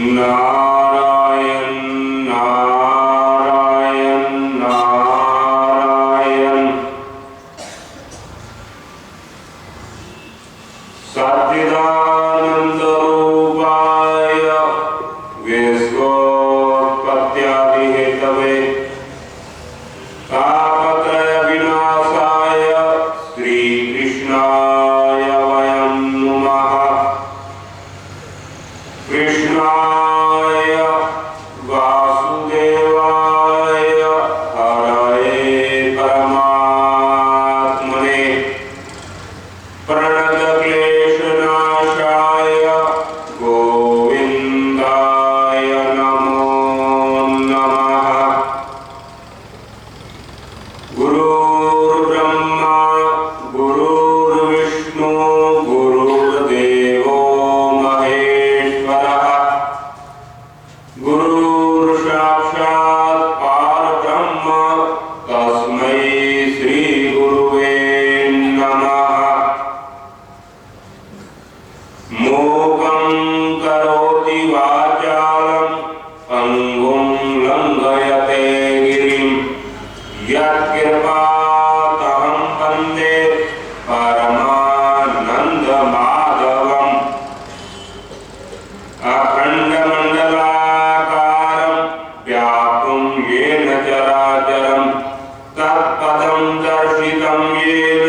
नारायण नारायण नारायण। सच्चिदानंद रूपाय विश्वोत्पत्त्यादि Hathaway तापत्रय विनाशाय श्री कृष्णाय वयं नमः। कृष्णाय वासुदेवाय हरये परमात्मने प्रणतक्लेशनाशाय गोविन्दाय नमो नमः। गुरुर्ब्रह्मा गुरुर्विष्णु गुरुर्देवो महेश्वरः गुरुर्साक्षात् परब्रह्म तस्मै श्री गुरुवे नमः। मूकं करोति वाचालं पंगुं लंघयते गिरिं यत्कृपातहं वन्दे परमानन्दमाधवम्। अखण्डमण्डलाकारं व्याप्तं येन चराचरं तत्पदं दर्शितं येन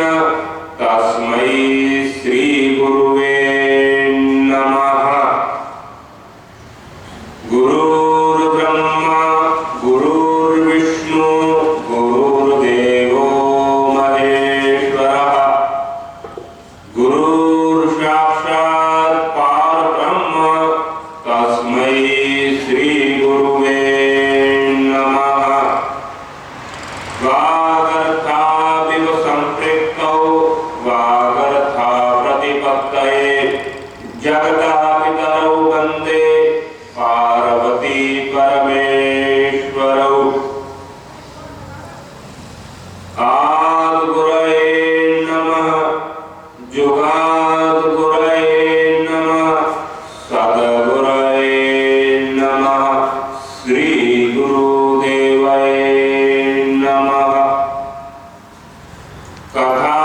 तस्मै श्री गुरुवे नमः। गुरुर्ब्रह्मा गुरुर्विष्णु गुरुर्देवो महेश्वरः गुरुर्साक्षात् परब्रह्म तस्मै श्री गुरुवे नमः। वागर्थाविव सम्पृक्तौ वागर्था प्रतिपत्तये जगतः पितरौ वन्दे पार्वती परमेश्वरौ। आदिगुरवे नमः जुगादिगुरवे नमः सद्गुरवे नमः श्री गुरुदेवाय नमः। कथा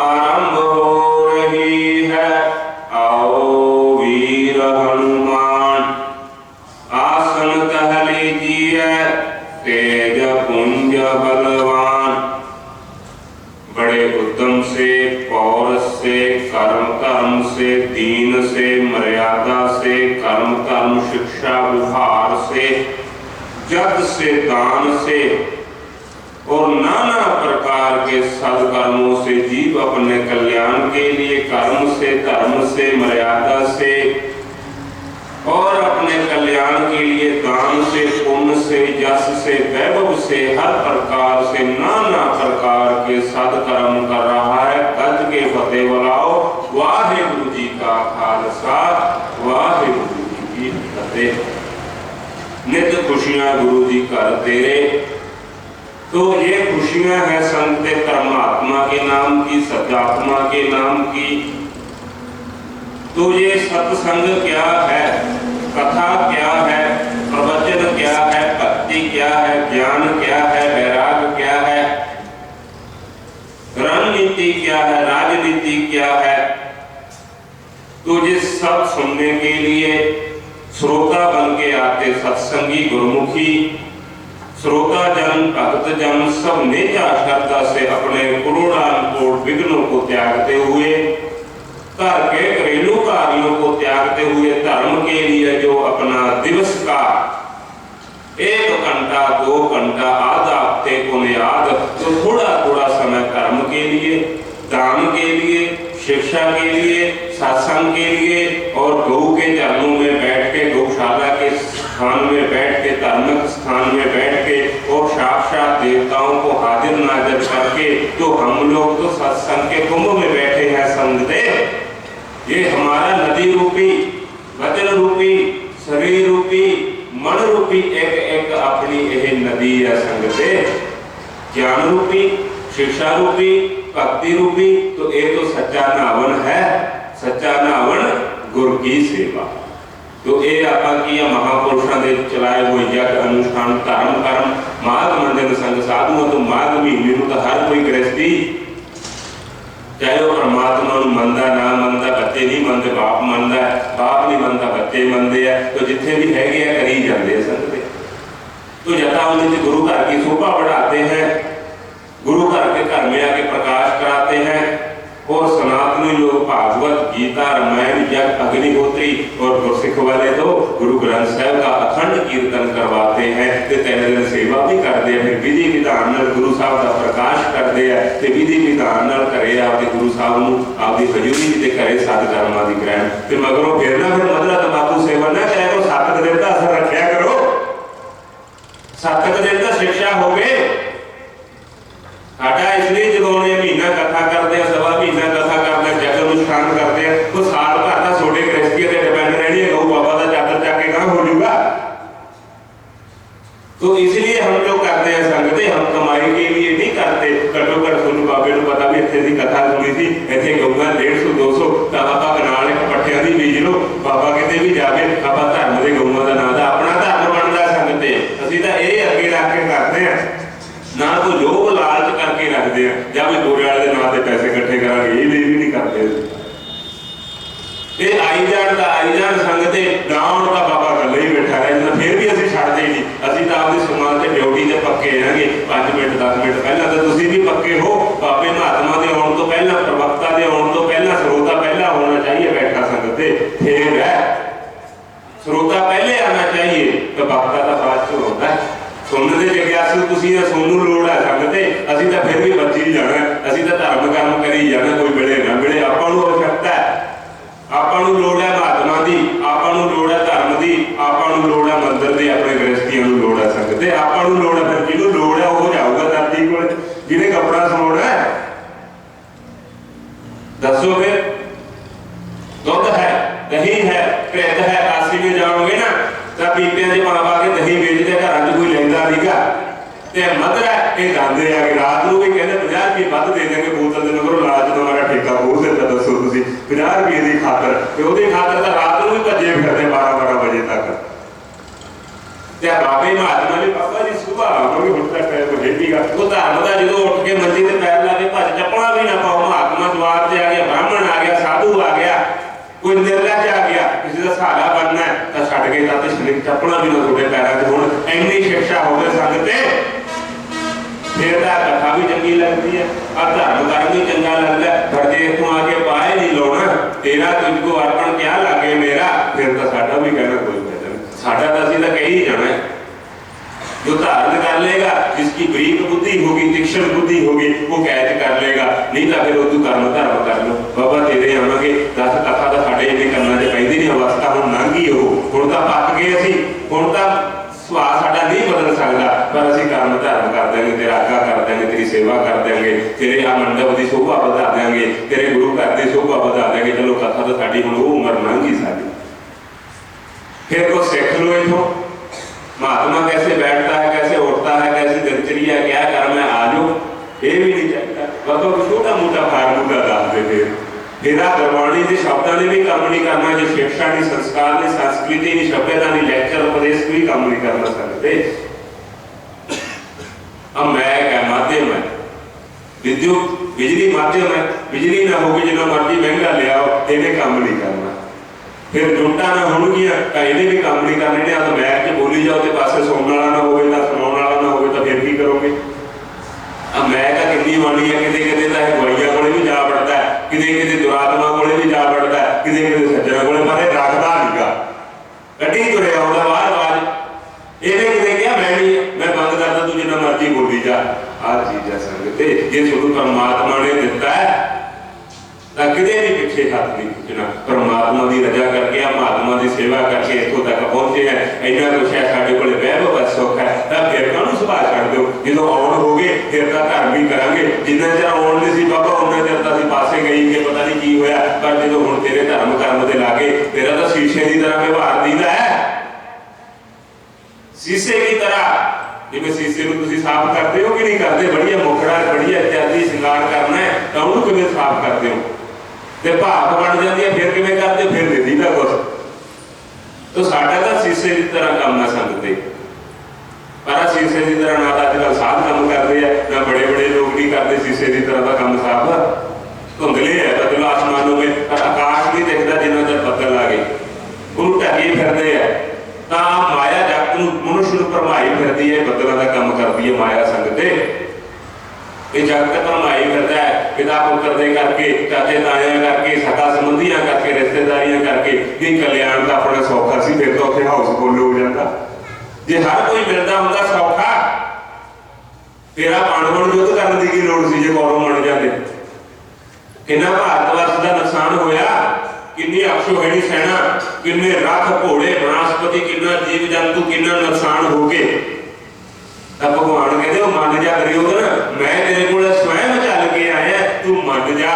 आरंभ हो रही है। आओ वीर हनुमान आसन कह लीजिए तेज पुंज बलवान। बड़े उद्यम से पौरुष से कर्म से दीन से मर्यादा से कर्म शिक्षा विहार से जग से दान से और नाना प्रकार के सदकर्मों से जीव अपने कल्याण के लिए कर्म से धर्म से मर्यादा से और अपने कल्याण के लिए दान से पुण्य से यश से वैभव से हर प्रकार से नाना प्रकार के सदकर्म कर रहा है। गज के फतेह बुलाओ। वाहिगुरु जी का खालसा वाहिगुरु जी की फतेह। नित खुशियां गुरु जी कर तेरे। तो ये खुशियां हैं संत परमात्मा के नाम की सत्यात्मा के नाम की। तो ये सत्संग क्या है, कथा क्या है, प्रवचन क्या है, भक्ति क्या है, ज्ञान क्या है, वैराग क्या है, रणनीति क्या है, राजनीति क्या है। तो ये सब सुनने के लिए श्रोता बन के आते सत्संगी गुरुमुखी श्रोता जन भक्त जन सब निजा श्रद्धा से अपने करोड़ानुकोट विघ्नों को त्यागते हुए घर के घरेलू कार्यों को त्यागते हुए धर्म के लिए जो अपना दिवस का 1 घंटा 2 घंटा आधा हफ्ते को याद तो थोड़ा थोड़ा समय कर्म के लिए, दान के लिए, शिक्षा के लिए, सत्संग के लिए और गौ के चरणों में बैठ के गौशाला के स्थान में बैठ के धार्मिक स्थान में बैठ के और साक्षात देवताओं को हाजिर नाजिर करके तो हम लोग तो सत्संग के कुंभ में बैठे हैं। संगदेव ये हमारा नदी रूपी वचन रूपी शरीर रूपी मन रूपी एक एक अपनी यह नदी है। संगदेव ज्ञान रूपी शिक्षा रूपी भक्ति रूपी तो ये तो सच्चा नावन है। सच्चा नावन गुरु की सेवा। तो ये आप महापुरुषों के चलाए हुए यज्ञ अनुष्ठान धर्म कर्म माघ मंदिर संग साधुओं तो माघ महीने में तो हर कोई गृहस्थी चाहे वह परमात्मा मनता ना मनता, बच्चे नहीं मनते बाप मनता, बाप नहीं मनता बच्चे मनते हैं, तो जिथे भी है करी जाते हैं संगते। तो जता उन्हें गुरु घर की शोभा बढ़ाते हैं, गुरु घर के घर में आके प्रकाश कराते हैं और सनातनी लोग भागवत गीता रामायण यज्ञ अग्निहोत्री और गुरसिख वाले तो गुरु ग्रंथ साहब का अखंड कीर्तन करवाते हैं, तो 3 दिन सेवा भी करते हैं, फिर विधि विधान गुरु साहब का प्रकाश करते हैं, तो विधि विधान करे आपके गुरु साहब को आपकी हजूरी भी करे सतकर्मा की ग्रहण, तो मगरों फिर ना फिर मदरा तंबाकू सेवन ना करो, 7 दिन का असर रखा करो, 7 दिन का शिक्षा हो गए साडा। इसलिए जो महीना कथा करते हैं, सवा महीना कथा करते हैं, जग अनुष्ठान करते हैं, वो साल भर का छोटे गृहस्थी से डिपेंड रहनी है, गौ बाबा का चादर जाके कहाँ हो जाऊगा। तो इसलिए हम लोग करते हैं संगते, हम कमाई के लिए नहीं करते। घट्टो घट सुन बाबे को पता भी इतने की कथा सुनी थी, इतने गऊगा 150 200 बाबा कनाल पट्ठिया की बीज लो, बाबा कितने भी जाए आप धर्म के गऊआ का नाम अपना धर्म बनता संगते। असं तो ये अगे रख के करते हैं ना, कोई लोभ लालच करके रखते हैं या कोई गोरे वाले के नाम से पैसे इकट्ठे करा, ये भी नहीं करते। ये आई जान संगते ना उनका बाबा गल ही बैठा रहे, फिर भी असं छड़ते ही नहीं। असं तो आपकी समाज से ड्यूटी से पक्के हैं, 5 मिनट 10 मिनट पहला तो तुम भी पक्के हो, बाबे महात्मा के आने तो पहला, प्रवक्ता के आने तो पहला, श्रोता पहला होना चाहिए बैठा संगते, फिर है श्रोता पहले आना चाहिए, तो वक्ता का बाद च होता है। सुनने के जिज्ञासु तुसीं सोनू लोड़ है संगते, असीं तो फिर भी बची जाना, असीं तो धर्म कर्म करी जाना, कोई मिले ना मिले, आपां नूं आवश्यकता है, आपां नूं लोड़ है महात्मा की, आपां नूं लोड़ है धर्म की, आपां नूं लोड़ है मंदिर की, अपने गृहस्थियों नूं लोड़ है संगते, आपां नूं लोड़ है। फिर जिन्हों लोड़ है वो जाऊगा दर्जी कोल, जिन्हें कपड़ा सिलाउणा है दसो, फिर दुध है, दही है, घृत है, काशी में जाओगे ना तो पीपियां च पा के दही बेचते, घर च कोई लेंदा नहींगा, ते मदरा ये जाते आके रात को भी कहते 50 रुपये वध दे देंगे बोतल के, मगरों लाज तो हमारा ठेका बोल देता, दसो तुसीं 50 रुपये की खातर, तो वो खातर तो रात को भी भजे फिरते 12-12 बजे तक। बाबे महात्मा ने बाबा जी सुबह आवांगे हुण तक हेठीगा, वो धर्म का जो उठ के मंजी से पैर ला के भज चप्पला भी ना पाओ, महात्मा जवाब से आ गया, ब्राह्मण आ गया, साधु आ गया, कोई निर्लज आ गया, किसी का सहारा बनना है तो छड़ के जाते शरीर चप्पला भी ना थोड़े पैरों से। हुण इन्नी शिक्षा हो गई संगते, फिर कथा भी चंगी लगती है और धर्म कर्म भी चंगा लगता है। परदेश को आके पाए नहीं लाना, तेरा तुझको अर्पण क्या लागे मेरा, फिर तो साडा भी कहना कोई फायदा नहीं, साडा तो असीं तो कही जाना है। जो धारण कर लेगा, जिसकी बरीक बुद्धि होगी, तीक्ष्ण बुद्धि होगी, वो कैच कर लेगा, नहीं तो फिर तू कर्म धर्म कर लो, बाबा तेरे आवांगे 10 कथा तो साडे इन्ने करना च पैंदी नहीं, अवस्था हुण लंघ गई, हुण तां पक गए असीं, हुण तां सुभाव साडा नहीं बदल सकदा, पर असीं कर्म धर्म कर देंगे, तेरा आज्ञा कर देंगे, तेरी सेवा कर देंगे, तेरे आ मंडप की शोभा बढ़ा देंगे, तेरे गुरु घर की शोभा बढ़ा देंगे। चलो कथा तो साडी हुण वो उम्र लंघ गई साडी, फिर कुछ सीख लो इथों, महात्मा कैसे बैठता है, कैसे उठता है, कैसी दिनचर्या, क्या कर्म है, आ जाओ, ये भी नहीं चाहिए। बाबा छोटा मोटा फार्मूला दस दे, फिर गुरबाणी के शब्दों ने भी काम नहीं करना, जो शिक्षा नहीं, संस्कार नहीं, संस्कृति नहीं, सभ्यता नहीं, लेक्चर उपदेश भी काम नहीं करना सकते। अब मैं क्या माध्यम है, विद्युत बिजली माध्यम है, बिजली ना होगी जितना मर्जी महंगा ले आओ, इन्हें काम नहीं करना। फिर जुटा ना होणगियां तां इहने भी काम नहीं करने ने, तो मैच च बोली जाओ तो पासे सुनने वाला ना होवे तां सुनाउण वाला ना होवे तां फिर की करोगे। अब मैं तां कितनी वाणी है, किते किते तां गवाइयां कोले भी जा वड़दा है, किते किते दुरात्मा कोले भी जा वड़दा है, किते किते सज्जना कोले, पर रखदा नहींगा, कड्डी तुरे आउंदा बाहर आवाज। इहने किते कहा मैं बंद करदा, तू जिन्ना मर्जी बोली जा। आ चीज़ है संगते, जे तुहानूं परमात्मा ने दिता है तां किते भी पिछे हाथ नहीं खिंचना, परमात्मा की रजा करके, महात्मा की सेवा करके इत्थों तक पहुंचे हैं। इन्ना कुछ है साडे कोल, वैभव है, सुख है, तां फिर काहनूं सुभाव छड्ड दिओ। जदों आउण हो गए फिर तां धर्म ही करांगे, जिन्ना चਿਰ आउण नहीं सी बाबा उन्ना चਿਰ तां असीं पासे गई कि पता नहीं की होया, पर जदों हुण तेरे धर्म कर्म दे लागे, तेरा तां शीशे की तरह व्यवहार दीदा है, शीशे की तरह। जिवें शीशे को तुसीं साफ करते हो कि नहीं करते, बढ़िया मुखड़ा बढ़िया इत्यादि श्रृंगार करना है तां उहनूं किवें साफ करते हो, ते भाप बन जाती है, फिर किवें करते, फिर नहीं दीदा कुछ। तो साडा तो शीशे की तरह काम ना संगते, पर शीशे की तरह ना तो अजकल साध काम करते हैं, ना बड़े बड़े लोग नहीं करते शीशे की तरह का काम। साहब धुंधले है बदल आसमानों में, पर आकाश नहीं दिखता जिन्ना चर बदल आ गए उन्होंने ढके फिरते हैं। तो माया जगत मनुष्य को भरमाई फिरती है, बदलों का काम करती है माया संगते। ये जगत भरमाई फिरता है पिता पुत्र दे करके, चाचे ताया करके, सगा संबंधियां करके, रिश्तेदारियां करके। ये कल्याण का अपना सौखा सी, फिर तो उत्थे हाउस फुल हो जाता। जे हर कोई मिलता होंदा सौखा, फिर आ पांडवां युद्ध करने की लोड़ सी जे कौरव बन जाते। किन्ना भारत वर्ष का नुकसान होया, किन्नी अक्षोहिणी सेना, किन्ने रथ घोड़े वनस्पति, किन्ना जीव जंतु, किन्ना नुकसान हो गए। तब भगवान कहते मन जा दुर्योधन, मैं तेरे को स्वयं चल के आया, तू मन जा।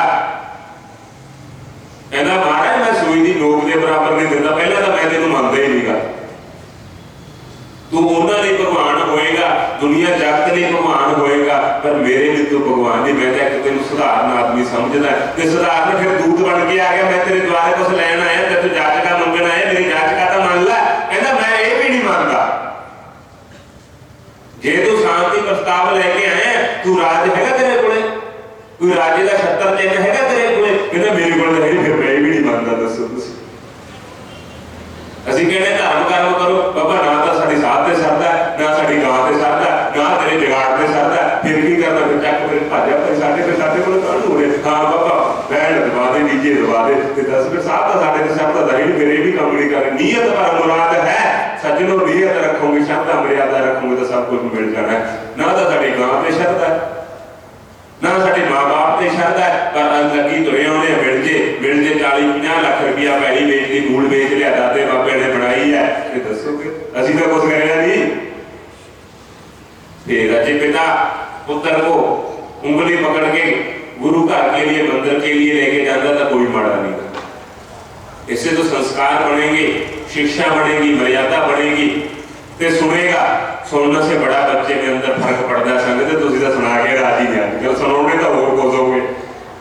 कहना महाराज मैं सूई की नोक के बराबर नहीं दिता, पहले तो मैं तेन मनता ही नहीं गा। तू उन्होंने लिए भगवान होएगा, दुनिया जगत लिए भगवान होएगा, पर मेरे लिए तू भगवान नहीं। मैं तो तेन सुधारण आदमी समझदा है, सुधारण फिर दूत बन के आ गया। मैं तेरे द्वारे कुछ लैन आया, तू जाचका मंगन आया, मेरी जाचका तो मान ला। कहना मैं ये भी नहीं मानता, जे तू शांति प्रस्ताव लेके आया, तू राज हैगा तेरे कोले, कोई राजे का छत्तर चिन्ह हैगा तेरे कोले? कहना मेरे को है, फिर मैं भी नहीं मानता। दसो तुसीं ਅਸੀਂ ਕਹਿੰਦੇ ਧਰਮ ਕਰਮ करो बाबा, ना तो साड़ी साथ से सरदा, ना साड़ी गां से सरदा, ना तेरे जगाड़ से सरदा, फिर की करना? फिर चक फिर भाजा फिर साडे कोल काहनूं हो रहे। हाँ बाबा बैठ दबा दे, नीचे दबा दे, ते दस फिर साथ तो साडे से सरदा नहीं, फिर ये भी काम नहीं कर। नीयत पर मुराद है सज्जनों, नीयत रखोगे, शब्द मर्यादा रखोगे तो सब कुछ मिल जाना है। ना तो साड़ी गां से सरदा, ना साडे माँ बाप से सरदा, पर लगी तुरे आने मिल जे 40-50 लाख रुपया पैली बेच ली, मूल बेच लिया, दादे बाबे ने बनाई है। दसोगे असी तो कुछ कहना नहीं। फिर अजय पिता पुत्र को उंगली पकड़ के गुरु घर के लिए, मंदिर के लिए लेके जाता था, कोई माड़ा नहीं था। इससे तो संस्कार बनेंगे, शिक्षा बनेगी, मर्यादा बनेगी, ते सुनेगा। सुनने से बड़ा बच्चे के अंदर फर्क पड़ता है। संगत तुसीं तो सुना के राजी नहीं, जब सुनाओगे तो होर कुछ होगे।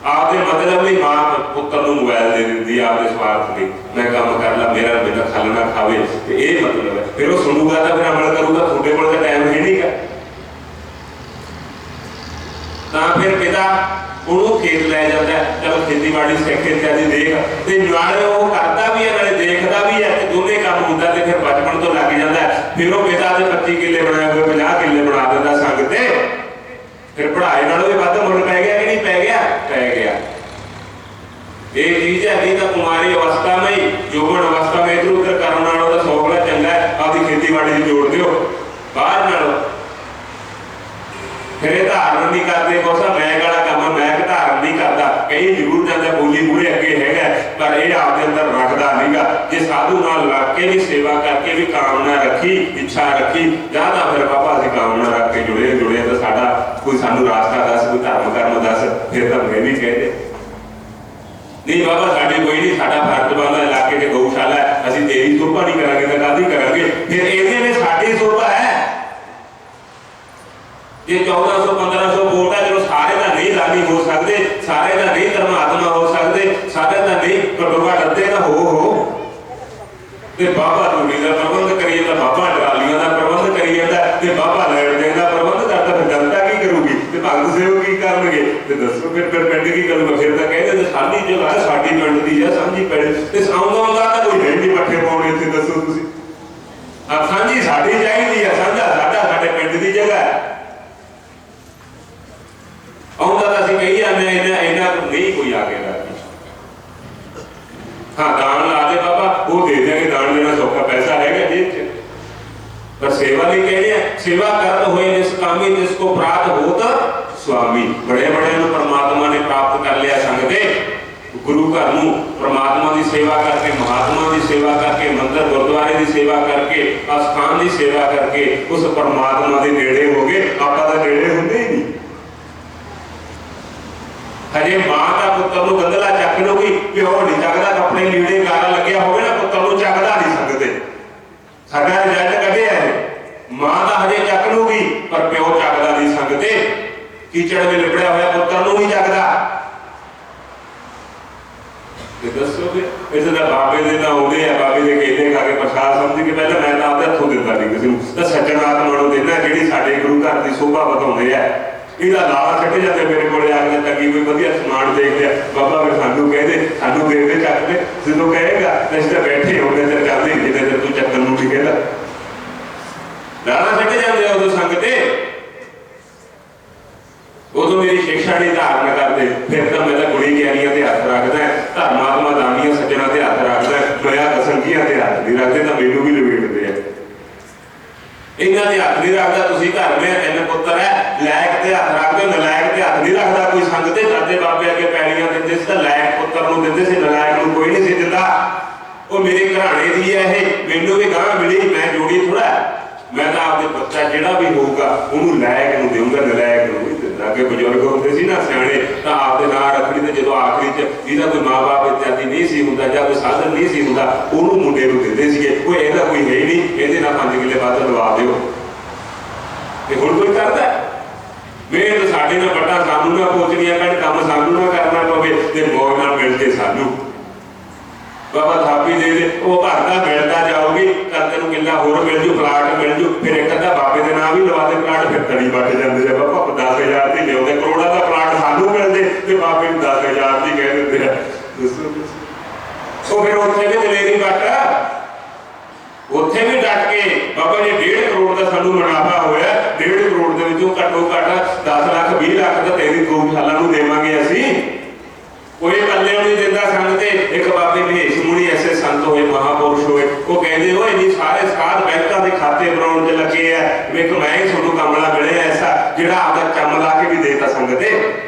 आपके मतलब नहीं मां पुत्र को मोबाइल दे दी आपके स्वार्थ लिए, मैं काम कर ला, मेरा बिना खल ना खावे, ये मतलब है। फिर वो सुनूगा तो फिर अमल करूगा, थोड़े को टाइम है नहीं का। फिर पिता उन्होंने खेत लै जाता है, चलो खेतीबाड़ी सीख इत्यादि देख, तो नाले वो करता भी है नाले देखता भी है, दोनों काम होता है। फिर बचपन तो लग जाता है, फिर वो पिता के 25 किले बनाए हुए 50 किले बना देता संगते। फिर पढ़ाई नालों भी वध मुल पै गया कि नहीं पै गया? पै गया। ये चीज है तो कुमारी अवस्था में ही, यौवन अवस्था में इधर उधर करने नालों तो 100 गुना चंगा है आपकी खेतीबाड़ी जोड़ दो बाहर नालों। फिर ये धारण नहीं करते, कुछ मैं वाला काम मैं धारण नहीं करता, कई जरूर जाता बोली मूहरे अगे है, पर यह आपके अंदर रखता नहीं गा। जे साधु नाल लग के भी सेवा करके भी कामना रखी, इच्छा रखी, ज्यादा फिर बाबा असीं कामना रख के जुड़े तो साडा कोई सानू रास्ता दस, कोई धर्म कर्म दस, फिर तो मैं भी कहते नहीं बाबा साडे कोई नहीं, साडा फर्ज बनदा इलाके च गौशाला है, असीं तेरी शोभा नहीं करांगे तो काहदी करांगे? फिर इहदे में साडी शोभा है। जे 1400-1500 वोट है, जो सारे का नहीं राजी हो सकते, सारे का नहीं धर्मात्मा हो सकते, सारे का नहीं घटोगा डरते ना हो ते बाबा धूनी का प्रबंध करी जाता, बाबा ट्रालियां का प्रबंध करी जाता, ते बाबा लैण देण का प्रबंध करता, फिर जनता की करूगी ते भगत सेवक की करनगे? ते दसो फिर पिंड की करूगा? फिर तो कहते साडी जगह है, साडी पिंड दी है, सांझी पिंड ते आउंदा तो कोई है नहीं पट्ठे पाउणे इत्थे। दसो तुसीं सांझी साडी चाहीदी है, सांझा साडा साडे पिंड दी जगह है। आउंदा तो असीं कही जांदे इन्हां कोल नहीं कोई आगे राजी। हाँ दान ला दे बाबा, वो दे देंगे, दान देना सौखा, पैसा रहेगा जेब च, पर सेवा नहीं कहते हैं। सेवा करत होए निष्कामी, जिसको प्राप्त होता स्वामी। बड़े बड़े परमात्मा ने प्राप्त कर लिया संगते। गुरु घर नूं परमात्मा की सेवा करके, महात्मा की सेवा करके, मंदिर गुरुद्वारे की सेवा करके, अस्थान की सेवा करके उस परमात्मा के नेड़े हो गए। आपां तां नेड़े हुंदे ही नहीं। हजे मां का पुत्र को गंदला चक लूगी, प्यो नहीं चकदा, कपड़े लीड़े गारा लग्या होवे ना, पुत्र को चकदा नहीं सकते। साडा रिजल्ट कढिया है, मां का हजे चक लूगी पर प्यो चकदा नहीं सकते। कीचड़ में लिपड़िया होया पुत्र को नहीं चकदा। दसो फिर इस बाबे दे तां आउंदे आ, बाबे दे केले खा के तनख्वाह समझ के पहले मैं तो आपके हथों दिता नहीं किसी को, तो सज्जन आत्मा को देना जी साढ़े गुरु घर की शोभा बताते हैं। ਇਹਦਾ ਲਾਵਾ ਛੱਡੇ ਜਾਂਦੇ ਮੇਰੇ ਕੋਲ ਆ ਕੇ, ਤਾਂ ਕੀ ਕੋਈ ਵਧੀਆ ਸਮਾਨ ਦੇਖ ਲਿਆ ਬਾਬਾ ਫਿਰ ਸਾਨੂੰ ਕਹਿੰਦੇ ਸਾਨੂੰ ਦੇ ਦੇ ਚੱਕ ਕੇ, ਜਦੋਂ ਕਹੇਗਾ ਤਾਂ ਅਸੀਂ ਤਾਂ ਬੈਠੇ ਹੋਣੇ ਤੇ ਚੱਲਦੇ ਜਿੰਨੇ ਚਿਰ ਤੂੰ ਚੱਕਣ ਨੂੰ ਨਹੀਂ ਕਹਿੰਦਾ। ਲਾਵਾ ਛੱਡੇ ਜਾਂਦੇ ਉਦੋਂ ਸੰਗ ਤੇ, ਉਦੋਂ ਮੇਰੀ ਸਿੱਖਿਆ ਨਹੀਂ ਧਾਰਨ ਕਰਦੇ, ਫਿਰ ਤਾਂ ਮੈਂ ਤਾਂ ਗੁਣੀ ਗਿਆਨੀਆਂ ਤੇ ਹੱਥ ਰੱਖਦਾ, ਧਰਮਾਤਮਾ ਦਾਨੀਆਂ ਸੱਜਣਾ ਤੇ ਹੱਥ ਰੱਖਦਾ, ਮੈਂ ਕਸੰਗੀਆਂ ਤੇ ਹੱਥ ਨਹੀਂ ਰੱਖਦੇ ਤਾਂ ਮੈਨੂੰ ਵੀ ਲਵੇਟਦੇ ਆ। ਇਹਨਾਂ ਦੇ ਹੱਥ ਨਹੀਂ ਰੱਖਦਾ, ਤੁਸੀਂ ਘਰ ਮੇ ਤਿੰਨ ਪੁੱਤਰ ਹੈ, ਲਾਇਕ ਤੇ ਹੱਥ ਰੱਖਦੇ, ਨਲਾਇਕ ਤੇ ਹੱਥ ਨਹੀਂ ਰੱਖਦਾ ਕੋਈ। ਸੰਗ ਤੇ ਦਾਦੇ ਬਾਬੇ ਅੱਗੇ ਪੈਲੀਆਂ ਦਿੰਦੇ ਸੀ ਤਾਂ ਲਾਇਕ ਪੁੱਤਰ ਨੂੰ ਦਿੰਦੇ ਸੀ, ਨਲਾਇਕ ਨੂੰ ਕੋਈ ਨਹੀਂ ਸੀ ਦਿੰਦਾ। ਉਹ ਮੇਰੇ ਘਰਾਣੇ ਦੀ ਹੈ ਇਹ, ਮੈਨੂੰ ਵੀ ਗਾਂ ਮਿਲੀ, ਮੈਂ ਜੋੜੀ ਥੋੜਾ, ਮੈਂ ਤਾਂ ਆਪਦੇ ਬੱਚਾ ਜਿਹੜਾ ਵੀ ਹੋਊਗਾ ਉਹਨੂੰ ਲਾਇਕ ਨੂੰ ਦੇਊਂਗਾ, ਨਲਾਇਕ ਨੂੰ ਨਹੀਂ ਦਿੰਦਾ। ਅੱਗੇ ਬਜ਼ੁਰਗ ਹੁੰਦੇ ਸੀ ਨਾ ਸਿਆਣੇ, ਤਾਂ ਆਪਦੇ ਨਾਂ ਰੱਖਣੀ, ਤੇ ਜਦੋਂ ਆਖਰੀ ਚ ਜਿਹਦਾ ਕੋਈ ਮਾਂ ਬਾਪ ਇਤਿਆਦੀ ਨਹੀਂ ਸੀ ਹੁੰਦਾ ਜਾਂ ਕੋਈ ਸਾਧਨ ਨਹੀਂ ਸੀ ਹੁੰਦਾ, ਉਹਨੂੰ ਮੁੰਡੇ ਨੂੰ ਦਿੰਦੇ ਸੀਗੇ। ਕੋਈ ਇਹਦਾ ਕੋਈ ਹੈ ਹੀ ਨਹੀਂ, ਇਹਦੇ ਨਾਲ 5 ਕਿੱਲੇ ਵੱਧ ਲਵਾ ਦਿਓ। ਤੇ ਹੁਣ ਕੋਈ ਕਰਦਾ ਮਿਹਨਤ ਸਾਡੇ ਨਾਲ ਵੱਡਾ ਸਾਨੂੰ ਨਾ ਪਹੁੰਚਣੀਆਂ ਪੈਣ, ਕੰਮ ਸਾਨੂੰ ਨਾ ਕਰਨਾ ਪਵੇ ਤੇ ਮੌਜ ਨਾਲ ਮਿਲ ਜੇ ਸਾਨੂੰ। ਬਾਬਾ ਥਾਪੀ ਦੇ ਦੇ ਉਹ ਘਰ ਦਾ ਮਿਲਦਾ ਜਾਓਗੀ, ਤਾਂ ਤੈਨੂੰ ਕਿੱਲਾ ਹੋਰ ਮਿਲ ਜੂ, ਪਲਾਟ ਮਿਲ ਜੂ, ਫਿਰ ਇੱਕ ਅੱਧਾ ਬਾਬੇ ਦੇ ਨਾਂ ਵੀ ਲਵਾ ਦੇ ਪਲਾਟ, ਫਿਰ ਤੜੀ ਵੱਟ ਜਾਂਦੇ ਆ। ਬਾਬਾ 10,000 ਦੀ ਲਿਆਉਂਦੇ, ਕਰੋੜਾਂ ਦਾ ਪਲਾਟ ਸਾਨੂੰ ਮਿਲਦੇ ਤੇ ਬਾਬੇ ਨੂੰ 10,000 ਦੀ ਕਹਿ ਦਿੰਦੇ ਆ। ਦੱਸੋ ਫਿਰ ਉੱਥੇ ਵੀ ਦਲੇਰੀ ਵੱਟ, ਉੱਥੇ ਵੀ ਡਟ ਕੇ ਬਾਬਾ ਜੀ 1.5 ਕਰੋੜ ਦਾ ਸਾਨੂੰ ਮੁਨਾਫਾ ਹੋਇਆ, 1.5 ਕਰੋੜ ਦੇ ਵਿੱਚੋਂ ਘੱਟੋ ਘੱਟ 10 ਲੱਖ 20 ਲੱਖ ਤਾਂ ਤੇਰੀ ਗਊਸ਼ਾਲਾ ਨੂੰ ਦੇਵਾਂਗੇ ਅਸੀਂ। ਕੋਈ ਪੱਲੇ ਨਹੀਂ ਦਿੰਦਾ ਸੰਗ ਤੇ। ਇੱਕ ਬਾਬੇ ਮਹੇਸ਼ ਮੁਨੀ ਐਸੇ ਸੰਤ ਹੋਏ, ਮਹਾਪੁਰਸ਼ ਹੋਏ, ਉਹ ਕਹਿੰਦੇ ਓਏ ਨਹੀਂ ਸਾਰੇ ਸਾਧ ਬੈਂਕਾਂ ਦੇ ਖਾਤੇ ਬਣਾਉਣ ਤੇ ਲੱਗੇ ਆ, ਵੇਖ ਮੈਂ ਹੀ ਤੁਹਾਨੂੰ ਕਮਲਾ ਮਿਲਿਆ ਐਸਾ ਜਿਹੜਾ ਆਪਦਾ ਚੰਮ ਲਾ ਕੇ ਵੀ ਦੇਤਾ ਸੰਗ ਤੇ।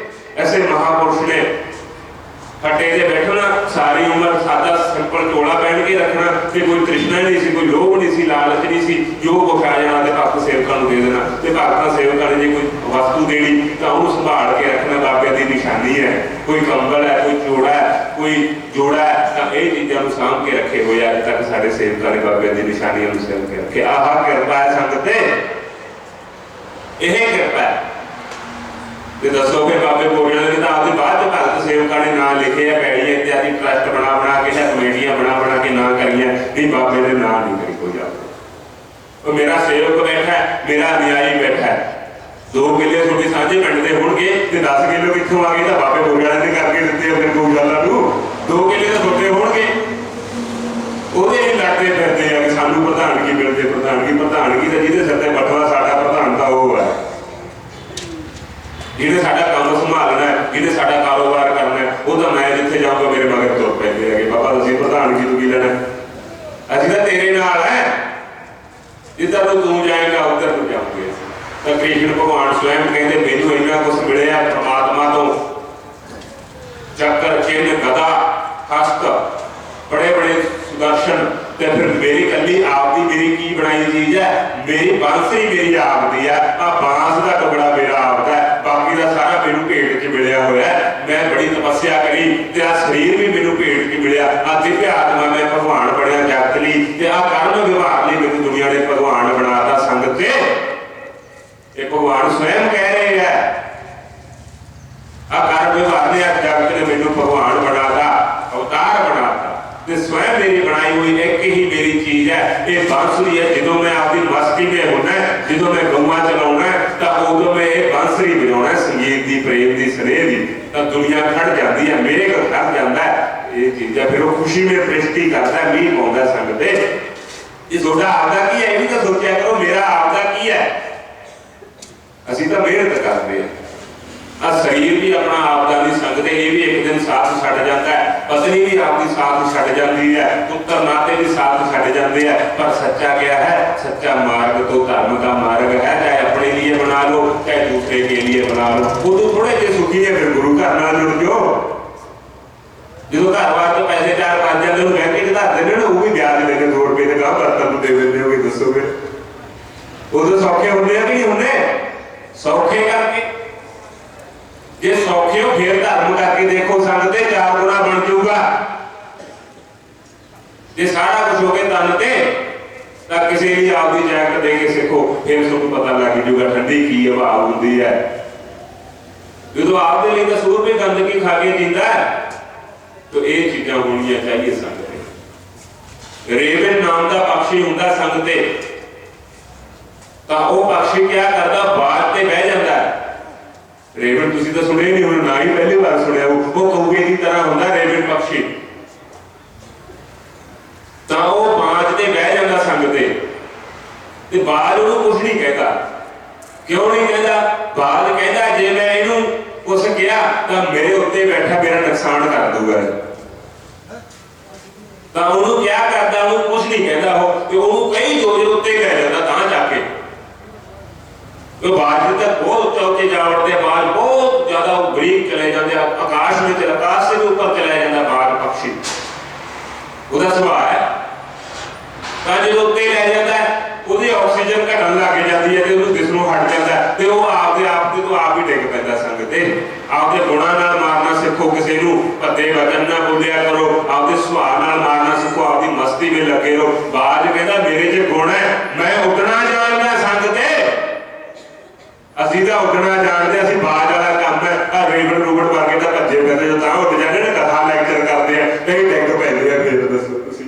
ਐਸੇ ਮਹਾਪੁਰਸ਼ ਨੇ ਫੱਟੇ ਤੇ ਬੈਠਣਾ, ਸਾਰੀ ਉਮਰ ਸਾਦਾ ਸਿੰਪਲ ਚੋਲਾ ਪਹਿਨ ਕੇ ਰੱਖਣਾ, ਤੇ ਕੋਈ ਤ੍ਰਿਸ਼ਨਾ ਨਹੀਂ ਸੀ, ਕੋਈ ਲੋਭ ਨਹੀਂ ਸੀ, ਲਾਲਚ ਨਹੀਂ ਸੀ, ਜੋ ਕੁਛ ਆ ਜਾਣਾ ਤੇ ਭਗਤ ਸੇਵਕਾਂ ਨੂੰ ਦੇ ਦੇਣਾ। ਤੇ ਭਗਤਾਂ ਸੇਵਕਾਂ ਨੇ ਜੇ ਕੋਈ ਵਸਤੂ ਦੇਣੀ ਤਾਂ ਉਹਨੂੰ ਸੰਭਾਲ ਕੇ ਰੱਖਣਾ, ਬਾਬੇ ਦੀ ਨਿਸ਼ਾਨੀ ਹੈ। ਕੋਈ ਕੰਬਲ ਹੈ, ਕੋਈ ਚੋੜਾ ਹੈ, ਕੋਈ ਜੋੜਾ ਹੈ, ਤਾਂ ਇਹ ਚੀਜ਼ਾਂ ਨੂੰ ਸਾਂਭ ਕੇ ਰੱਖੇ ਹੋਏ ਅੱਜ ਤੱਕ ਸਾਡੇ ਸੇਵਕਾਂ ਨੇ ਬਾਬੇ ਦੀ ਨਿਸ਼ਾਨੀਆਂ ਨੂੰ ਸਾਂਭ ਕੇ ਰੱਖੇ। ਆਹ ਕਿਰਪਾ ਹੈ ਸੰਗਤ ਤੇ, ਇਹ ਕਿਰਪਾ ਹੈ। ਤੇ ਦੱਸੋ ਫਿਰ ਬਾਬੇ ਬੋਲਿਆ ਨੇ ਤਾਂ ਆਪਦੇ ਬਾਅਦ ਚ ਭਗਤ ਸੇਵਕਾਂ ਨੇ ਨਾਂ ਲਿਖੇ ਆ, ਪੈੜੀਆਂ ਇਤਿਆਦੀ ਟਰਸਟ ਬਣਾ ਕੇ ਜਾਂ ਕਮੇਟੀਆਂ ਬਣਾ ਕੇ ਨਾਂ ਕਰੀਆਂ, ਨਹੀਂ ਬਾਬੇ ਦੇ ਨਾਂ ਨਹੀਂ ਕਰੀ ਕੋਈ ਆ। ਉਹ ਮੇਰਾ ਸੇਵਕ ਬੈਠਾ, ਮੇਰਾ ਅਨਿਆਈ ਬੈਠਾ, 2 ਕਿੱਲੇ ਤੁਹਾਡੇ ਸਾਂਝੇ ਪਿੰਡ ਦੇ ਹੋਣਗੇ ਤੇ 10 ਕਿੱਲੇ ਕਿੱਥੋਂ ਆ ਗਏ ਤਾਂ ਬਾਬੇ ਬੋਲਿਆ ਨੇ ਕਰਕੇ ਦਿੱਤੇ ਆਪਣੇ ਗਊਸ਼ਾਲਾ ਨੂੰ। 2 ਕਿੱਲੇ ਤਾਂ ਤੁਹਾਡੇ ਹੋਣਗੇ, ਉਹਦੇ ਹੀ ਲੜਦੇ ਫਿਰਦੇ ਆ ਕਿ ਸਾਨੂੰ ਪ੍ਰਧਾਨਗੀ ਮਿਲਦੇ। ਪ੍ਰਧਾਨਗੀ ਤਾਂ ਜਿਹਦੇ ਸਿਰ ਤੇ ਬਟਵਾ ਸਾਡਾ ਪ੍ਰਧਾਨ ਤਾਂ ਉਹ ਹੈ, ਜਿਹਨੇ ਸਾਡਾ ਕੰਮ ਸੰਭਾਲਣਾ ਹੈ, ਜਿਹਨੇ ਸਾਡਾ ਕਾਰੋਬਾਰ ਕਰਨਾ ਹੈ, ਉਹ ਤਾਂ ਮੈਂ ਜਿੱਥੇ ਜਾਊਂਗਾ ਮੇਰੇ ਮਗਰ ਤੁਰ ਪੈਂਦੇ ਹੈਗੇ। ਬਾਬਾ ਤੁਸੀਂ ਪ੍ਰਧਾਨਗੀ ਤੋਂ ਕੀ ਲੈਣਾ, ਅਸੀਂ ਤਾਂ ਤੇਰੇ ਨਾਲ ਹੈ, ਜਿੱਦਾਂ ਤੂੰ ਜਾਏਗਾ ਉੱਧਰ ਨੂੰ ਜਾਊਂਗੇ। ਤਾਂ ਕ੍ਰਿਸ਼ਨ ਭਗਵਾਨ ਸਵੈਮ ਕਹਿੰਦੇ ਮੈਨੂੰ ਇੰਨਾ ਕੁਛ ਮਿਲਿਆ ਪਰਮਾਤਮਾ ਤੋਂ, ਚੱਕਰ ਚਿੰਨ ਗਦਾ ਹਸਤ ਬੜੇ ਬੜੇ ਸੁਦਰਸ਼ਨ, ਤੇ ਫਿਰ ਮੇਰੀ ਕੱਲੀ ਆਪ ਦੀ ਮੇਰੀ ਕੀ ਬਣਾਈ ਚੀਜ਼ ਹੈ, ਮੇਰੀ ਬਾਂਸਰੀ ਮੇਰੀ ਆਪ ਦੀ ਹੈ, ਆ ਬਾਂਸ ਦਾ ਟੁਕੜਾ ਮੇਰਾ ਆਪ ਦਾ, ਬਾਕੀ ਦਾ ਸਾਰਾ ਮੈਨੂੰ ਭੇਟ 'ਚ ਮਿਲਿਆ ਹੋਇਆ। ਮੈਂ ਬੜੀ ਤਪੱਸਿਆ ਕਰੀ ਤੇ ਆ ਸਰੀਰ ਵੀ ਮੈਨੂੰ ਭੇਟ 'ਚ ਮਿਲਿਆ, ਆ ਦਿਵਯ ਆਤਮਾ ਮੈਂ ਭਗਵਾਨ ਬਣਿਆ ਜਗਤ ਲਈ, ਤੇ ਆ ਕਰਮ ਵਿਵਹਾਰ ਲਈ ਮੈਨੂੰ ਦੁਨੀਆ ਨੇ ਭਗਵਾਨ ਬਣਾਤਾ ਸੰਗਤ ਤੇ। ਇਹ ਭਗਵਾਨ ਸਵੈਮ ਕਹਿ ਰਹੇ ਹੈ, ਆ ਕਰਮ ਵਿਵਹਾਰ ਨੇ ਜਗਤ ਨੇ ਮੈਨੂੰ ਭਗਵਾਨ ਬਣਾਤਾ, ਅਵਤਾਰ ਬਣਾਤਾ, ਤੇ ਸਵੈਮ ਮੇਰੀ ਬਣਾਈ ਹੋਈ ਇੱਕ ਹੀ ਮੇਰੀ ਚੀਜ਼ ਹੈ, ਇਹ ਬਾਂਸੁਰੀ ਹੈ। ਜਦੋਂ ਮੈਂ ਆਪਦੀ ਮਸਤੀ ਵਿੱਚ ਹੁੰਦਾ, ਜਦੋਂ ਮੈਂ ਗਊਆਂ ਚਲਾਉਣਾ, ਤਾਂ ਉਦੋਂ ਮੈਂ ਇਹ ਬਾਂਸੁਰੀ ਵਜਾਉਣਾ, ਸੰਗੀਤ ਦੀ, ਪ੍ਰੇਮ ਦੀ, ਸਨੇਹ ਦੀ, ਤਾਂ ਦੁਨੀਆ ਖੜ ਜਾਂਦੀ ਹੈ, ਮੇਰੇ ਕੋਲ ਖੜ ਜਾਂਦਾ ਇਹ ਚੀਜ਼ਾਂ। ਫਿਰ ਉਹ ਖੁਸ਼ੀ ਵਿੱਚ ਪ੍ਰਿਸ਼ਟੀ ਕਰਦਾ, ਮੀਂਹ ਪਾਉਂਦਾ ਸੰਗ ਤੇ। ਇਹ ਤੁਹਾਡਾ ਆਪਦਾ ਕੀ ਹੈ, ਇਹ ਵੀ ਤਾਂ ਸੋਚਿਆ ਕਰੋ, ਮੇਰਾ ਆਪਦਾ ਕੀ ਹੈ। ਅਸੀਂ ਤਾਂ ਮਿਹਨਤ ਕਰਦੇ ਹਾਂ, ਆ ਸਰੀਰ ਵੀ ਆਪਣਾ ਆਪਦਾ ਨਹੀਂ ਸੰਗਦੇ, ਇਹ ਵੀ ਇੱਕ ਦਿਨ ਸਾਥ ਛੱਡ ਜਾਂਦਾ ਹੈ, ਪਤਨੀ ਵੀ ਆਪਦੀ ਸਾਥ ਛੱਡ ਜਾਂਦੀ ਹੈ, ਪੁੱਤਰ ਨਾਤੇ ਵੀ ਸਾਥ ਛੱਡ ਜਾਂਦੇ ਆ। ਪਰ ਸੱਚਾ ਕਿਆ ਹੈ, ਸੱਚਾ ਮਾਰਗ ਤੋਂ ਧਰਮ ਦਾ ਮਾਰਗ ਹੈ, ਚਾਹੇ ਆਪਣੇ लिए बना लो चाहे दूसरे के लिए बना लो। वो तो थोड़े जे सुखी है फिर गुरु घर नाल जुड़ जाओ। जो घर बार तो पैसे 4-5 जाते हैं बैंक च धर देने वो भी ब्याज लेने 2 रुपए के गांव बर्तन दे देते हो, दसो फिर वो तो सौखे होंगे कि नहीं होंगे? सौखे करके जे सौखे हो फिर धर्म करके देखो संगते 4 गुना बन जाऊगा। जे सारा कुछ हो गए तन ते ਤਾਂ ਕਿਸੇ ਵੀ ਆਪਦੀ ਜੈਕਟ ਦੇ ਕੇ ਸਿੱਖੋ, ਫਿਰ ਤੁਹਾਨੂੰ ਪਤਾ ਲੱਗ ਜੂਗਾ ਠੰਡੀ ਕੀ ਹਵਾ ਹੁੰਦੀ ਹੈ। ਜਦੋਂ ਆਪਦੇ ਲਈ ਤਾਂ ਸੂਰ ਵੀ ਗੰਦਗੀ ਖਾ ਕੇ ਜੀਂਦਾ, ਤਾਂ ਇਹ ਚੀਜ਼ਾਂ ਹੋਣੀਆਂ ਚਾਹੀਏ ਸੰਗਤ। रेवन नाम का पक्षी हुंदा संग ते, तां वो पक्षी क्या करता, बाज ते बह जाता है। रेवन तुसीं तां सुणिया नहीं होना, ना ही पहली बार सुनिया, वो कौवे की तरह हुंदा रेवन पक्षी, तां वो बाज ते बह जाता संग ते, ते बाज उहनूं कुछ नहीं कहता। क्यों नहीं कहता? बाज कहता जे मैं इहनूं कुछ कहा तां मेरे उत्ते बैठा मेरा नुकसान कर दूगा, तां उहनूं क्या करता, उहनूं कुछ नहीं कहता, हो ते उहनूं कई जोर उत्ते ले जाता तां जाके। तो बाज तक बहुत ऊंचे जा उठते, बाज बहुत ज्यादा बरीक चले जाते, आकाश में आकाश से भी ऊपर चला जाता बाज पक्षी, उसका सुभाव है। जो उत्ते लै जाता है ਉਹਦੀ ਆਕਸੀਜਨ ਘਟਣ ਲੱਗ ਜਾਂਦੀ ਹੈ ਤੇ ਉਹਨੂੰ ਦਿਸਣੋਂ ਹਟ ਜਾਂਦਾ ਤੇ ਉਹ ਆਪਦੇ ਆਪ ਤੇ ਤੋਂ ਆਪ ਹੀ ਡਿੱਗ ਪੈਂਦਾ ਸੰਗ ਤੇ। ਆਪਦੇ ਗੁਣਾਂ ਨਾਲ ਮਾਰਨਾ ਸਿੱਖੋ, ਕਿਸੇ ਨੂੰ ਭੱਦੇ ਵਚਨ ਨਾ ਬੋਲਿਆ ਕਰੋ, ਆਪਦੇ ਸੁਭਾਅ ਨਾਲ ਮਾਰਨਾ ਸਿੱਖੋ, ਆਪਦੀ ਮਸਤੀ ਵਿੱਚ ਲੱਗੇ ਰਹੋ। ਬਾਜ ਕਹਿੰਦਾ ਮੇਰੇ 'ਚ ਗੁਣ ਹੈ, ਮੈਂ ਉੱਡਣਾ ਜਾਣਦਾ ਸੰਗ ਤੇ। ਅਸੀਂ ਤਾਂ ਉੱਡਣਾ ਜਾਣਦੇ, ਅਸੀਂ ਬਾਜ ਵਾਲਾ ਕੰਮ ਹੈ। ਆ ਰੇਵਣ ਰੂਬੜ ਵਰਗੇ ਤਾਂ ਭੱਜੇ ਫਿਰਦੇ, ਜੋ ਤਾਂ ਉੱਡ ਜਾਂਦੇ ਨੇ, ਕਥਾ ਲੈਕਚਰ ਕਰਦੇ ਆ ਤੇ ਡਿੱਗ ਪੈਂਦੇ ਆ। ਫਿਰ ਦੱਸੋ ਤੁਸੀਂ,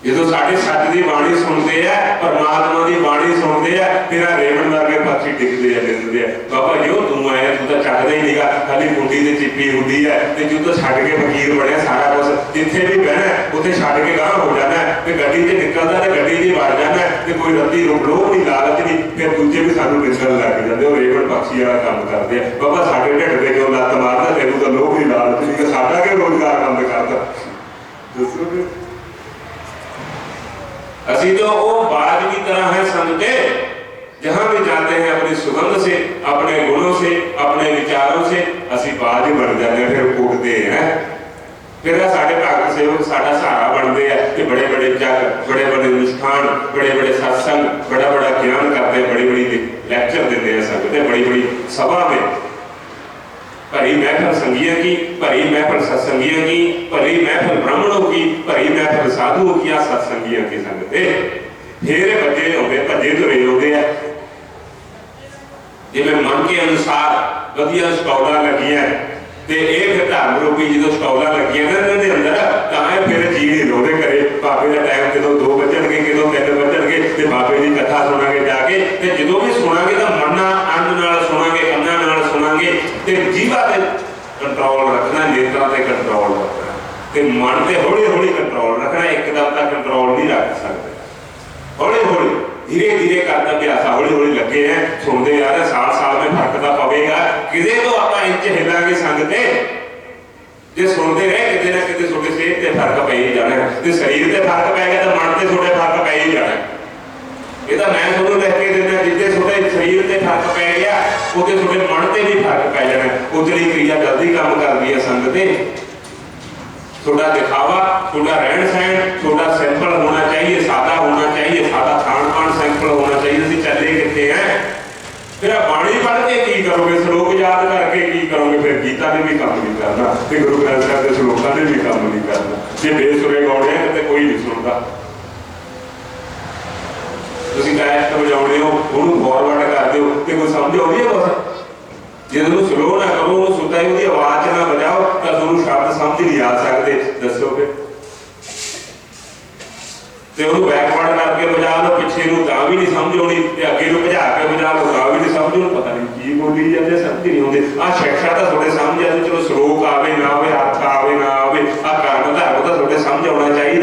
ਜਦੋਂ ਸਾਡੇ ਸੱਚ ਦੀ ਬਾਣੀ ਸੁਣਦੇ ਆ, ਪਰਮਾਤਮਾ ਦੀ ਬਾਣੀ ਸੁਣਦੇ ਆ, ਫਿਰ ਆ ਰੇਵਣ ਵਰਗੇ ਪੱਖੀ ਡਿੱਗਦੇ ਆ, ਡਿੱਗਦੇ ਆ। ਬਾਬਾ ਜੀ ਤੂੰ ਆਇਆ, ਤੂੰ ਤਾਂ ਚੱਕਦਾ ਹੀ ਨਹੀਂਗਾ, ਖਾਲੀ ਮੁੰਡੀ ਤੇ ਚਿੱਪੀ ਹੁੰਦੀ ਹੈ ਤੇ ਜਦੋਂ ਛੱਡ ਕੇ ਫਕੀਰ ਬਣਿਆ ਸਾਰਾ ਕੁਛ, ਜਿੱਥੇ ਵੀ ਬਹਿਣਾ ਉੱਥੇ ਛੱਡ ਕੇ ਗਾਂਹ ਹੋ ਜਾਣਾ ਤੇ ਗੱਡੀ 'ਚ ਨਿਕਲਦਾ ਤੇ ਗੱਡੀ 'ਚ ਵੜ ਜਾਣਾ ਤੇ ਕੋਈ ਰੱਤੀ ਲੋਭ ਨਹੀਂ, ਲਾਲਚ ਨਹੀਂ, ਫਿਰ ਦੂਜੇ ਵੀ ਸਾਨੂੰ ਨਿਕਲਣ ਲੱਗ ਜਾਂਦੇ। ਉਹ ਰੇਵਣ ਪੱਖੀ ਵਾਲਾ ਕੰਮ ਕਰਦੇ ਆ। ਬਾਬਾ ਸਾਡੇ ਢਿੱਡ ਤੇ ਕਿਉਂ ਲੱਤ ਮਾਰਦਾ, ਤੈਨੂੰ ਤਾਂ ਲੋਭ ਨਹੀਂ, ਲਾਲਚ ਨਹੀਂ, ਸਾਡਾ ਕਿ ਰੋਜ਼ਗਾਰ ਬੰਦ ਕਰਦਾ, ਦੱਸੋ। असी तो वो बाज की तरह है संगते, जहां भी जाते हैं अपनी सुगंध से, अपने गुणों से, अपने विचारों से असी बाज ही बन जाते हैं, फिर उड़ते हैं। फिर साढ़े भगत सेवक साडा सहारा बनते हैं कि बड़े बड़े जग, बड़े बड़े अनुष्ठान, बड़े बड़े सत्संग, बड़ा बड़ा ज्ञान करते हैं, बड़ी बड़ी लैक्चर देते हैं संगते, बड़ी बड़ी सभा में। भरी महफिल संगियों की, भरी महफिल सत्संगियों की, भरी महफिल ब्राह्मणों की, भरी महफिल साधुओं की, सत्संगियों की संगते फेरे बजे होंगे, भजे तुरे होंगे है। जिवें मन के अनुसार वधिया स्टॉलां लगियां ते ये फिर धर्म रूपी जो स्टॉलां लगियां ना इहदे अंदर, तां फिर जी नहीं रोदे करे। बाबे का टाइम कदों 2 बजणगे, कदों 3 बजणगे ते बाबे की कथा सुनांगे जाके, ते जदों भी सुनांगे तां मन्ना अंग नाल सुनांगे, कन्नां नाल सुनांगे ते जीवा ते कंट्रोल रखना, नेत्रां ते कंट्रोल रखना ते मन ते हौली हौली कंट्रोल रखना। एकदम तक कंट्रोल नहीं रख सकते, हौली हौली धीरे धीरे करना अभ्यास, हौली हौली लगे हैं सुनते यार, साल साल में फर्क तो पवेगा। किते तो आप इंच हिलांगे संगते, जे सुनते रहे किते ना किते थोड़े सेहत ते फर्क पै ही जाना, ते शरीर ते फर्क पै गया तो मन ते थोड़े फर्क पै ही जाना। ये तो मैं थोड़ा लिख के देना, जितने थोड़े शरीर ते फर्क पै गया उते थोड़े मन ते भी फर्क पै जाना। उतनी क्रिया जल्दी काम करती है संगते। थोड़ा दिखावा, थोड़ा रहन सहन, थोड़ा सिंपल होना चाहिए, सादा होना चाहिए, सादा खान पान सिंपल होना चाहिए। असं चले कितने हैं, फिर बाणी पढ़ के की करोगे, श्लोक याद करके की करोगे, फिर गीता ने भी काम नहीं करना, फिर गुरु ग्रंथ साहिब के श्लोकों ने भी काम नहीं करना। जे बेसुरे गाने तो कोई नहीं सुनता। तुसीं कैसेट बजाउणे हो, उहनूं फॉरवर्ड कर दिओ ते कोई समझ आउंदी है कुछ? जे तुम स्लो ना करो, सुता ही उसकी आवाज ना बजाओ तो तुम शब्द समझ नहीं आ सकते। दसो फिर बैकवर्ड करके बजा लो, पिछे तां भी नहीं समझ आनी, अगे भजा के बजा लो तां भी नहीं समझ आनी, पता नहीं की बोली जाते, समझ नहीं आते। आ शिक्षा तो थोड़े समझ आती, चलो श्लोक आवे ना आवे, अर्थ आवे ना आवे, आ कर्म धर्म तो थोड़े समझ आना चाहिए।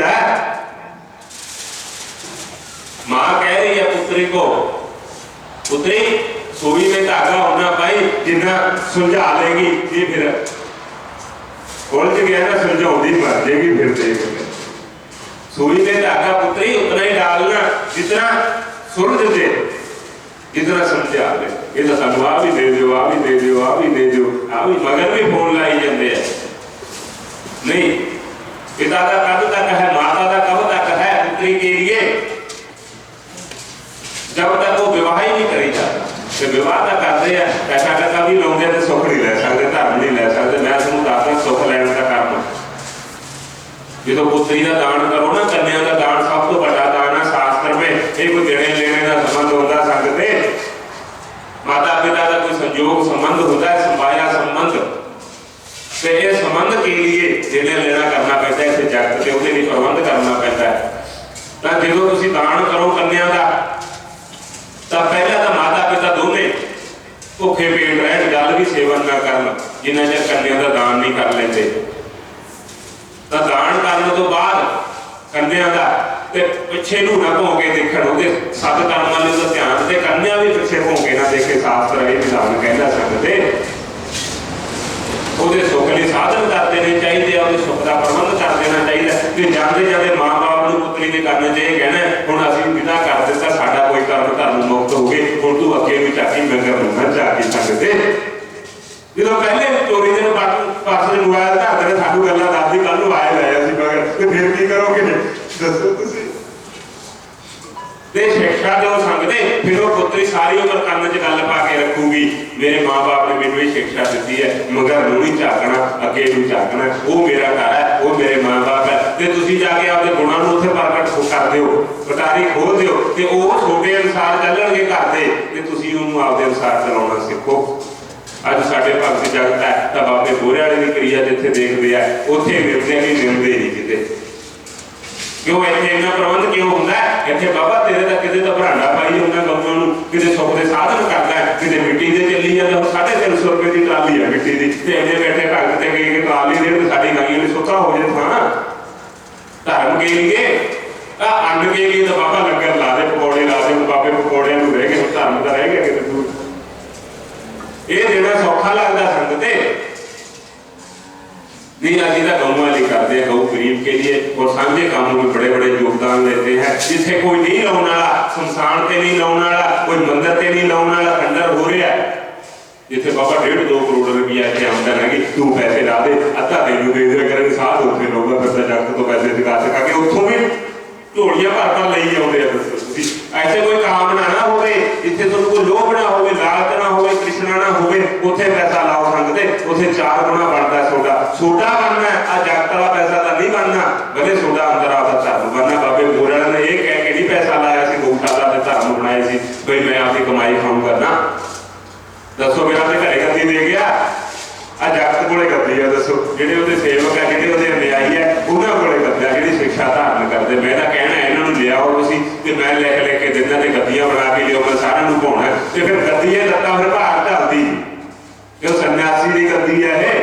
मां कह रही है पुत्री को, पुत्री सोई में धागा होना पाई जिन्ना सुलझा लेगी, ये फिर उलझ गया ना, सुलझाउंदी मर जाएगी। फिर देख सुई में धागा पुत्री उतना ही डालना जितना सुलझ दे, जितना समझा ले। ये तो सानू आ भी दे दो, आ भी दे दो, आ भी दे दो, आ भी मगर भी फोन लाई जाते हैं। नहीं, पिता का कब तक है, माता का कब तक है पुत्री के लिए, जब तक वो विवाह ही नहीं करी जाता। तो विवाह तो करते हैं, पैसा टका भी लाते तो सुख नहीं लै सकते, धर्म नहीं लै सकते। मैं तुहानूं दसदा सुख लैण का काम जो पुत्री का दान करो ना, कन्या का दान सब तो बड़ा दान है शास्त्र में। ये कोई देने लेने का संबंध होता सकते, माता पिता का कोई संयोग संबंध होता है, संभाया संबंध। तो ये संबंध के लिए देने लेना करना पड़ता है। जगत दान करो कन्या का, तो पहला तो माता पिता दोने भुखे पेट रह जल भी सेवन ना करन जिन्ना चਿਰ कन्या का दान नहीं कर लेते। तो दान करने तो बाद कन्या का पिछे नूं ना भौं के देखण, उहदे सत कर्मां लई तो ध्यान ते कन्या भी पिछे भौं के ना देखे। शास्त्र ये विधान कहता संगते ਉਹਦੇ ਸੁੱਖ ਲਈ ਸਾਧਨ ਕਰ ਦੇਣੇ ਚਾਹੀਦੇ ਆ, ਉਹਦੇ ਸੁੱਖ ਦਾ ਪ੍ਰਬੰਧ ਕਰ ਦੇਣਾ ਚਾਹੀਦਾ। ਤੇ ਜਾਂਦੇ ਜਾਂਦੇ ਮਾਂ ਬਾਪ ਨੂੰ ਪੁੱਤਰੀ ਨੇ ਕਰਨੇ ਚਾਹੀਏ ਕਹਿਣਾ ਹੁਣ ਅਸੀਂ ਵਿਦਾ ਕਰ ਦਿੱਤਾ, ਸਾਡਾ ਕੋਈ ਕੰਮ ਧਰਮ ਮੁਕਤ ਹੋ ਗਏ, ਹੁਣ ਤੂੰ ਅੱਗੇ ਵੀ ਝਾਕੀ ਮਗਰ ਨੂੰ ਝਾਕੀ ਸਕਦੇ। ਜਦੋਂ ਪਹਿਲੇ ਚੋਰੀ ਦੇ ਪਾਸੇ ਮੋਬਾਈਲ ਧਰ ਦੇਣੇ, ਸਾਨੂੰ ਗੱਲਾਂ ਦੱਸਦੀ ਕੱਲ ਨੂੰ ਆਏ ਲੈ ਅਸੀਂ ਮਗਰ, ਤੇ ਫਿਰ ਕੀ ਕਰੋਗੇ ਦੱਸੋ ਤੁਸੀਂ। ਤੇ ਸਿੱਖਿਆ ਦਿਓ ਸੰਗਤੇ, ਫਿਰ ਉਹ ਪੁੱਤਰੀ ਸਾਰੀ ਉਮਰ ਕੰਨ 'ਚ ਗੱਲ ਪਾ ਕੇ ਰੱਖੂਗੀ ਮੇਰੇ ਮਾਂ-ਬਾਪ ਨੇ ਮੈਨੂੰ ਇਹ ਸਿੱਖਿਆ ਦਿੱਤੀ ਹੈ, ਮਗਰ ਨੂੰ ਨਹੀਂ ਝਾਕਣਾ, ਅੱਗੇ ਨੂੰ ਝਾਕਣਾ, ਉਹ ਮੇਰਾ ਘਰ ਹੈ, ਉਹ ਮੇਰੇ ਮਾਂ-ਬਾਪ ਹੈ। ਤੇ ਤੁਸੀਂ ਜਾ ਕੇ ਆਪਦੇ ਗੁਣਾਂ ਨੂੰ ਉੱਥੇ ਪ੍ਰਗਟ ਕਰ ਦਿਓ, ਪਟਾਰੀ ਖੋਲ ਦਿਓ, ਤੇ ਉਹ ਤੁਹਾਡੇ ਅਨੁਸਾਰ ਚੱਲਣਗੇ ਘਰ ਦੇ, ਤੇ ਤੁਸੀਂ ਉਹਨੂੰ ਆਪਦੇ ਅਨੁਸਾਰ ਚਲਾਉਣਾ ਸਿੱਖੋ। ਅੱਜ ਸਾਡੇ ਭਗਤ ਜਗਤ ਹੈ ਤਾਂ ਬਾਬੇ ਬੋਰੇ ਵਾਲੇ ਦੀ ਕਿਰਿਆ ਜਿੱਥੇ ਦੇਖਦੇ ਆ ਉੱਥੇ ਮਿਲਦੇ ਨਹੀਂ, ਮਿਲਦੇ ਨਹੀਂ ਕਿਤੇ। ਕਿਉਂ ਇੱਥੇ ਇੰਨਾ ਪ੍ਰਬੰਧ ਕਿਉਂ ਹੁੰਦਾ? ਇੱਥੇ ਬਾਬਾ ਤੇਰੇ ਦਾ ਕਿਤੇ ਤਾਂ ਭਰਾਂਡਾ ਪਾਈ ਹੁੰਦਾ ਗਊਆਂ ਨੂੰ, ਕਿਤੇ ਸੁੱਖ ਦੇ ਸਾਧਨ ਕਰਦਾ, ਕਿਤੇ ਮਿੱਟੀ ਦੇ ਚੱਲੀ ਜਾਂਦਾ। ਹੁਣ 350 ਰੁਪਏ ਦੀ ਟਰਾਲੀ ਹੈ ਮਿੱਟੀ ਦੀ, ਤੇ ਇੰਨੇ ਬੈਠੇ ਭਗਤ ਤੇ ਗਏ ਕਿ ਟਰਾਲੀ ਦੇਣ, ਸਾਡੀ ਗਾਈਆਂ ਲਈ ਸੁੱਖਾ ਹੋ ਜਾਏ। ਥਾਂ ਧਰਮ ਕੇ लिए ਅੰਨ ਕੇ लिए ਤਾਂ ਬਾਬਾ ਲੰਗਰ ਲਾ ਦੇ, ਪਕੌੜੇ ਲਾ ਦੇ। ਬਾਬੇ ਪਕੌੜਿਆਂ ਨੂੰ ਰਹਿ ਗਏ, ਧਰਮ ਦਾ ਰਹਿ ਗਿਆ ਕਿਤੇ ਦੂਰ। ਇਹ ਦੇਣਾ ਸੌਖਾ ਲੱਗਦਾ ਸੰਗਤੇ नहीं। आज इधर गौवा लिए करते हैं, गौ गरीब के लिए और साझे कामों में बड़े बड़े योगदान देते हैं। जिसे कोई नहीं लाने वाला, शमशान से नहीं लाने वाला, कोई मंदिर से नहीं लाने वाला, खंडर हो रहा है। जिथे बाबा 1.5-2 करोड़ रुपया इतने आमदन है, तू पैसे ला दे, अद्धा तेन दे दिया करे, साथ उत्थे लोग फिर जगत तो पैसे चुका चुका के उतों भी ढोलियां भर भर ले आते हैं। ऐसे कोई कामना ना हो जिथे तुम कोई लोभ ना हो, लालच ना हो, कृष्णा ना हो, उत्थे पैसा लाओ संगते, उत्थे 4 गुना बनता सोडा। सोडा बनना है, आ जगत वाला पैसा तो नहीं बनना, भले सोडा अंदर आता धर्म बनना। बाबे बोरा ने यह कह के नहीं पैसा लाया सी, गौशाला के धर्म बनाए सी भाई मैं आपकी कमाई खाऊंगा ना। दसो मेरा तो घरे गद्दी दे गया, आ जगत को गद्दी है। दसो जेडे सेवक है, जेडे अन्यायी है, उन्होंने को गद्दी है जी शिक्षा धारण करते। मैं तो कहना इन्होंने लियाओ तुसीं ते मैं लिख के दिना ते गद्दियां बना के लियो, मैं सारिਆਂ ਨੂੰ पाउणा ते फिर गद्दी है लत्तां फिर भार ढलदी, क्यों सन्यासी दी गद्दी है ये।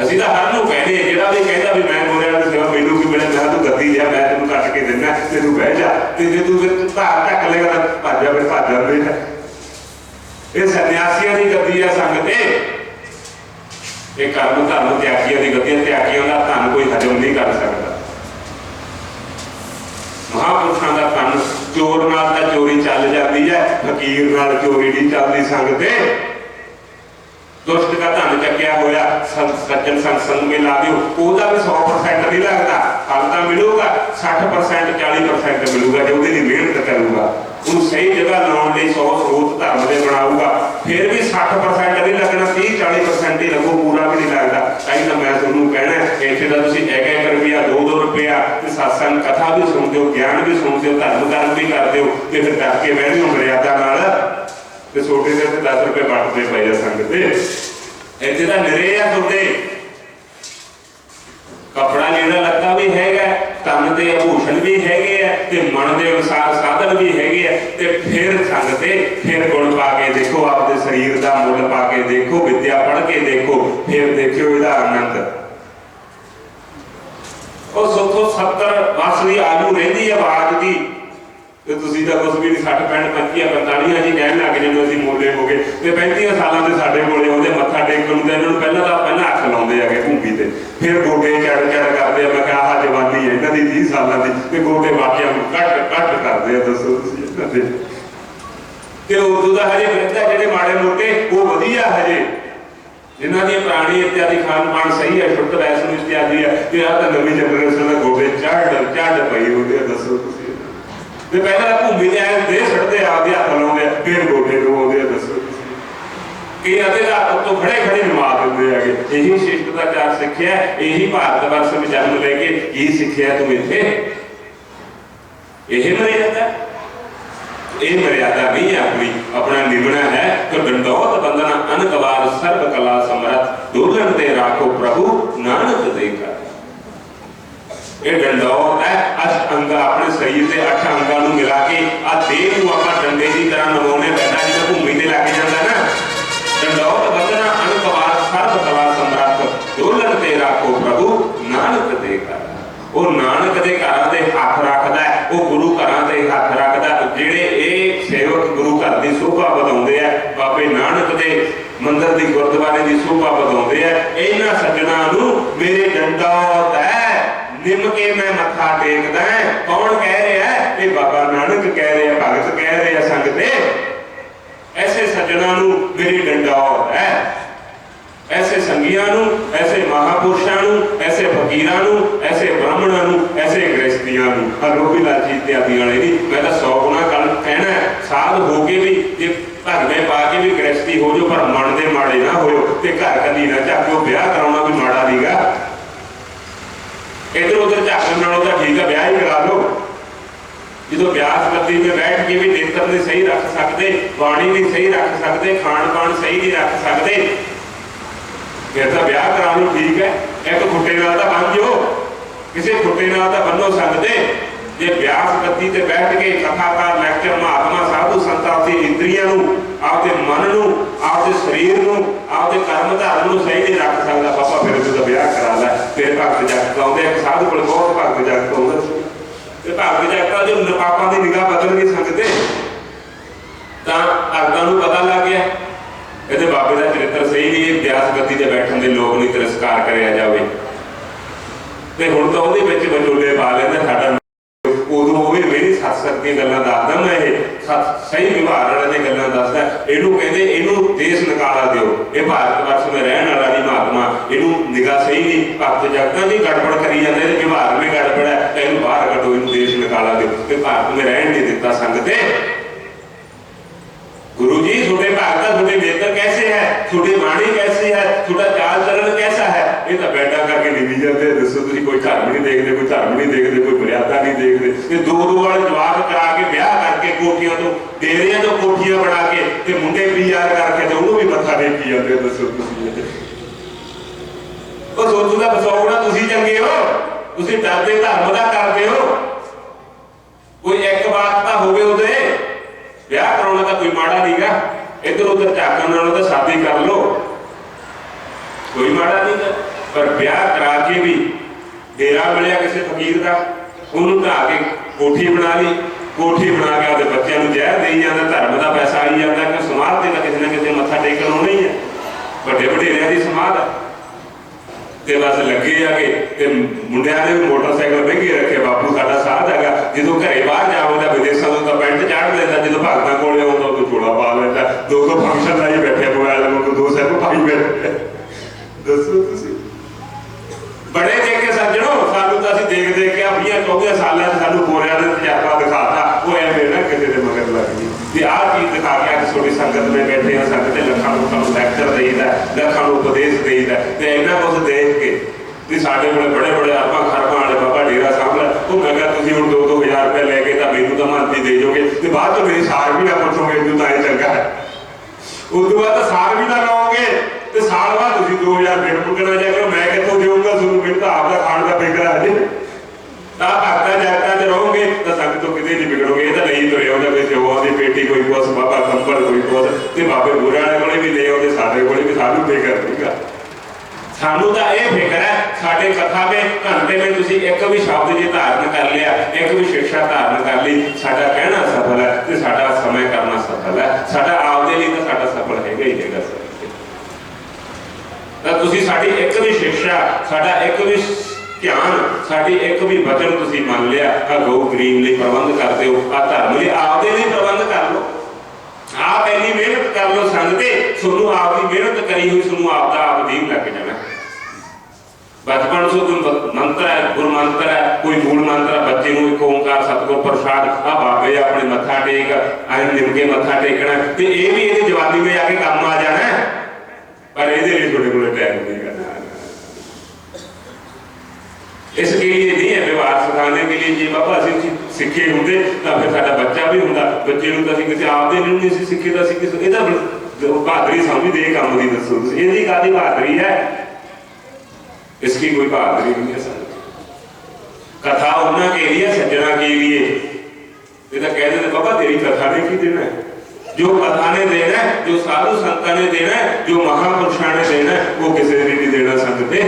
ਅਸੀਂ ਤਾਂ ਹਰ ਨੂੰ ਕਹਿੰਦੇ, ਜਿਹੜਾ ਵੀ ਕਹਿੰਦਾ ਵੀ ਮੈਂ ਗੋਰਿਆਂ ਦੀ ਸੇਵਾ ਮੈਨੂੰ ਕੀ ਮਿਲੇ, ਮੈਂ ਤੂੰ ਗੱਦੀ ਲਿਆ, ਮੈਂ ਤੈਨੂੰ ਕੱਟ ਕੇ ਦਿੰਦਾ ਤੇ ਤੂੰ ਬਹਿ ਜਾ, ਤੇ ਜੇ ਤੂੰ ਫਿਰ ਭਾਰ ਢੱਕ ਲੇਗਾ ਤਾਂ ਭੱਜ ਜਾ, ਫਿਰ ਭੱਜ ਜਾਂਦੇ। ਇਹ ਸੰਨਿਆਸੀਆਂ ਦੀ ਗੱਦੀ ਆ ਸੰਗਤੇ, ਇਹ ਕਰਮ ਧਰਮ ਤਿਆਗੀਆਂ ਦੀ ਗੱਦੀ। ਤਿਆਗੀਆਂ ਦਾ ਧਨ ਕੋਈ ਹਜਮ ਨਹੀਂ ਕਰ ਸਕਦਾ। ਮਹਾਂਪੁਰਸ਼ਾਂ ਦਾ ਧਨ ਚੋਰ ਨਾਲ ਤਾਂ ਚੋਰੀ ਚੱਲ ਜਾਂਦੀ ਹੈ, ਫਕੀਰ ਨਾਲ ਚੋਰੀ ਨਹੀਂ ਚੱਲਦੀ ਸੰਗਤੇ। दुष्ट का धन चक्या होया सज्जन संग में ला दियो, ਉਹਦਾ भी 100% नहीं लगता, फल तो मिलूगा 60%, 40% मिलूगा जो ਉਹਦੀ ਮਿਹਨਤ ਕਰੂਗਾ। ਉਹਨੂੰ सही जगह ਲਾਉਣ ਲਈ 100 स्रोत धर्म ਦੇ ਬਣਾਊਗਾ, फिर भी 60% नहीं लगना, 30-40% ही लगू, पूरा भी नहीं लगता। ताई तो मैं ਤੁਹਾਨੂੰ ਕਹਿਣਾ ਇੱਥੇ ਤਾਂ ਤੁਸੀਂ 1-1 ਰੁਪਿਆ 2-2 ਰੁਪਿਆ ਤੇ satsang ਕਥਾ ਵੀ ਸੁਣਦੇ ਹੋ, ਗਿਆਨ ਵੀ ਸੁਣਦੇ ਹੋ, ਧਰਮ ਕਰਮ ਵੀ ਕਰਦੇ ਹੋ, ਤੇ ਫਿਰ ਡਰ ਕੇ ਬਹਿਣੀ ਹੋ ਮਰਿਆਦਾ ਨਾਲ। ਤੇ ਛੋਟੇ ਜਿਹੇ ਤੇ 10 ਰੁਪਏ ਵੱਟਦੇ ਪਏ ਆ ਸੰਗਤੇ। ਇੱਥੇ ਤਾਂ ਨਿਰੇ ਆ ਤੁਹਾਡੇ, ਕੱਪੜਾ ਲੀੜਾ ਲੱਤਾ ਵੀ ਹੈਗਾ, ਤਨ ਦੇ ਆਭੂਸ਼ਣ ਵੀ ਹੈਗੇ ਆ, ਤੇ ਮਨ ਦੇ ਅਨੁਸਾਰ ਸਾਧਨ ਵੀ ਹੈਗੇ ਆ। ਤੇ ਫਿਰ ਸੰਗਤੇ ਫਿਰ ਗੁਣ ਪਾ ਕੇ ਦੇਖੋ, ਆਪਦੇ ਸਰੀਰ ਦਾ ਮੁੱਲ ਪਾ ਕੇ ਦੇਖੋ, ਵਿਦਿਆ ਪੜ੍ਹ ਕੇ ਦੇਖੋ, ਫਿਰ ਦੇਖਿਓ ਇਹਦਾ ਆਨੰਦ। ਉਹ ਸੋਥੋਂ 70 ਵਰਸ ਦੀ ਆਯੂ ਰਹਿੰਦੀ ਹੈ ਆਵਾਜ਼ ਦੀ, ਤੇ ਤੁਸੀਂ ਤਾਂ ਕੁਝ ਵੀ ਨਹੀਂ 60, 65, 45 ਜੀ ਕਹਿਣ ਲੱਗ ਜਦੋਂ ਅਸੀਂ ਮੋਢੇ ਹੋ ਗਏ। ਤੇ 35 ਸਾਲਾਂ ਦੇ ਸਾਡੇ ਕੋਲੇ ਆਉਂਦੇ ਮੱਥਾ ਟੇਕਣ ਨੂੰ, ਤੇ ਇਹਨਾਂ ਨੂੰ ਪਹਿਲਾਂ ਹੱਥ ਲਾਉਂਦੇ ਹੈਗੇ ਭੂਮੀ ਤੇ, ਫਿਰ ਗੋਡੇ ਚੜ ਕਰਦੇ ਆ। ਮੈਂ ਕਿਹਾ ਆਹ ਜਵਾਨੀ ਹੈ ਇਹਨਾਂ ਦੀ 30 ਸਾਲਾਂ ਦੀ, ਤੇ ਗੋਡੇ ਵਾਕਿਆ ਨੂੰ ਕੱਟ ਕਰਦੇ ਆ। ਦੱਸੋ ਤੁਸੀਂ ਇਹਨਾਂ ਦੇ, ਤੇ ਉਦੋਂ ਦਾ ਹਜੇ ਫਿਰਦਾ ਜਿਹੜੇ ਮਾੜੇ ਮੋਟੇ ਉਹ ਵਧੀਆ, ਹਜੇ ਜਿਨ੍ਹਾਂ ਦੀ ਪੁਰਾਣੀ ਇਤਿਆਦੀ ਖਾਣ ਪਾਣ ਸਹੀ ਹੈ, ਸ਼ੁੱਧ ਵੈਸ਼ਨੂੰ ਇਤਿਆਦੀ ਹੈ, ਤੇ ਆਹ ਤਾਂ ਨਵੀਂ ਜਨਰੇਸ਼ਨ ਦੇ ਗੋਡੇ ਚੜ ਪਈ ਹੁੰਦੇ ਆ। ਦੱਸੋ ਤੁਸੀਂ, ਤੇ ਪਹਿਲਾਂ ਭੂਮੀ ਦੇ ਆਏ ਦੇ ਛੱਡਦੇ ਆਪਦੇ ਹੱਥ ਲਾਉਂਦੇ, ਫਿਰ ਗੋਡੇ ਡੋਬਦੇ ਆ। ਦੱਸੋ ਕਿ ਅੱਧੇ ਰਾਤ ਤੋਂ ਖੜੇ ਨਵਾ ਦਿੰਦੇ ਹੈਗੇ। ਇਹੀ ਸ਼ਿਸ਼ਟਾਚਾਰ ਸਿੱਖਿਆ, ਇਹੀ ਭਾਰਤ ਵਰਸ਼ ਵਿੱਚ ਜਨਮ ਲੈ ਕੇ ਕੀ ਸਿੱਖਿਆ ਤੂੰ ਇੱਥੇ? ਇਹ ਮਰਿਆਦਾ, ਇਹ ਮਰਿਆਦਾ ਨਹੀਂ ਹੈ ਆਪਣੀ, ਆਪਣਾ ਨਿਮਣਾ ਹੈ ਕਿ ਡੰਡੌਤ ਬੰਦਨਾ ਅਨਕਵਾਰ ਸਰਬ ਕਲਾ ਸਮਰਥ, ਦੁਲਨ ਤੇ ਰਾਖੋ ਪ੍ਰਭੂ ਨਾਨਕ ਦੇ ਘਰ। ਇਹ ਡੰਡੌਤ ਹੈ, ਅਸ਼ਟੰਗਾ ਆਪਣੇ ਸਰੀਰ ਤੇ वो नानक दे घरां ते हथ रखदा है, वो गुरु घरां ते हथ रखदा। जिहड़े ये सेवक गुरु घर की शोभा वधाउंदे आ, बाबे नानक दे मंदिर की गुरुद्वारे की शोभा वधाउंदे आ, इन्हां सज्जणां नूं मेरे दंडौत है, निम के मैं मत्था टेकदा है। कौन कह रहा है? ये बाबा नानक कह रहे हैं, भगत कह रहे हैं संगते। ऐसे सज्जणां नूं मेरी दंडौत है, ऐसे संगियां नूं, ऐसे महापुरुषां नूं, ऐसे फकीरां नूं, ऐसे ब्राह्मणां नूं, ऐसे गृहस्थियां नूं। रोबी लाल जी इत्यादि वाले नहीं, मैं तो 100 गुना गल कहना है। साध हो के भी जे धरमे पा के भी गृहस्थी हो जो, पर मन दे माड़े ना होयो ते घर कदी ना झाको। ब्याह कराउणा भी माड़ा नहींगा, इधर उधर झाकण नालों तां ठीक है ब्याह ही करा लो। जो ब्यास गद्दी में बैठ के भी नेत्र नहीं सही रख सकते, बाणी नहीं सही रख सकते, खान पान सही नहीं रख सकते, फिर तो ब्याह करा लो, ठीक है। एक खुट्टे नाल तां बन जाओ, किसी खुट्टे नाल तां बनो सकते। जे ब्यास गद्दी ते बैठ के कथाकार लैक्चर महात्मा साधु संत आपदी इंद्रियां नूं, आपदे मन नूं, आपदे शरीर नूं, आपदे कर्म धारन नूं सही नहीं रख सकदा, बाबा फिर तो ब्याह करा लै। फिर भगत जगत आउंदे, एक साधु कोल बहुत भगत जगत आउंदा, भगत जगता जो पापां दी निगाह बदल नहीं सकते, तां भगतां नूं पता लग गया ਇਹਦੇ ਬਾਬੇ ਦਾ ਚਰਿੱਤਰ ਸਹੀ ਨਹੀਂ, ਇਹ ਬਿਆਸ ਗੱਦੀ ਤੇ ਬੈਠਣ ਦੇ ਲੋਕ ਨਹੀਂ ਤਿਰਸਕਾਰ ਕਰਿਆ ਜਾਵੇ। ਤੇ ਹੁਣ ਤਾਂ ਉਹਦੇ ਵਿੱਚ ਵਿਚੋਲੇ ਪਾ ਲੈਂਦਾ ਸਾਡਾ। ਉਦੋਂ ਉਹ ਵੀ ਮੇਰੀ ਸੱਤ ਦੀਆਂ ਗੱਲਾਂ ਦੱਸਦਾ, ਮੈਂ ਇਹ ਸਹੀ ਵਿਵਹਾਰ ਵਾਲੇ ਦੀਆਂ ਗੱਲਾਂ ਦੱਸਦਾ। ਇਹਨੂੰ ਕਹਿੰਦੇ ਇਹਨੂੰ ਦੇਸ਼ ਨਿਕਾਲਾ ਦਿਓ, ਇਹ ਭਾਰਤ ਵਰਸ਼ ਵਿੱਚ ਰਹਿਣ ਵਾਲਾ ਨਹੀਂ ਮਹਾਤਮਾ, ਇਹਨੂੰ ਨਿਗਾਹ ਸਹੀ ਨਹੀਂ, ਭਗਤ ਜਗਤਾਂ ਦੀ ਗੜਬੜ ਕਰੀ ਜਾਂਦੇ, ਇਹਦੇ ਵਿਵਹਾਰ ਵਿੱਚ ਗੜਬੜ ਹੈ, ਇਹਨੂੰ ਬਾਹਰ ਕੱਢੋ, ਇਹਨੂੰ ਦੇਸ਼ ਨਿਕਾਲਾ ਦਿਓ। ਤੇ ਭਾਰਤ ਵਿੱਚ ਰਹਿਣ ਨਹੀਂ ਦਿੱਤਾ ਸੰਗਤੇ। गुरु जी छोटे भगत छोटे नेत्र कैसे है, छोटी बाणी कैसी है, छोटा चाल चलन कैसा है, ये तो बैठा करके निभी जाते। दसो तुसीं कोई धर्म नहीं देखते, कोई धर्म नहीं देखते, कोई मर्यादा नहीं देखते। ये दो वाले जवाब करा के ब्याह करके कोठियां तो डेरियां तो कोठियां बना के ते मुंडे पीआर करके तो उन्होंने भी मत्था टेकी जाते। दसो तुसीं ਉਹ ਸੋਚੂਗਾ ਬਸੋਗਣਾ ਤੁਸੀਂ ਚੰਗੇ ਹੋ, ਤੁਸੀਂ ਡਰਦੇ ਧਰਮ ਦਾ ਕਰਦੇ ਹੋ। ਕੋਈ ਇੱਕ ਬਾਤ ਤਾਂ ਹੋਵੇ ਉਹਦੇ ਵਿਆਹ ਕਰਾਉਣਾ ਤਾਂ ਕੋਈ ਮਾੜਾ ਨਹੀਂਗਾ, ਇੱਧਰ ਉੱਧਰ ਝਾਕਣ ਨਾਲੋਂ ਤਾਂ ਸ਼ਾਦੀ ਕਰ ਲਓ, ਕੋਈ ਮਾੜਾ ਨਹੀਂਗਾ। ਪਰ ਵਿਆਹ ਕਰਾ ਕੇ ਵੀ ਡੇਰਾ ਮਿਲਿਆ ਕਿਸੇ ਫਕੀਰ ਦਾ, ਉਹਨੂੰ ਢਾ ਕੇ ਕੋਠੀ ਬਣਾ ਲਈ, ਕੋਠੀ ਬਣਾ ਕੇ ਆਪਦੇ ਬੱਚਿਆਂ ਨੂੰ ਜ਼ਹਿਰ ਦੇਈ ਜਾਂਦਾ, ਧਰਮ ਦਾ ਪੈਸਾ ਆਈ ਜਾਂਦਾ ਕਿ ਸਮਾਧ ਤੇ ਤਾਂ ਕਿਸੇ ਨਾ ਕਿਸੇ ਮੱਥਾ ਟੇਕਣ ਆਉਣਾ ਹੀ ਹੈ, ਵੱਡੇ ਵਡੇਰਿਆਂ ਦੀ ਸਮਾਧ ਹੈ। ਤੇ ਬਸ ਲੱਗੇ ਆਗੇ ਤੇ ਮੁੰਡਿਆਂ ਦੇ ਮੋਟਰਸਾਈਕਲ ਮਹਿੰਗੇ ਰੱਖੇ, ਬਾਪੂ ਸਾਡਾ ਸਾਧ ਹੈਗਾ, ਜਦੋਂ ਘਰੇ ਬਾਹਰ ਜਾਵਦਾ ਵਿਦੇਸ਼ਾਂ ਤੋਂ ਤਾਂ ਪੈਂਟ ਚਾੜ ਲੈਂਦਾ, ਜਦੋਂ ਭਗਤਾਂ ਕੋਲੇ ਆਉਂਦਾ ਉਦੋਂ ਝੋਲਾ ਪਾ ਲੈਂਦਾ। 200 ਫੰਕਸ਼ਨ ਲਾਈ ਬੈਠੇ ਮੋਬਾਈਲ ਨੂੰ 2 ਸੈਟ ਪਾਈ ਬੈਠੇ। ਦੱਸੋ ਤੁਸੀਂ ਬੜੇ ਦੇਖ ਕੇ ਸੱਜਣੋ, ਸਾਨੂੰ ਤਾਂ ਅਸੀਂ ਦੇਖ ਦੇਖ ਕੇ 20-24 ਸਾਲਾਂ 'ਚ ਸਾਨੂੰ ਗੋਰਿਆਂ ਦੇ ਤਜਰਬਾ ਦਿਖਾਤਾ, ਉਹ ਐਵੇਂ ਨਾ ਕਿਸੇ ਦੇ ਮਗਰ ਲੱਗ ਗਈ ਵੀ ਆਹ ਚੀਜ਼ ਦਿਖਾ ਕੇ ਅੱਜ ਛੋਟੀ ਸੰਗਤ ਵਿੱਚ ਬੈਠੇ ਹਾਂ। ਸੰਗਤ ਤੇ ਲੱਖਾਂ ਲੋਕਾਂ ਨੂੰ ਲੈਕਚਰ ਦੇਈਦਾ, ਲੱਖਾਂ ਨੂੰ ਉਪਦੇਸ਼ ਦੇਈਦਾ, ਤੇ ਇੰਨਾ ਕੁਝ ਦੇਖ ਕੇ ਵੀ ਸਾਡੇ ਕੋਲ ਬੜੇ ਬੜੇ ਅਰਬਾਂ ਖਰਬਾਂ ਵਾਲੇ ਬਾਬਾ ਡੇਰਾ ਸਾਹਿਬ ਲੈ, ਉਹ ਮੈਂ ਕਿਹਾ ਤੁਸੀਂ ਹੁਣ 2-2 ਹਜ਼ਾਰ ਰੁਪਏ ਲੈ ਕੇ ਤਾਂ ਮੈਨੂੰ ਤਾਂ ਮੰਨਤੀ ਦੇ ਜਾਓਗੇ ਤੇ ਬਾਅਦ ਚੋਂ ਮੇਰੀ ਸਾਰ ਵੀ ਨਾ ਪੁੱਛੋਗੇ, ਤੂੰ ਤਾਂ ਇਹ ਚੰਗਾ ਹੈ। ਉਸ ਤੋਂ ਬਾਅਦ ਤਾਂ ਸਾਰ ਵੀ ਨਾ ਲਾਓਗੇ ਤੇ ਸਾਲ ਬਾਅਦ ਤੁਸੀਂ 2000 ਰੁਪਏ ਮੰਗਣਾ ਜਾ ਕੇ ਮੈਂ ਕਿੱਥੋਂ ਦੇਵਾਂਗਾ ਤੁਹਾਨੂੰ, ਮੈਨੂੰ ਤਾਂ ਆਪਦਾ ਖਾਣ ਦਾ ਫਿਕਰ ਹੈ ਜੀ। ਤਾਂ ਭਗਤਾਂ ਜਗਤਾਂ 'ਚ ਰਹੋਗੇ ਤਾਂ ਸੰਗਤ ਤੋਂ ਕਿਤੇ ਨਹੀਂ ਵਿਗੜੋਗੇ। ਇਹ ਤਾਂ ਨਹੀਂ ਤੁਰੇ ਆਉਂਦੇ ਕੋਈ ਜਵਾਂ ਦੀ ਪੇਟੀ, ਕੋਈ ਕੁਛ ਬਾਬਾ ਕੰਬਲ, ਕੋਈ ਕੁਛ, ਤੇ ਬਾਬੇ ਬੁਰੇ ਵਾਲੇ ਕੋਲੇ ਵੀ ਲੈ ਆਉਂਦੇ, ਸਾਡੇ ਕੋਲੇ ਵੀ। ਸਾਨੂੰ ਫਿਕਰ ਨਹੀਂਗਾ, ਸਾਨੂੰ ਤਾਂ ਇਹ ਫਿਕਰ ਹੈ ਸਾਡੇ ਕਥਾ ਵਿੱਚ ਘੰਟੇ ਵਿੱਚ ਤੁਸੀਂ ਇੱਕ ਵੀ ਸ਼ਬਦ ਜੇ ਧਾਰਨ ਕਰ ਲਿਆ, ਇੱਕ ਵੀ ਸਿੱਖਿਆ ਧਾਰਨ ਕਰ ਲਈ, ਸਾਡਾ ਕਹਿਣਾ ਸਫਲ ਹੈ ਤੇ ਸਾਡਾ ਸਮੇਂ ਕਰਨਾ ਸਫਲ ਹੈ। ਸਾਡਾ ਆਪਦੇ ਲਈ ਤਾਂ ਸਾਡਾ ਸਫਲ ਹੈਗਾ ਹੀ ਹੈਗਾ। ਤਾਂ ਤੁਸੀਂ ਸਾਡੀ ਇੱਕ ਵੀ ਸਿੱਖਿਆ, ਸਾਡਾ ਇੱਕ ਵੀ ਧਿਆਨ, ਸਾਡੀ ਇੱਕ ਵੀ ਵਚਨ ਤੁਸੀਂ ਮੰਨ ਲਿਆ, ਆ ਗਊ ਗਰੀਬ ਲਈ ਪ੍ਰਬੰਧ ਕਰਦੇ ਹੋ, ਆ ਧਰਮ ਲਈ ਆਪਦੇ ਲਈ ਪ੍ਰਬੰਧ ਕਰ ਲਓ, ਆਪ ਇੰਨੀ ਮਿਹਨਤ ਕਰ ਲਓ ਸੰਗਤੇ, ਤੁਹਾਨੂੰ ਆਪਦੀ ਮਿਹਨਤ ਕਰੀ ਹੋਈ ਤੁਹਾਨੂੰ ਆਪਦਾ ਆਪ ਦੀਨ ਲੱਗ ਜਾਣਾ। ਬਚਪਨ ਤੋਂ ਕੋਈ ਮੰਤਰ ਹੈ, ਗੁਰ ਮੰਤਰ ਹੈ, ਕੋਈ ਮੂਲ ਮੰਤਰ ਹੈ, ਬੱਚੇ ਨੂੰ ਇੱਕ ਓਂਕਾਰ ਸਤਿਗੁਰ ਪ੍ਰਸਾਦ, ਆ ਬਾਬੇ ਆਪਣੇ ਮੱਥਾ ਟੇਕ, ਐਂ ਨਿਮ ਕੇ ਮੱਥਾ ਟੇਕਣਾ, ਤੇ ਇਹ ਵੀ ਇਹਦੀ ਜਵਾਨੀ ਵਿੱਚ ਆ ਕੇ ਕੰਮ ਆ ਜਾਣਾ। पर ये थोड़े को टाइम नहीं करना, इसके लिए नहीं है व्यवहार सिखाने के लिए। जी बाबा असं सिखे होंगे तो फिर साडा बच्चा भी होंगे, बच्चे को तो किसी आपदे नहीं सिखे तो किसी बहादरी समझते ये काम की। दसो ये कादी बहादरी है, इसकी कोई बहादरी नहीं है। कथा उन्होंने के लिए, सज्जना के लिए, ये तो कह देते बाबा तेरी कथा ने की देना है, जो कथा ने देना है, जो साधु संतां ने देना है, जो महापुरुषों ने देना है, वो किसी ने नहीं देना। संगते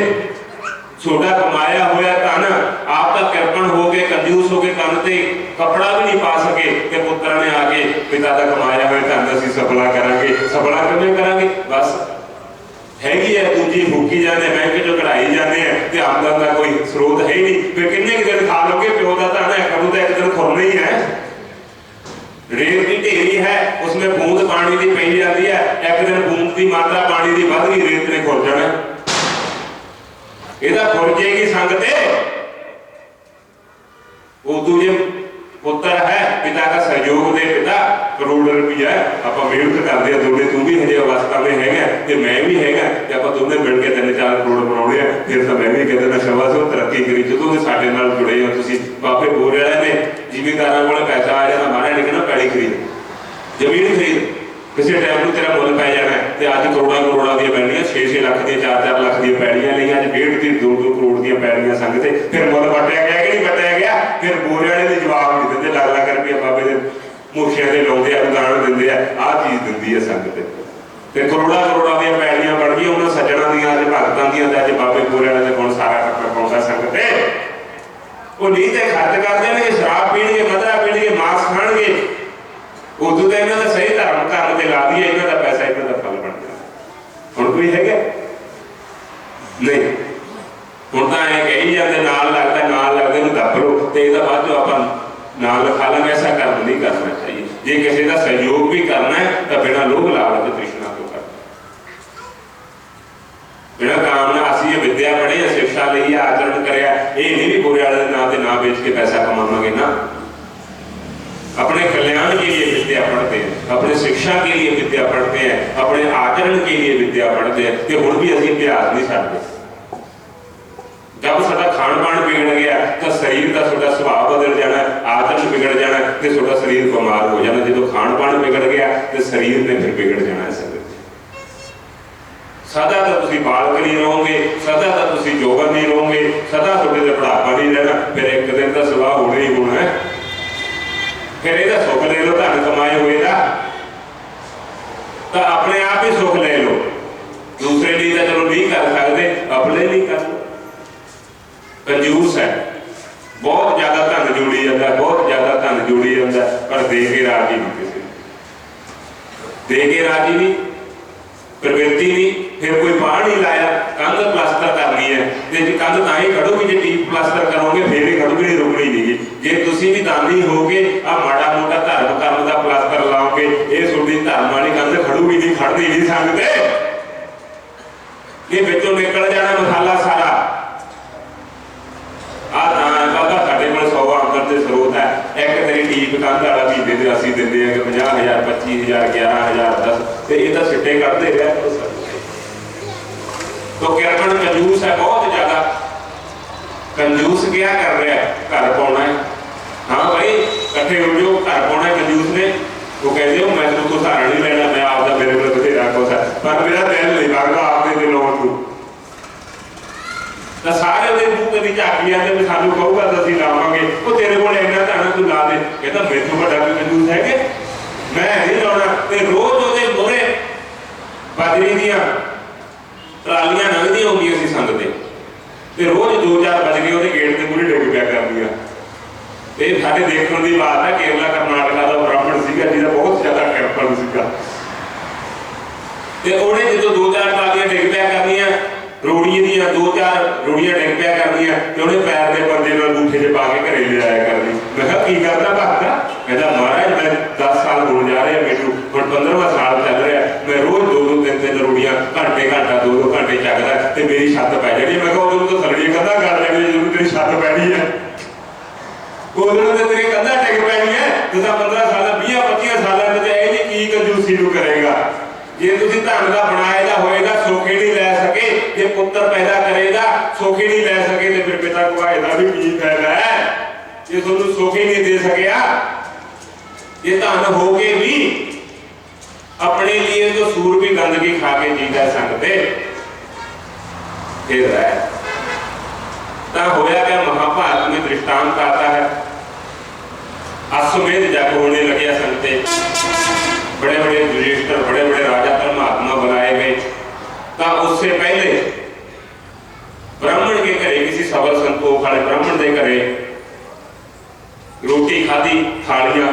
छोटा कमाया होया धन आप तो कृपण हो गए, कंजूस हो गए, तन ते कपड़ा भी नहीं पा सके ते पुत्र ने आके पिता का कमाया हुआ धन असीं सफला करांगे। सफला किवें करांगे? बस हैगी है दूजी फूकी जाने, बैंक चो कढ़ाई जाने ते आमदन का कोई स्रोत है ही नहीं। फिर किन्ने दिन खा लोगे? प्यो का धन है, कदों तो एक दिन खुरना ही है। रेत की ढेरी है, उसमें बूंद पानी की पई जाती है, एक दिन बूंद की मात्रा पानी की वध गई, रेत ने खुर जाना। ਇਹਦਾ ਖੁਰ ਜੇਗੀ ਸੰਗ ਤੇ ਉਹ ਦੂਜੇ ਪੁੱਤਰ ਹੈ ਪਿਤਾ ਦਾ ਸਹਿਯੋਗ ਦੇ ਪਿਤਾ ਕਰੋੜ ਰੁਪਈਆ ਆਪਾਂ ਮਿਹਨਤ ਕਰਦੇ ਆ ਦੋਨੇ, ਤੂੰ ਵੀ ਹਜੇ ਅਵਸਥਾ ਵਿੱਚ ਹੈਗਾ ਤੇ ਮੈਂ ਵੀ ਹੈਗਾ ਤੇ ਆਪਾਂ ਦੋਨੇ ਮਿਲ ਕੇ 3-4 ਕਰੋੜ ਬਣਾਉਣੇ ਆ। ਫਿਰ ਤਾਂ ਮੈਂ ਵੀ ਕਹਿੰਦਾ ਮੈਂ ਸ਼ਾਬਾਸ਼ ਹੋ ਤਰੱਕੀ ਕਰੀ। ਜਦੋਂ ਦੇ ਸਾਡੇ ਨਾਲ ਜੁੜੇ ਹੋ ਤੁਸੀਂ ਬਾਬੇ ਬੋਰੇ ਵਾਲੇ ਨੇ, ਜ਼ਿਮੀਂਦਾਰਾਂ ਕੋਲ ਪੈਸਾ ਆ ਜਾਣਾ, ਮਹਾਰਾਜ ਨੇ ਕਹਿਣਾ ਪੈੜੀ ਖਰੀਦ, ਜ਼ਮੀਨ ਖਰੀਦ, ਕਿਸੇ ਟਾਈਮ ਨੂੰ ਤੇਰਾ ਮੁੱਲ ਪੈ ਜਾਣਾ। ਤੇ ਅੱਜ ਕਰੋੜਾਂ ਕਰੋੜਾਂ ਦੀਆਂ ਪੈਣੀਆਂ, 6-6 ਲੱਖ ਦੀਆਂ 4-4 ਲੱਖ ਦੀਆਂ ਪੈਣੀਆਂ ਲਈਆਂ, ਅੱਜ 1.5-2 ਕਰੋੜ ਦੀਆਂ ਪੈਣੀਆਂ ਸੰਗ ਤੇ। ਫਿਰ ਮੁੱਲ ਵਟਿਆ ਗਿਆ ਕਿ ਨਹੀਂ ਵਟਿਆ ਗਿਆ? ਫਿਰ ਬੋਰੇ ਵਾਲੇ ਦੇ ਜਵਾਬ ਨਹੀਂ ਦਿੰਦੇ, ਲੱਖ ਰੁਪਇਆ ਬਾਬੇ ਦੇ ਮੂਰਛਿਆਂ ਤੇ ਲਾਉਂਦੇ ਆ, ਉਦਾਹਰਣ ਦਿੰਦੇ ਆ, ਆਹ ਚੀਜ਼ ਦਿੰਦੀ ਹੈ ਸੰਗ ਤੇ ਕਰੋੜਾਂ ਕਰੋੜਾਂ ਦੀਆਂ ਪੈਣੀਆਂ ਬਣ ਗਈਆਂ ਉਹਨਾਂ ਸੱਜਣਾਂ ਦੀਆਂ, ਅੱਜ ਭਗਤਾਂ ਦੀਆਂ, ਤੇ ਅੱਜ ਬਾਬੇ ਬੋਰੇ ਵਾਲੇ ਦੇ ਕੋਲ ਸਾਰਾ ਟੱਕਰ ਪਾਉਂਦਾ ਸੰਗ ਤੇ। ਉਹ ਨਹੀਂ ਤੇ ਖਰਚ ਕਰਦੇ ਨੇ, ਸ਼ਰਾਬ ਪੀਣਗੇ, ਮਦਰਾ ਪੀਣਗੇ, ਮਾਸ ਖਾਣਗੇ, ਉਦੋਂ ਤਾਂ ਇਹਨਾਂ ਦਾ ਸਹੀ ਧਰਮ ਕਰਨ ਤੇ ਲਾ ਦਈਏ, ਇਹਨਾਂ ਦਾ ਪੈਸਾ ਇਹਨਾਂ ਦਾ ਫਲ ਬਣ ਜਾਂਦਾ। ਹੁਣ ਕੋਈ ਹੈਗਾ ਨਹੀਂ, ਹੁਣ ਤਾਂ ਐ ਕਹੀ ਜਾਂਦੇ ਨਾਲ ਲੱਗਦਾ, ਨਾਲ ਲੱਗਦੇ ਨੂੰ ਦੱਬ ਲਓ ਤੇ ਇਹਦਾ ਬਾਅਦ ਚੋਂ ਆਪਾਂ ਨਾਲ ਲਿਖਾ ਲਾਂਗੇ। ਐਸਾ ਕੰਮ ਨਹੀਂ ਕਰਨਾ ਚਾਹੀਏ। ਜੇ ਕਿਸੇ ਦਾ ਸਹਿਯੋਗ ਵੀ ਕਰਨਾ ਹੈ ਤਾਂ ਬਿਨਾਂ ਲੋਭ ਲਾਲਚ ਤ੍ਰਿਸ਼ਨਾ ਤੋਂ ਕਰਨਾ, ਬਿਨਾਂ ਕਾਮਨਾ। ਅਸੀਂ ਇਹ ਵਿਦਿਆ ਪੜ੍ਹੀ ਹੈ, ਸਿੱਖਿਆ ਲਈ, ਆਚਰਣ ਕਰਿਆ, ਇਹ नहीं भी ਬੋਰੇ ਵਾਲੇ ਦੇ ਨਾਂ ਤੇ ਨਾ बेच के पैसा कमावांगे ना। अपने कल्याण के लिए विद्या पढ़ते हैं, अपने शिक्षा के लिए विद्या पढ़ते हैं, अपने आचरण के लिए विद्या पढ़ते हैं। कि हुण भी असीं अभ्यास नहीं छड्डदे। जब साडा खान पान बिगड़ गया तो शरीर का थोड़ा सुभाव बदल जाना, आचरण बिगड़ जाना, तो थोड़ा शरीर बीमार हो जाना। जो खान पान बिगड़ गया तो शरीर ने फिर बिगड़ जाना है। सदा तो तुसीं बालक नहीं रहोगे, सदा तो तुसीं जौवन नहीं रहोगे, सदा तुहाडे ते बुढ़ापा नहीं रहना। फिर एक दिन का सुभाव होना ही होना है। फिर ਇਹਦਾ सुख ले लो, धन कमाए हुए का तो अपने आप ही सुख ले लो। दूसरे लिए तो चलो नहीं कर सकते, अपने नहीं कर लो। कंजूस है, बहुत ज्यादा धन जोड़ी जाता, बहुत ज्यादा धन जोड़ी जाता, पर दे के राजी नहीं, किसी दे के राजी नहीं, प्रवृत्ति नहीं। फिर कोई बाढ़ नहीं लाया, कंध प्लास्टर करनी है, कंध तां ही खड़ोगी जे टीप प्लास्टर करोगे, फिर ही खड़ोगी, नहीं रुकनी नहीं। जे तुसीं भी दानी होगे, आ माड़ा मोटा धर्म कर्म का प्लास्टर लाओगे, ये थोड़ी धर्म वाली कंध खड़ूगी नहीं, खड़दी नहीं सकते। ये विचों निकल जाना मसाला सारा। बाबा साडे कोल 100 आमदन के स्रोत है, एक तेरी टीप कंध वाला महीने के असीं दिंदे आ कि 50,000 25,000 11,000 10, तो ये तो सिट्टे कढ़दे रहा करो। तो किरपण कंजूस है, बहुत ज्यादा कंजूस। क्या कर रहा है? घर पाना है। हाँ भाई कट्ठे हो जो घर पाना है कंजूस ने। वो कहते हो मैं तो कुछ सहारा नहीं लेना, मैं आपका मेरे को बथेरा कुछ है, पर मेरा दिल नहीं लगता आपके दिल लाउण नूं। तो सारे उहदे मूँह कदी झाकी आते भी सानूं कहूगा तो असीं लावांगे। वो तेरे कोल इन्ना धन तूं ला दे, कहता मैथों वड्डा कोई कंजूस है कि मैं नहीं लाउणा। ते रोज़ उहदे मोहरे बाजरी दीआं ट्रालियां लंघदियां होंदियां सी संग ते रोज़ 2-4 बज गए ਉਹਦੇ गेट ते मूहरे डिग पिया करदियां। ਇਹ ਸਾਡੇ ਦੇਖਣ ਦੀ ਬਾਤ ਹੈ। ਕੇਰਲਾ ਕਰਨਾਟਕਾ ਦਾ ਬ੍ਰਾਹਮਣ ਸੀਗਾ ਜਿਹਦਾ ਬਹੁਤ ਜ਼ਿਆਦਾ ਕਿਰਪਣ ਸੀਗਾ, ਤੇ ਉਹਨੇ ਜਦੋਂ 2-4 ਟਰਾਲੀਆਂ ਡਿੱਗ ਪਿਆ ਕਰਨੀਆਂ, ਰੋੜੀਆਂ ਦੀਆਂ 2-4 ਰੋੜੀਆਂ ਡਿੱਗ ਪਿਆ ਕਰਨੀਆਂ, ਤੇ ਉਹਨੇ ਪੈਰ ਦੇ ਬੰਦੇ ਨਾਲ ਅੰਗੂਠੇ 'ਚ ਪਾ ਕੇ ਘਰੇ ਲਿਆਇਆ ਕਰਨੀ। ਮੈਂ ਕਿਹਾ ਕੀ ਕਰਦਾ ਭਗਤਾ? ਕਹਿੰਦਾ ਮਹਾਰਾਜ ਮੈਂ 10 ਸਾਲ ਹੋਣ ਜਾ ਰਹੇ ਆ, ਮੈਨੂੰ ਹੁਣ 15ਵਾਂ ਸਾਲ ਚੱਲ ਰਿਹਾ, ਮੈਂ ਰੋਜ਼ 2-2 3-3 ਰੋੜੀਆਂ ਘੰਟਾ 2-2 ਘੰਟੇ ਚੱਕਦਾ ਤੇ ਮੇਰੀ ਛੱਤ ਪੈ ਜਾਣੀ। ਮੈਂ ਕਿਹਾ ਉਦੋਂ ਤਾਂ ਥੱਲੇ ਕੰਧਾਂ ਕਰ ਲੈਣੀ, ਜਦੋਂ ਤੇਰੀ ਛੱਤ ਪੈਣੀ ਹੈ ਉਦੋਂ ਤੇ ਤੇਰੀ ਕੰਧਾਂ ਟਿਕ ਪੈਣੀ ਹੈ। ਤੁਸੀਂ 15 ਸਾਲਾਂ 20-25 ਸਾਲਾਂ ਵਿੱਚ ਇਹ ਨਹੀਂ ਕੀ ਕੰਜੂਸੀ ਨੂੰ ਕਰੇਗਾ। ਜੇ ਤੁਸੀਂ ਧਨ ਦਾ ਬਣਾਏ ਦਾ ਹੋਏਗਾ, ਸੋਖੇ ਨਹੀਂ ਲੈ ਸਕੇ, ਜੇ ਪੁੱਤਰ ਪੈਦਾ ਕਰੇਗਾ ਸੋਖੇ ਨਹੀਂ ਲੈ ਸਕੇ, ਤੇ ਫਿਰ ਪਿਤਾ ਕਹਾਏ ਦਾ ਵੀ ਕੀ ਫਾਇਦਾ ਹੈ ਜੇ ਤੁਹਾਨੂੰ ਸੋਖੇ ਨਹੀਂ ਦੇ ਸਕਿਆ। ये धन हो गए भी अपने लिए तो सूर भी गंदगी खा के जीता सकते। फिर होया क्या? महाभारत में दृष्टांत आता है, अश्वमेध जग होने लगे संगते, बड़े बड़े युधिष्ठिर बड़े बड़े राजा धर्मात्मा बनाए गए। उससे पहले ब्राह्मण के घरे रोटी खाधी थालियां।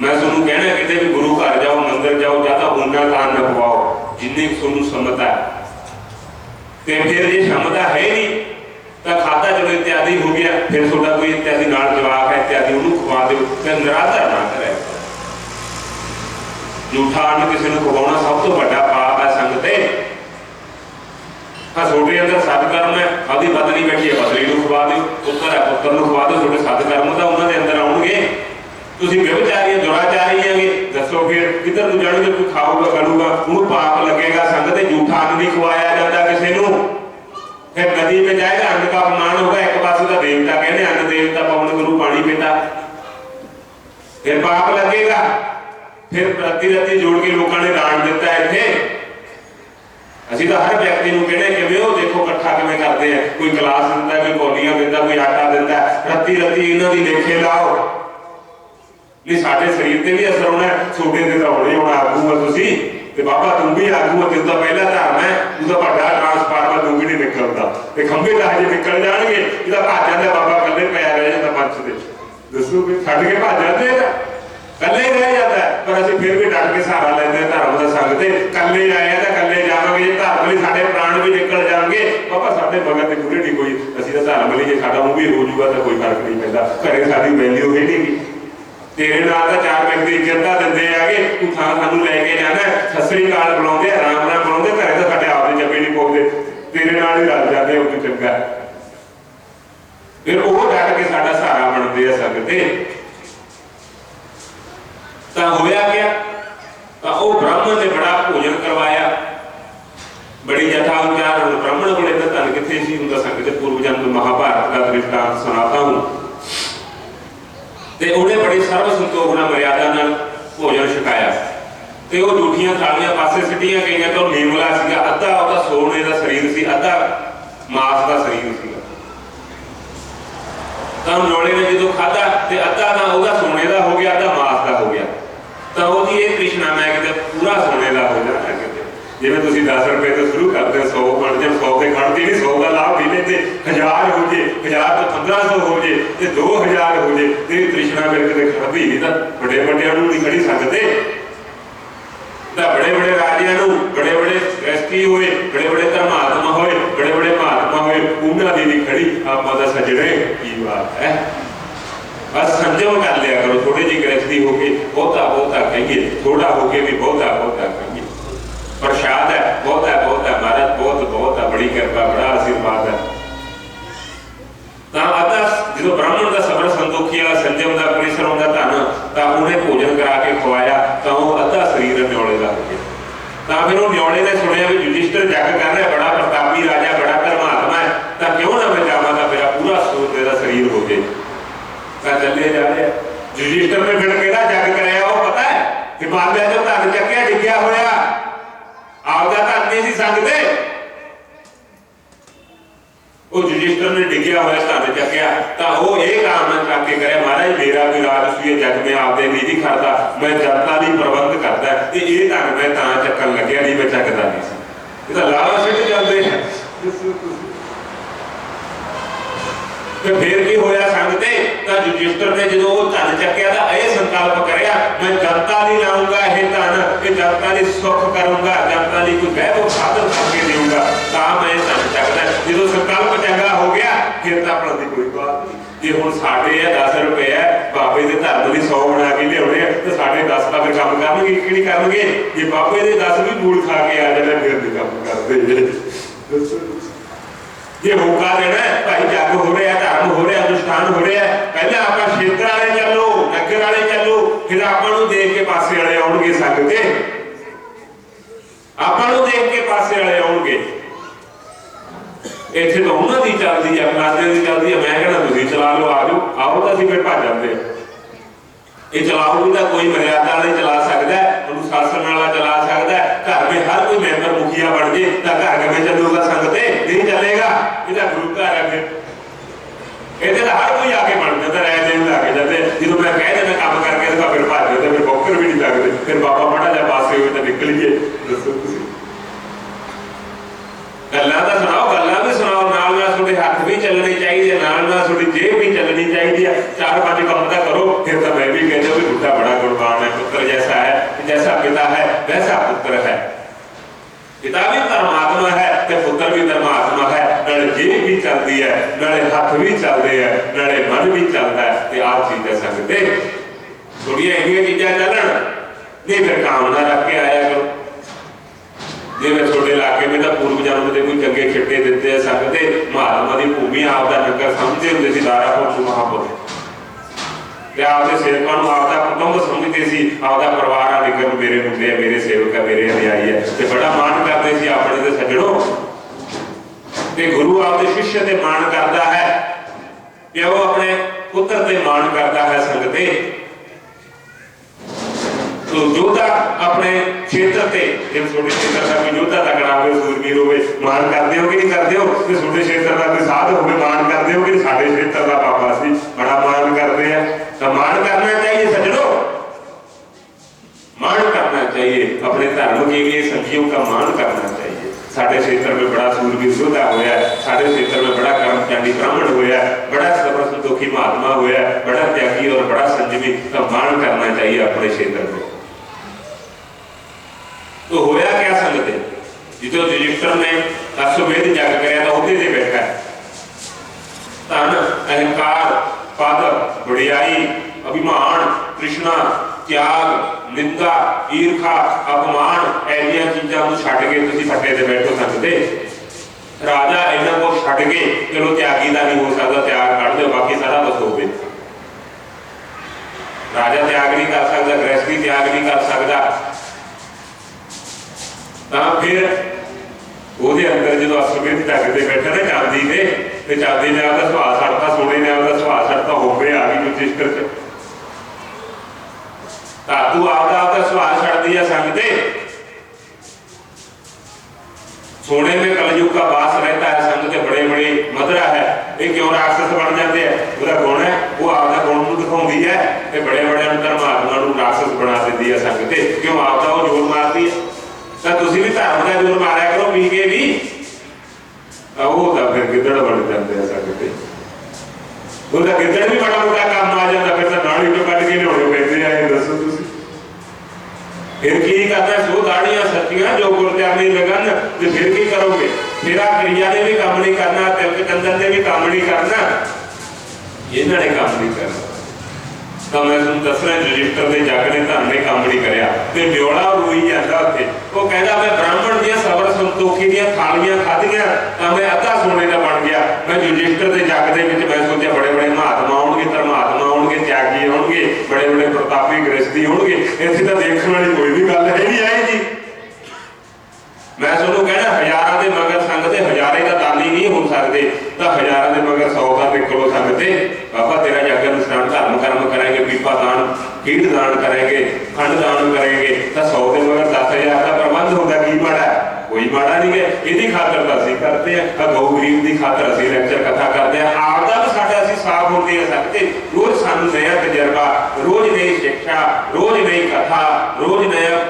मैं तुहानूं कहना किते भी गुरु घर जाओ मंदिर जाओ जां तां उन्ना दान न पवाओ जिन्नी तुहानूं समझ है। ते फिर जे समझदा है नहीं तो खाता चलो इत्यादि हो गया, फिर थोड़ा कोई इत्यादि नाल जवाब है इत्यादि उन्होंने खवा दो, फिर निराधार ना करे। झूठा अन्न किसी को खवाना सब तो बड़ा पाप है संगते। हाँ छोटे अंदर सदकर्म है, आदि पत्नी बैठी है पत्नी को खवा दो, पुत्र है पुत्र को खवा दो, छोटे सदकर्म तो उन्होंने अंदर आउणगे। तुसीं व्यभिचारी दुराचारी है दसो फिर किधर को जाओगे? कोई खाऊगा करूगा उन्होंने पाप लगेगा। संगते झूठा अन्न नहीं खवाया जाता किसी को, फिर नदी में जाएगा अन्न का अपमान होगा। एक पास का देवता कहने अन्न देवता पवन गुरु पानी पीता, फिर पाप लगेगा। फिर रत्ती रत्ती जोड़ के लोगों ने दान दिता है इत्थे। असीं तो हर व्यक्ति को कहने किवें हो देखो इकट्ठा किवें करते हैं, कोई गिलास दिंदा, कोई कौलियां दिंदा, कोई आटा दिंदा, रत्ती रत्ती इन्हां दी लेखे लाओ। नहीं साडे शरीर ते भी असर होना, छोटे ते तां होणे होना। आगू तुसीं ते बाबा तू भी आगू ते तो पहला धर्म है, उसका बड़ा ट्रांसफार्मर तू भी नहीं निकलता ते खंभे तो हजे निकल जाएंगे, इहदा भज जांदा बाबा कल्ले पिया रह जांदा मंच ते। दसो कोई छड्ड के भज जांदे कल्ले ही रह जाता है, पर असं फिर भी डट के सहारा लेंदे धर्म का। संगते कल्ले आए तो कल्ले जावांगे, जे धर्म लई साडे प्राण भी निकल जाएंगे बाबा साडे मगर ते पूरे नहीं कोई। असीं तां धर्म लई जे साडा मूंह भी हो जूगा तो कोई फर्क नहीं पैंदा, घरे साडी वैल्यू है नहीं। तेरे नाल तां चार व्यक्ति इज्जत दिंदे आगे, तू थां सानूं लैके जाना सत श्री अकाल बुलाउंदे आराम नाल बुलाउंदे, घरे तां साडे आप दे जप्पे नहीं पाउंदे, तेरे नाल ही रल जांदे हो कोई चंगा। फिर वो डट के साडा सहारा बनदे आ संगते। तां होया क्या? तां वो ब्राह्मण ने बड़ा भोजन करवाया, बड़ी यथा उच्चार। ब्राह्मण कोले तां धन कित्थे सी हुंदा संगते। पूर्व जन्म महाभारत का दृष्टांत सुनाता हूं ते उन्हें बड़ी सर्व संतोख नाल मर्यादा नाल भोजन छकाया ते वो जूठियां थालियां पासे सिटियां गईयां। तो निर्मला सीगा, अद्धा ਉਹਦਾ सोने का शरीर सी, अद्धा मांस का शरीर सीगा। ਤਾਂ ਨੋਲੇ ਨੇ ਜਦੋਂ ਖਾਧਾ ਤੇ ਅੱਧਾ ਤਾਂ ਉਹਦਾ ਸੋਨੇ ਦਾ ਹੋ ਗਿਆ, ਅੱਧਾ ਮਾਸ ਦਾ ਹੋ ਗਿਆ। ਤਾਂ ਉਹਦੀ ਇਹ ਕ੍ਰਿਸ਼ਨਾ ਮੈਂ ਕਿਤੇ ਪੂਰਾ ਸੋਨੇ ਦਾ ਹੋ ਜਾਣਾ ਕਿਤੇ। ਜਿਵੇਂ ਤੁਸੀਂ 10 ਰੁਪਏ ਤੋਂ ਸ਼ੁਰੂ ਕਰਦੇ 100 ਬਣ ਜਾਣ, 100 ਤੇ ਖੜਦੀ ਨਹੀਂ, 100 ਦਾ ਲਾਭ ਵੀ ਲੈਂਦੇ, 1000 ਹੋ ਜੇ, 1000 ਤੋਂ 1500 ਹੋ ਜੇ ਤੇ 2000 ਹੋ ਜੇ, ਤੇ ਕ੍ਰਿਸ਼ਨਾ ਫਿਰ ਕਿਤੇ ਖੜਦੀ ਨਹੀਂ। ਤਾਂ ਵੱਡੇ ਵੱਡਿਆਂ ਨੂੰ ਨਹੀਂ ਖੜੀ ਸਕਦੇ, ਤਾਂ ਬੜੇ ਬੜੇ ਰਾਜਿਆਂ ਨੂੰ, ਬੜੇ ਬੜੇ ਗ੍ਰਸਤੀ ਹੋਏ, ਬੜੇ ਬੜੇ ਧਰਮਾਤਮਾ ਹੋਏ, ਬੜੇ ਬੜੇ ਮਹਾਤਮਾ ਹੋਏ, ਉਹਨਾਂ ਦੀ ਨਹੀਂ ਖੜੀ। ਆਪਾਂ ਦਾ ਸਜਣੇ ਕੀ ਬਾਤ है, बस संजम कर लिया करो। थोड़ी जी गृहस्थी होगी बहुता बहुता कहेंगे, थोड़ा होके भी बहुता बहुता कहेंगे। प्रसाद है बहुता बहुता महाराज, बहुत बहुत है, बड़ी कृपा, बड़ा आशीर्वाद है। अद्धा जो ब्राह्मण का सबर संतोखी वाला संजम का परिश्रम का धन, तो उन्हें भोजन करा के खवाया, तो अद्धा शरीर न्योले का हो गया। तो फिर वो न्योले ने सुनिया भी युधिष्ठिर जग कर रहा है, बड़ा प्रतापी राजा, बड़ा धर्मात्मा है, तो क्यों ना मैं जावा, तो मेरा पूरा सोने का शरीर हो गया। चले जा रहे युधिष्ठिर ने फिर केड़ा जग कराया वो पता है? हिमालय जो धन चक्या डिग्या होया, आपदा धन नहीं सी संगते। वो युधिष्ठिर ने डिग्या होया धन चक्या, तो वो ये काम ना करके करे महाराज मेरा भी राजसूय जग में आपदे नहीं दी करता, मैं जनता दी प्रबंध करता है, ते ये धन मैं तां चक्कन लग्या नहीं, मैं चकदा नहीं सी। ये तो लावा सिट जांदे हैं। तो फिर की होया संगते? तो युधिष्ठिर ने जो धन चक्या था यह संकल्प करया, मैं जनता नहीं लाऊंगा ये धन, ये जनता ने सुख करूंगा, जनता ने कोई वैभव साधन करके देऊंगा, तो मैं धन चकदा। जो संकल्प चंगा हो गया फिर तो अपना कोई बात नहीं। जे हुण साडे 10 रुपए है, बाबे दे धर्म दी 100 बना के लियाउणे तो साडे 10 का फिर काम करनगे कि नहीं करनगे? जे बाबे दे 10 भी मूल खा के आ जाने फिर नहीं काम करदे। ये मौका देना है भाई, जग हो रहा है, धर्म हो रहा है, अनुष्ठान हो रहा है, पहले आप क्षेत्र वाले चलो, नगर वाले चलो, फिर आपको देख के पासे वाले आउणगे संगते, आपको देख के पासे वाले आउणगे। इत्थे तो उन्हां दी चलदी है, अपनादियां दी चलदी है, मैं कहना तुसीं चला लो, आ जाओ, आओ तो असीं फिर भज जांदे। ये चलाओ भी तो कोई मर्यादा वाले चला सकता है, अनुशासन वाला चला सकता है। घर में हर कोई मेंबर मुखिया बन जाए तो घर में चलूगा संगते? नहीं चलेगा। ये गुरु घर है, फिर ये हर कोई आके बन जाता, रह दिन लग जाते। जो मैं कह देना काम करके तो फिर भज जाते, फिर बौकर भी नहीं लगते, फिर बाबा माड़ा जा पासे हुए तो निकलीए। दसो गल्लां तां सुनाओ, गल्लां भी सुनाओ, नाल नाल थोड़े हथ भी चलने चाहिए, नाल नाल थोड़ी जेब भी चलनी चाहिए, 4-5 काम का जैसा पिता है वैसा पुत्र है। पिता भी परमात्मा है ते पुत्र भी परमात्मा है। नाले जीभ भी चलती है, नाले हाथ भी चलते हैं, नाले मन भी चलता है। ते आप चीज़ें सकते थोड़िया इन्नियां चीज़ां चलन नहीं, फिर कामना रख के आया करो। जिवें छोटे इलाके में तो पूर्व जन्म के कोई चंगे खिट्टे दिते सकते, महात्मा की भूमि आपका नगर समझते होंगे सी, दारापुर महापुर आपके सेवकों आपका कुटुंब समझते सी, आपका परिवार आ निकल मेरे मुंडे है, मेरे सेवक है, मेरे अनुयायी है, तो बड़ा मान करते सी अपने ते सज्जणों। ते गुरु आपके शिष्य ते मान करता है, प्यो अपने पुत्र ते मान करता है संगते। तो योद्धा अपने क्षेत्र से जब छोटे क्षेत्र का कोई योद्धा तगड़ा हो, सूरवीर हो, मान करते हो कि नहीं करते हो? तो छोटे क्षेत्र का कोई साध हो मान करते हो कि साढ़े क्षेत्र का बाबा सी बड़ा मान करते हैं। तो मान करना चाहिए सज्जनों, मान करना चाहिए, अपने धर्म के लिए सखियों का मान करना चाहिए। साढ़े क्षेत्र में बड़ा सूरवीर योद्धा होया, साढ़े क्षेत्र में बड़ा कर्मचारी ब्राह्मण होया, बड़ा सबर संतोखी महात्मा होया, बड़ा त्यागी और बड़ा संयमी, तो मान करना चाहिए अपने क्षेत्र में। तो होया क्या संगत है, जो युधिष्ठिर ने अश्वमेध यज्ञ कराया था उहदे ते बैठा है। धन अहंकार पद बड़ियाई अभिमान तृष्णा त्याग निंदा ईर्खा अपमान ऐसियां चीज़ां को छड्ड के तुसीं फट्टे ते बैठो सकते। राजा इन्हां को छड्ड के चलो त्यागी दा नहीं हो सकता, त्याग कढ दो, बाकी सारा कुछ होवे। राजा त्याग नहीं कर सकता, गृहस्थी त्याग नहीं कर सकता। फिर ਉਹਦੇ ਅੰਦਰ ਜਦੋਂ ਅਸਮੇਤ ਢੱਕ ਤੇ ਬੈਠਾ ਨਾ ਚਾਂਦੀ ਤੇ ਚਾਂਦੀ ਨੇ ਆਪਦਾ ਸੁਭਾਅ ਛੱਡਤਾ, ਸੋਨੇ ਨੇ ਆਪਦਾ ਸੁਭਾਅ ਛੱਡਤਾ, ਹੋਵੇ ਆ ਗਈ ਯੁਧਿਸ਼ਠਿਰ ਚ। ਧਾਤੂ ਆਪਦਾ ਸੁਭਾਅ ਛੱਡਦੀ ਆ संग ते। सोने में कलयुग का वास रहता है, संग के बड़े बड़े मदरा है, ये क्यों राक्षस बन जाते हैं? उसका गुण है, वो आपका गुण को दिखाती है, ते बड़े बड़े अंतर महात्मा को राक्षस बना देती है संग ते। क्यों आपका वो जोर मारती है? तो तुसी भी धर्म का जोर मारिया करो पी के भी, वो तो फिर गिदड़ बन जाते हैं संग ते। उनका गिदड़ भी बड़ा मोटा काम आ जाता, फिर तो नाड़ी तो कट के लियाने पैंदे आ। दसो तुसी फिर की करना? सो दाड़ियां सच्चियां जो गुरत्यागी लगन, तो फिर की करोगे? फिर आ क्रिया ने भी काम नहीं करना, तिलक चंदन ने भी काम नहीं करना, इन्होंने काम नहीं करना। तो मैं तुम दस रहा युधिष्ठिर के जग ने धन ने काम नहीं करया, ते न्योला रोई जाता उत्थे। वो कहता मैं ब्राह्मण दी सबर संतोखी दी थालियां खाधियां तां मैं अद्धा सोने का बन गया। मैं युधिष्ठिर के जग दे विच मैं सोचा बड़े बड़े महात्मा आउणगे, धर्मात्मा आउणगे, त्यागी आउणगे, बड़े बड़े प्रतापी गृहस्थी होणगे, इत्थे तां देखण वाली कोई भी गल है नहीं आई जी। मैं तुहानूं कहना हज़ारां दे मगर संग ते हज़ारे दा दानी नहीं हो सकते, तो हज़ारां दे मगर 100 का निकलो संग ते। बाबा तेरा यज्ञ अनुष्ठान धर्म कर्म करेंगे, पीपा दान कीट दान करेंगे, खंड दान करेंगे, तो 100 के मगर 10,000 का प्रबंध होगा। की माड़ा है? कोई माड़ा नहीं है। इहदी खातर तो असीं करते हैं, गौ गरीब की खातर असीं लेक्चर कथा करते हैं। आपदा भी साडा असीं साफ होते हैं सकते। रोज सानूं नया तजर्बा, रोज नई शिक्षा, रोज नई कथा, रोज नया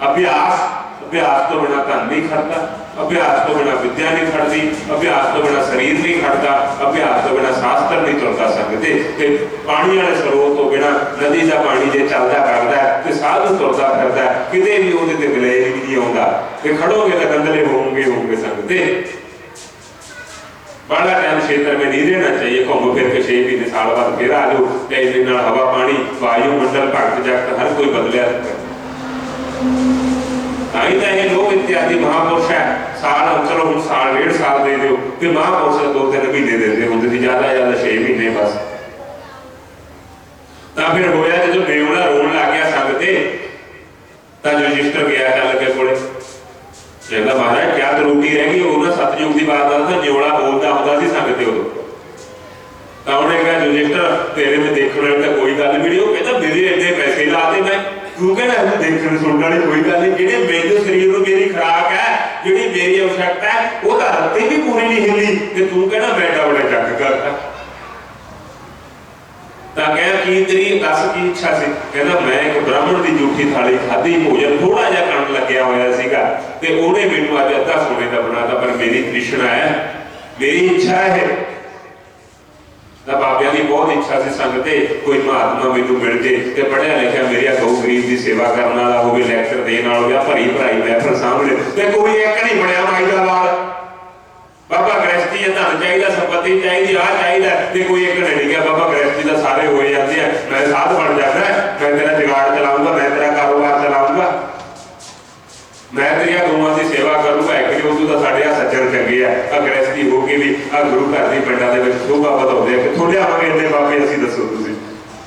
अभ्यास। अभ्यास तो बिना धन नहीं खड़ता, अभ्यास तो बिना विद्या नहीं खड़ती, अभ्यास तो बिना शरीर नहीं खड़ता, अभ्यास तो बिना शास्त्र नहीं चलता सकते। ते पानी वाले स्रोत तो बिना नदी का पानी जे चलता करता है तो साधु तुरता फिरता है, किते भी उहदे ते गले नहीं आउंदा। ते खड़ोगे तो गंदले होंगे सकते। बड़ा टाइम क्षेत्र में नहीं रहना चाहिए, घूम फिर के 6 महीने साल बाद फिर आ जाओ। इस हवा पानी वायुमंडल भगत जगत हर कोई बदलिया। लोग इत्यादि महापुरुष है साल चलो हम साल 1.5 साल दे दो, फिर महापुरुष 2-3 महीने देते होंगे थे, ज्यादा 6 महीने बस। तो फिर होया जो नेवला रोन लग गया संग ते, तो युधिष्ठिर गया चल के कोले, कहता महाराज क्या त्रुटि रह गई? वो ना सतयुग की बात आता न्योला बोलता होता सी संग ते उदों। तो उन्हें कहा युधिष्ठिर तेरे में देखने वाली कोई गल भी नहीं। वो कहता मेरे इन्ने पैसे लाते मैं, तू कहना देखने सुनने वाली कोई गल नहीं। जिहड़े मेरे शरीर में मेरी खुराक है, जिहड़ी मेरी आवश्यकता है, वो तो रत्ती भी पूरी नहीं हिली, ते तू कहना मैं बड़ा जग करता। तो कह की तेरी दस की इच्छा सी? कहना मैं एक ब्राह्मण की झूठी थाली खाधी, भोजन थोड़ा जिहा करन लग्या होया सीगा, ते उहने मैनूं अज अद्धा सोने का बनाता, पर मेरी तृष्णा है, मेरी इच्छा है। ਤਾਂ ਬਾਬਿਆਂ ਦੀ ਬਹੁਤ ਇੱਛਾ ਸੀ ਸੰਗਤੇ ਕੋਈ ਮਹਾਤਮਾ ਮੈਨੂੰ ਮਿਲ ਜੇ ਤੇ ਪੜ੍ਹਿਆ ਲਿਖਿਆ ਮੇਰਾ ਗਊ ਗਰੀਬ ਦੀ ਸੇਵਾ ਕਰਨ ਵਾਲਾ ਹੋਵੇ, ਲੈਕਚਰ ਦੇਣ ਵਾਲਾ ਹੋਵੇ, ਭਰੀ ਭਰਾਈ ਮਹਿਫਲ ਸਾਹਮਣੇ ਤੇ ਕੋਈ ਇੱਕ ਨਹੀਂ ਬਣਿਆ ਮਾਈ ਦਾ ਲਾਲ। ਬਾਬਾ ਗ੍ਰਸਤੀ ਹੈ, ਧਨ ਚਾਹੀਦਾ, ਸੰਪत्ति ਚਾਹੀਦੀ, ਆਹ ਚਾਹੀਦਾ ਤੇ ਕੋਈ ਇੱਕ ਨਹੀਂ ਗਿਆ। ਬਾਬਾ ਗ੍ਰਸਤੀ ਦਾ ਸਾਰੇ ਹੋਏ ਜਾਂਦੇ ਆ, ਮੈਂ ਸਾਧ ਬਣ ਜਾਂਦਾ, ਮੈਂ ਤੇਰਾ ਜੁਗਾੜ ਚਲਾਊਂਗਾ, ਮੈਂ ਤੇਰਾ ਕਾਰੋਬਾਰ ਚਲਾਊਂਗਾ, ਮੈਂ ਤੇਰੀਆਂ ਗਊਆਂ ਦੀ ਸੇਵਾ ਕਰੂੰਗਾ। ਇੱਕ ਨਹੀਂ ਉਦੋਂ ਤਾਂ ਸਾਡੇ ਆ ਸੱਜਣ ਚੰਗੇ ਆ, ਆ ਗ੍ਰਸਤੀ ਹੋ ਕੇ ਵੀ ਆ ਗੁਰੂ ਘਰ ਦੀ ਪਿੰਡਾਂ ਦੇ ਵਿੱਚ ਸ਼ੋਭਾ ਵਧਾਉਂਦੇ ਆ। ਕਿੱਥੋਂ ਲਿਆਵਾਂਗੇ ਇੰਨੇ ਬਾਬੇ ਅਸੀਂ, ਦੱਸੋ ਤੁਸੀਂ।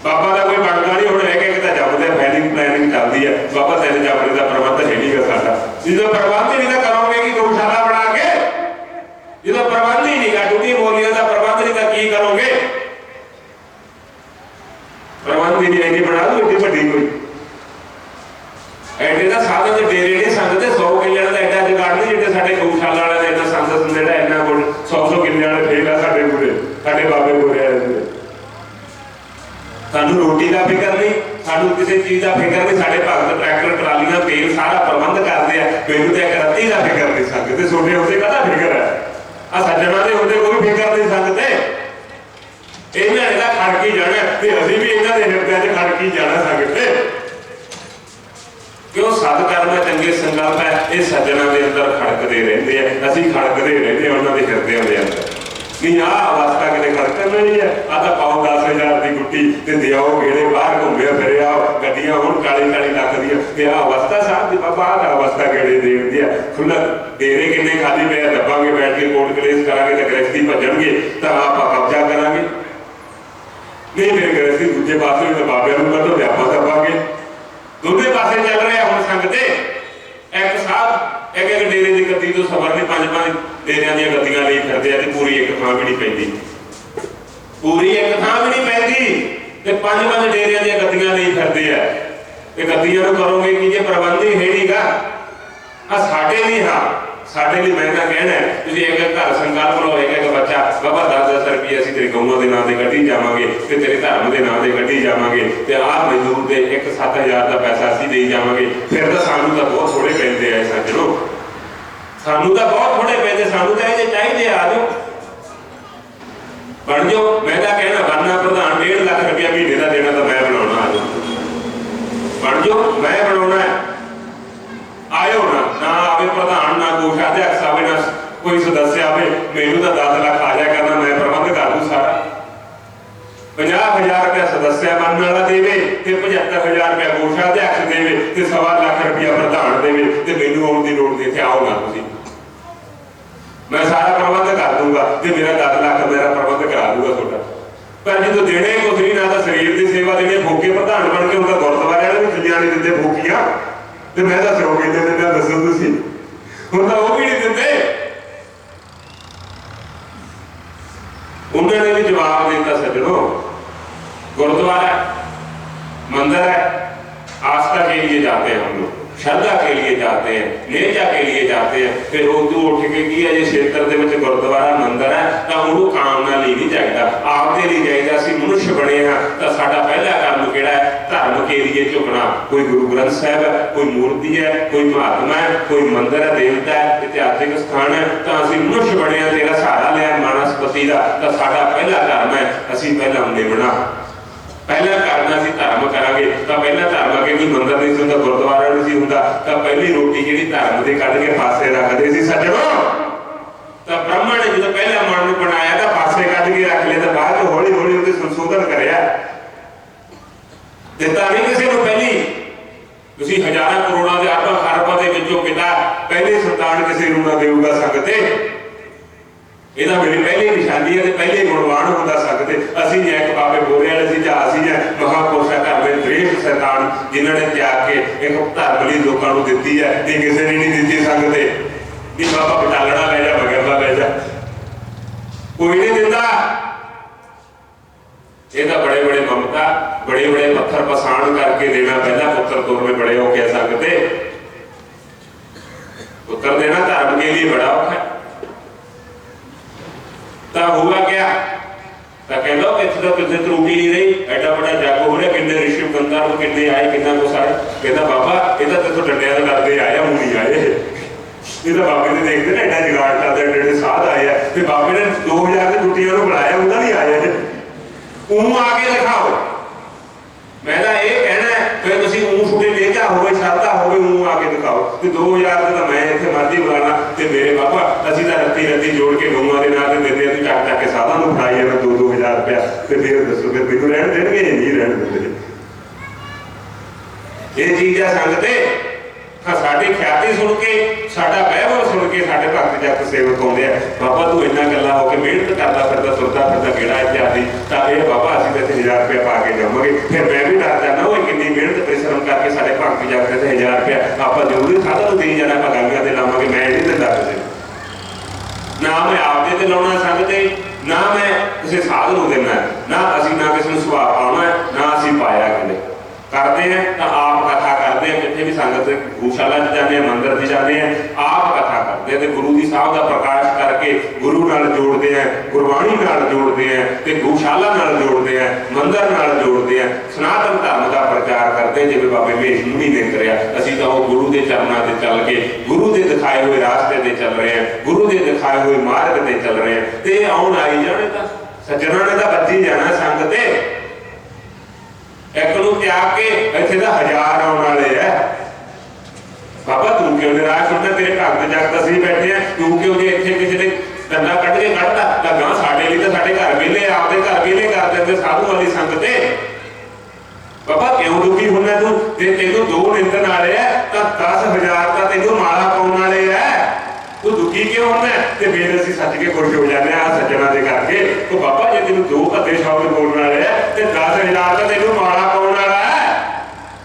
ਬਾਬਾ ਦਾ ਕੋਈ ਬਣਦਾ ਨਹੀਂ, ਹੁਣ ਰਹਿ ਕੇ ਇੱਕ ਤਾਂ ਜੰਮਦੇ ਫੈਲਿੰਗ ਪਲੈਨਿੰਗ ਚੱਲਦੀ ਹੈ। ਬਾਬਾ ਤਿੰਨ ਜੰਮਦੇ ਦਾ ਪ੍ਰਬੰਧ ਹੈ ਨਹੀਂਗਾ ਸਾਡਾ। ਜਦੋਂ ਪ੍ਰਬੰਧ ਹੀ ਨਹੀਂ ਤਾਂ ਕਰੋਗੇ ਕਿ ਗਊਸ਼ਾਲਾ ਬਣਾ ਕੇ, ਜਦੋਂ ਪ੍ਰਬੰਧ ਹੀ ਨਹੀਂਗਾ, ਟੁੱਟੀ ਬੋਲੀਆਂ ਦਾ ਪ੍ਰਬੰਧ ਨਹੀਂ ਤਾਂ ਕੀ ਕਰੋਗੇ? ਪ੍ਰਬੰਧ ਹੀ ਨਹੀਂ ਬਣਾ ਦੂ ਏਡੀ ਵੱਡੀ ਕੋਈ ਐਡੇ ਦਾ ਸਾਧਨ ਦੇ ਡੇਰੇ ਨਹੀਂ ਸੰਗਤ 100 ਕਿੱਲਿਆਂ ਦਾ ਐਡਾ ਜੁਗਾੜ ਨਹੀਂ ਜਿਹੜੇ ਸਾਡੇ ਗਊਸ਼ਾਲਾ ਵਾਲਿਆਂ ਦਾ ਇੰਨਾ ਸੰਗਤ ਜਿਹੜਾ ਇੰਨਾ ਕੋਲ 100 ਕਿੱਲਿਆਂ ਵਾਲੇ ਫੇਲ ਆ ਸਾਡੇ ਪੂਰੇ, ਸਾਡੇ ਬਾਬੇ ਪੂਰੇ ਆ। ਸਾਨੂੰ ਰੋਟੀ ਦਾ ਫਿਕਰ ਨਹੀਂ, ਸਾਨੂੰ ਕਿਸੇ ਚੀਜ਼ ਦਾ ਫਿਕਰ ਨਹੀਂ। ਸਾਡੇ ਭਗਤ ਟਰੈਕਟਰ ਟਰਾਲੀਆਂ ਤੇਲ ਸਾਰਾ ਪ੍ਰਬੰਧ ਕਰਦੇ ਆ, ਮੈਨੂੰ ਤਾਂ ਇੱਕ ਰੱਤੀ ਦਾ ਫਿਕਰ ਨਹੀਂ ਸੰਗਤ ਤੇ। ਛੋਟੇ ਹੁੰਦੇ ਕਾਹਦਾ ਫਿਕਰ ਹੈ? ਆ ਸੱਜਣਾ ਦੇ ਹੁੰਦੇ ਕੋਈ ਫਿਕਰ ਨਹੀਂ ਸੰਗਤ ਤੇ। ਇਹਨਾਂ ਇਹਦਾ ਖੜਕੀ ਜਾਣਾ ਤੇ ਅਸੀਂ ਵੀ ਇਹਨਾਂ ਦੇ ਹਿਰਦਿਆਂ 'ਚ ਖੜਕੀ ਜਾਣਾ ਸੰਗਤ ਤੇ। ਕਿਉਂ? ਸਤਿਕਰਮ ਹੈ, ਚੰਗੇ ਸੰਕਲਪ ਹੈ, ਇਹ ਸੱਜਣਾ ਦੇ ਅੰਦਰ ਖੜਕਦੇ ਰਹਿੰਦੇ ਆ, ਅਸੀਂ ਖੜਕਦੇ ਰਹਿੰਦੇ ਉਹਨਾਂ ਦੇ ਹਿਰਦਿਆਂ ਦੇ ਅੰਦਰ। ਨਹੀਂ ਆਹ ਅਵਸਥਾ ਕਿਤੇ ਖੜਕਣ ਨਹੀਂ ਹੈ। ਆਹ ਤਾਂ ਪਾਓ 10,000 ਦੀ ਗੁੱਟੀ ਤੇ ਦਿਆਓ ਗੇੜੇ, ਬਾਹਰ ਘੁੰਮਿਆ ਫਿਰਿਆ, ਗੱਡੀਆਂ ਹੁਣ 40-40 ਲੱਖ ਦੀਆਂ, ਤੇ ਆਹ ਅਵਸਥਾ ਸਾਹਿਬ ਦੀ ਬਾਬਾ ਆਹ ਅਵਸਥਾ ਗੇੜੇ ਦੇਣ ਦੀ ਆ। ਖੁੱਲ੍ਹਾ ਡੇਰੇ ਕਿੰਨੇ ਖਾਲੀ ਪਏ ਆ, ਦੱਬਾਂਗੇ ਬੈਠ ਕੇ ਕੋਟ ਕਲੇਸ਼ ਕਰਾਂਗੇ ਤਾਂ ਗ੍ਰਸਤੀ ਭੱਜਣਗੇ ਤਾਂ ਆਪਾਂ ਕਬਜ਼ਾ ਕਰਾਂਗੇ। ਨਹੀਂ ਫਿਰ ਗ੍ਰਸਤੀ ਦੂਜੇ ਪਾਸੇ ਤਾਂ ਬਾਬਿਆਂ ਨੂੰ ਕਦੋਂ ਵਿਆਪਾ ਦੱਬਾਂਗੇ। ਦੋਨੇ ਪਾਸੇ ਚੱਲ ਰਿਹਾ ਹੁਣ ਸੰਗਤੇ। ਇੱਕ ਸਾਹਿਬ ਇੱਕ ਡੇਰੇ ਦੀ ਗੱਦੀ ਤੋਂ ਸਬਰ ਨਹੀਂ, 5-5 ਡੇਰਿਆਂ ਦੀਆਂ ਗੱਦੀਆਂ ਲਈ ਫਿਰਦੇ ਆ ਤੇ ਪੂਰੀ ਇੱਕ ਥਾਂ ਵੀ ਨਹੀਂ ਪੈਂਦੀ, ਪੂਰੀ ਇੱਕ ਥਾਂ ਵੀ ਨਹੀਂ ਪੈਂਦੀ ਤੇ 5-5 ਡੇਰਿਆਂ ਦੀਆਂ ਗੱਦੀਆਂ ਲਈ ਫਿਰਦੇ ਆ। ਤੇ ਗੱਦੀਆਂ ਨੂੰ ਕਰੋਗੇ ਕੀ ਜੇ ਪ੍ਰਬੰਧ ਹੀ ਹੈ ਨਹੀਂਗਾ? ਆ ਸਾਡੇ ਲਈ, ਹਾਂ ਸਾਡੇ ਲਈ ਮੈਂ ਤਾਂ ਕਹਿਣਾ ਤੁਸੀਂ ਇੱਕ ਘਰ ਸੰਕਲਪ ਲਓ, ਇੱਕ ਬੱਚਾ ਬਾਬਾ 10-10 ਰੁਪਏ ਅਸੀਂ ਤੇਰੇ ਗਊਆਂ ਦੇ ਨਾਂ ਤੇ ਕੱਢੀ ਜਾਵਾਂਗੇ ਤੇ ਤੇਰੇ ਧਰਮ ਦੇ ਨਾਂ ਤੇ ਕੱਢੀ ਜਾਵਾਂਗੇ ਤੇ ਆਹ ਮਜ਼ਦੂਰ ਦੇ 1-7,000 ਦਾ ਪੈਸਾ ਅਸੀਂ ਦੇਈ ਜਾਵਾਂਗੇ। ਫਿਰ ਤਾਂ ਸਾਨੂੰ ਤਾਂ ਬਹੁਤ ਥੋੜੇ ਪੈਂਦੇ ਆ ਸੱਜਣੋ, ਸਾਨੂੰ ਤਾਂ ਬਹੁਤ ਥੋੜੇ ਪੈਂਦੇ, ਸਾਨੂੰ ਤਾਂ ਇਹ ਚਾਹੀਦੇ ਆ ਜਾਓ ਬਣ ਜਾਓ। ਮੈਂ ਤਾਂ ਕਹਿਣਾ ਬਣਨਾ ਪ੍ਰਧਾਨ 1.5 ਲੱਖ ਰੁਪਇਆ ਮਹੀਨੇ ਦਾ ਦੇਣਾ ਤਾਂ ਮੈਂ ਬਣਾਉਣਾ, ਆ ਜਾਓ ਬਣ ਜਾਓ, ਮੈਂ ਬਣਾਉਣਾ। ਆਇਓ ਨਾ ਆਵੇ ਪ੍ਰਧਾਨ, ਨਾ ਕੋਸ਼ਾਧਿਆਕਸ਼ ਆਵੇ, ਨਾ ਕੋਈ ਸਦੱਸਿਆ ਆਵੇ, ਮੈਨੂੰ ਤਾਂ 10 ਲੱਖ ਆ ਜਾਇਆ ਕਰਨਾ, ਮੈਂ ਪ੍ਰਬੰਧ ਕਰ ਦੂੰ ਸਾਰਾ। 50,000 ਰੁਪਇਆ ਸਦੱਸਿਆ ਬਣਨ ਵਾਲਾ ਦੇਵੇ ਤੇ 75,000 ਰੁਪਇਆ ਕੋਸ਼ਾਧਿਆਕਸ਼ ਦੇਵੇ ਤੇ 1.25 ਲੱਖ ਰੁਪਇਆ ਪ੍ਰਧਾਨ ਦੇਵੇ ਤੇ ਮੈਨੂੰ ਆਉਣ ਦੀ ਲੋੜ ਨਹੀਂ, ਇੱਥੇ ਆਓ ਨਾ ਤੁਸੀਂ, ਮੈਂ ਸਾਰਾ ਪ੍ਰਬੰਧ ਕਰ ਦੂੰਗਾ ਤੇ ਮੇਰਾ 10 ਲੱਖ ਮੇਰਾ ਪ੍ਰਬੰਧ ਕਰਾ ਦੂੰਗਾ ਤੁਹਾਡਾ। ਪਰ ਜਦੋਂ ਦੇਣੇ ਕੁਝ ਨਹੀਂ, ਨਾ ਤਾਂ ਸਰੀਰ ਦੀ ਸੇਵਾ ਦੇਣੀ, ਫੋਕੇ ਪ੍ਰਧਾਨ ਬਣ ਕੇ ਉਹਦਾ ਗੁਰਦੁਆਰੇ ਵਾਲੇ ਵੀ ਖਿੱਲੀਆਂ ਨਹੀਂ ਦਿੰਦੇ ਫੋਕੀਆਂ, ਤੇ ਮੈਂ ਤਾਂ ਸਰੋਗੇ ਦੇ ਦਿੰਦਾ, ਦੱਸੋ ਤੁਸੀਂ ਹੁਣ ਤਾਂ ਉਹ ਵੀ ਨਹੀਂ ਦਿੰਦੇ। ਉਹਨਾਂ ਨੇ ਵੀ ਜਵਾਬ ਦਿੱਤਾ ਸੱਜਣੋ, गुरुद्वारा मंदिर है, आस्था के लिए जाते हैं हम लोग, श्रद्धा के लिए जाते हैं, नेजा के लिए जाते हैं। फिर उर्दू उठ के की है, जे क्षेत्र के गुरुद्वारा मंदिर है तो उन्होंने कामना लिए नहीं जाएगा, आपके लिए जाएगा। असं मनुष्य बने हैं तो साडा पहला काम किहड़ा है, धर्म के लिए झुकना। कोई गुरु ग्रंथ साहिब है, कोई मूर्ति है, कोई महात्मा है, कोई मंदिर है, देवता है, इतिहासिक स्थान है, तो असं मनुष्य बने हैं, तेरा सहारा लिया मानस्पति का, तो साडा पहला धर्म है, असं पहला निभना, पहला करना सी धर्म करांगे। तो पहला धर्म अगे कोई मंदिर नहीं सी हुंदा, गुरुद्वारा नहीं सी हुंदा, तो पहली रोटी जिहड़ी धर्म दे कढ के पासे रखदे सी सज्जणो। तो ब्रह्मा ने जो पहला मन नूं बनाया तो पासे कढ के रख लिया, तो बाद हौली हौली उहदे संशोधन करिया, दिता नहीं किसी नूं। पहली तुसीं हज़ारां करोड़ां दे अरबां खरबां दे विचों पिता पहली संतान किसी नूं ना देऊगा सकते, ਇਹਦਾ ਮੇਰੀ ਪਹਿਲੀ ਨਿਸ਼ਾਨੀ ਹੈ ਤੇ ਪਹਿਲੇ ਗੁਣਵਾਨ ਹੁੰਦਾ ਸਕਦੇ। ਅਸੀਂ ਜੇ ਇੱਕ ਬਾਬੇ ਬੋਲੇ ਵਾਲੇ ਸੀ ਜਾਂ ਅਸੀਂ ਜਾਂ ਮਹਾਪੁਰਸ਼ਾਂ ਘਰ ਦੇ ਦ੍ਰਿਸ਼ ਸਰਦਾਰ ਜਿਨ੍ਹਾਂ ਨੇ ਤਿਆਗ ਕੇ ਇੱਕ ਧਰਮ ਲਈ ਲੋਕਾਂ ਨੂੰ ਦਿੱਤੀ ਹੈ, ਤੇ ਕਿਸੇ ਨੇ ਨਹੀਂ ਦਿੱਤੀ ਸਕਦੇ ਵੀ ਬਾਬਾ ਬਟਾਲਣਾ ਲੈ ਜਾ, ਬਗਰਲਾ ਲੈ ਜਾ, ਕੋਈ ਨਹੀਂ ਦਿੰਦਾ। ਇਹ ਤਾਂ ਬੜੇ ਬੜੇ ਮਮਤਾ, ਬੜੇ ਬੜੇ ਪੱਥਰ ਪਸਾਣ ਕਰਕੇ ਦੇਣਾ ਪੈਂਦਾ। ਪੁੱਤਰ ਤੋਰਵੇਂ ਬੜੇ ਹੋ ਕਹਿ ਸਕਦੇ, ਪੁੱਤਰ देना धर्म के लिए बड़ा औखा है। तो हुआ क्या, तो कहता इतने तो किसी त्रुटि नहीं रही, एडा बड़ा जागो हो रहा, किन्ने ऋषि गंधर्व किन्ने आए, किन्ना कुछ आए। कहता बाबा ये तो डंडिया करते आए, हूँ नहीं आए, ये तो बाबे ने देखते ना एडा जुगाड़ करते एडे साध आए हैं, बाबे ने 2000 की छुट्टियां बुलाया, उन्होंने नहीं आए। आके दिखाओ। मैं तो ये कहना फिर तुम थोड़ी नेता हो श्रद्धा हो आके दिखाओ। तो 2000 तो मैं इतने मर्जी बुलाना तो मेरे पापा असं तो रत्ती रत्ती जोड़ के गऊँ के नाम देते तू चक चक के साधा फड़ाई जाना 2-2000 रुपया। तो फिर दसो फिर मैनू रहन देंगे नहीं रहन देंगे। ये चीज़ है संगते साड़ी ख्याति सुन के साडा वैभव सुन के साडे भगत जगत सेवक आते हैं बाबा तू इन्ना गल्ला हो के मेहनत करता फिरदा तुरता फिरदा गेड़ा इत्यादि। तो ये बाबा असं तो 1000 रुपया पा के जावांगे। फिर मैं भी डर जाना वो कितनी मेहनत परिश्रम करके साडे भगत जगत से 1000 रुपया आप जरूरी साधा दे जाना आप गालियां से लावांगे। मैं नहीं दिंदा किसी ना मैं आपदे ते लाउणा संगते ना मैं किसी साध नूं देना ना असीं ना किसी नूं सुभा पाउणा ना असीं पाया किते करते हैं। तो आप कथा करते हैं जिथे भी संगत गौशाला जाते हैं मंदिर से जाते हैं आप कथा करते हैं तो गुरु जी साहब का प्रकाश करके गुरु नाल जोड़ते हैं गुरबाणी नाल जोड़ते हैं तो गौशाला नाल जोड़ते हैं मंदिर नाल जोड़ते हैं सनातन धर्म का प्रचार करते हैं। जिवें बाबे महेश मुनि ने करिया असीं तां गुरु के चरणों से चल के गुरु के दिखाए हुए रास्ते से चल रहे हैं गुरु के दिखाए हुए मार्ग से चल रहे हैं। तो आउण आई जाने तो सज्जना ने तो बची जाना संगते एक नूं त्याग के इत्थे तां 1000 आउण वाले है। बाबा तू क्यों निराश होना तेरे भगत जगत असीं बैठे हैं तू क्यों जे इत्थे किसी ने डंडा कढ़ के कढ़ता तां गां साडे लई तां साडे घर वेले आपदे घर वेले कर देंदे साधु वाली संगते। बाबा क्यों दुखी होना तू जे तैनूं 2 निंदन वाले है तां 10,000 तां तैनूं माला पाउण वाले है तू दुखी क्यों होना। तो फिर असीं सच के खुश हो जाते हैं सज्जना दे करके। तो बाबा जे तैनूं 2 भद्दे शब्द बोलण वाले है तो 10,000 तां तैनूं माला पाउण वाला है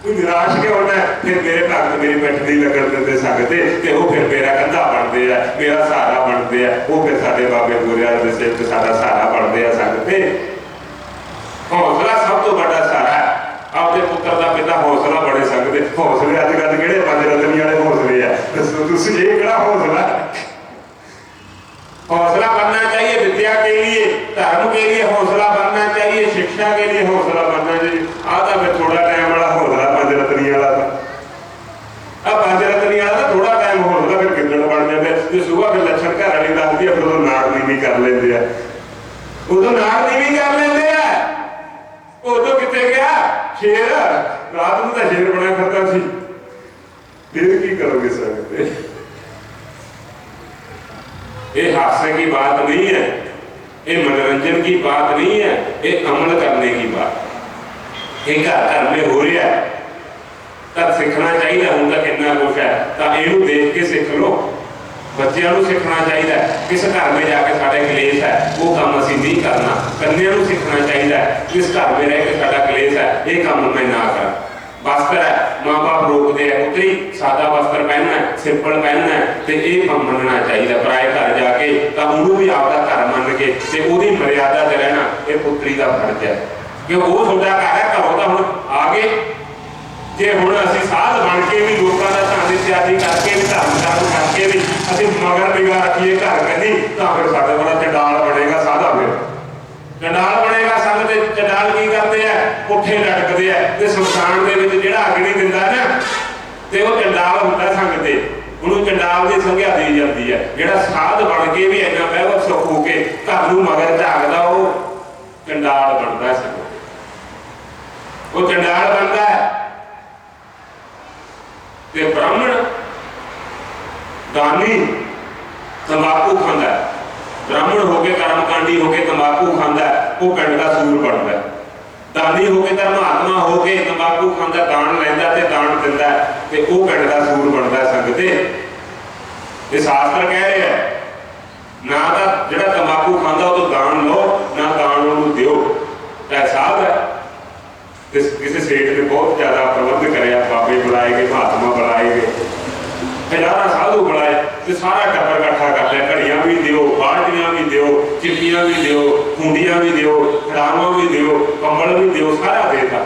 तू निराश क्यों होना। फिर मेरे भगत मेरी पिठ नहीं लगन देंदे संगते तो वो फिर मेरा कंधा बनते हैं मेरा सहारा बनते हैं वो फिर साडे बाबे गोरिया दे सिर ते साडा सहारा बनते हैं संगते। हौसला सब तो बड़ा सहारा है आपके पुत्र का पिता हौसला बड़े सकते हौसले अजकल किहड़े 5 रत्नी वाले हौसले है दसो तुसीं ये किहड़ा हौसला। हौसला बनना चाहिए विद्या के लिए धर्म के लिए हौसला बनना चाहिए शिक्षा के लिए हौसला बनना चाहिए। आता फिर थोड़ा टाइम वाला हौसला 5 रत्नी वाला था अब 5 रत्नी वाला थोड़ा टाइम हौसला फिर गिद्दड़ बन जाते जो सुबह फिर लक्षण घर वाली दसदी है फिर उदों नाड़ नीवी कर लेंदे आ उदों नाड़ नीवी कर लेंदे आ उदों कित्थे गया शेर रात नूं तां शेर बणिया फिरदा सी। फिर की करोगे सकते ये हास्य की बात नहीं है ये मनोरंजन की बात नहीं है ये अमल करने की बात ये घर में हो रहा है तब सीखना चाहिए। हुण तक कितना कुछ है तो इहनूं देख के सीख लो बच्चों को सीखना चाहिए किस घर में जाके साढ़े कलेश है वो काम असीं नहीं करना। कन्या को सीखना चाहिए किस घर में रह के साढ़ा कलेश है ये काम मैं ना कर। वस्त्र है माँ बाप रोकते हैं पुत्री सादा वस्त्र पहनना है सिंपल पहनना है तो ये काम मनना चाहिए। पराए घर जाके तो उन्होंने भी आपका घर मन के उसकी मर्यादा च रहना ये पुत्री का फर्ज है कि वो थोड़ा घर है घरों का हुण आगे जे हुण असीं साध बन के भी लोगों का धन इत्यादि करके भी धर्म कर्म करके भी असीं मगर निगाह रखिए घर कहीं तो फिर साडे वाला चंडाल बनेगा साधा फिर चंडाल बनेगा। संगत चंडाल की करते हैं पुट्ठे लटकते हैं तो शमशान दे विच जिहड़ा अग्नि दिंदा ना तो वो चंडाल हुंदा संगते उन्होंने चंडाल की संज्ञा दी जाती है। जिहड़ा साध बन के भी इन्ना वैभव सुख हो के घर नूं मगर झाकदा वो चंडाल बनदा संगत वो चंडाल बनदा है। ते ब्राह्मण दानी तंबाकू खांदा है ब्राह्मण होके कर्मकांडी होके तंबाकू खांदा है वो पिंड का सूर बनता है। दानी होके धर्मात्मा होके तंबाकू खांदा दान लैंदा ते दान दिंदा ते वो पिंड का सूर बनता है। संगते ये शास्त्र कह रहे हैं ना तो जिहड़ा तंबाकू खांदा वो तो दान लो ना दान उहनूं दिओ। साध है किसी सेठ ने बहुत ज्यादा प्रबंध कराया बाबे बुलाए गए महात्मा बुलाए गए 1000 साधु बुलाए तो सारा टब्बर इकट्ठा कर लिया घड़ियां भी दिओ बाल्टियां भी दिओ चिप्पियां भी दिओ खूंडियां भी दिओ खड़ावां भी दिओ कंबल भी दिओ सारा देता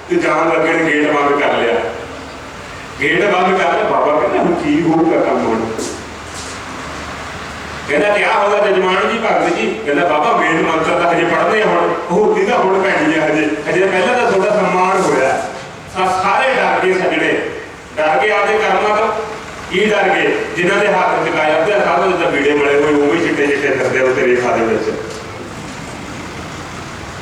तो जान लगे ने गेट बंद कर लिया। गेट बंद कर बाबा कहता हुण की होगा काम हुण कहता क्या होगा जजमान जी भगत जी कहता बाबा मेन मंत्र तो हजे पढ़ते हुण होती तो हुण पैनी है हजे हजे पहले तो थोड़ा सम्मान होया सारे डर गए सजने डर के आपके कर्मां तो की डर गए जिन्हों के हाथ चुकाया अपने साधु तो बीड़े बड़े हुए वो भी चिट्टे चिट्टे फिरते उत्ते रेखा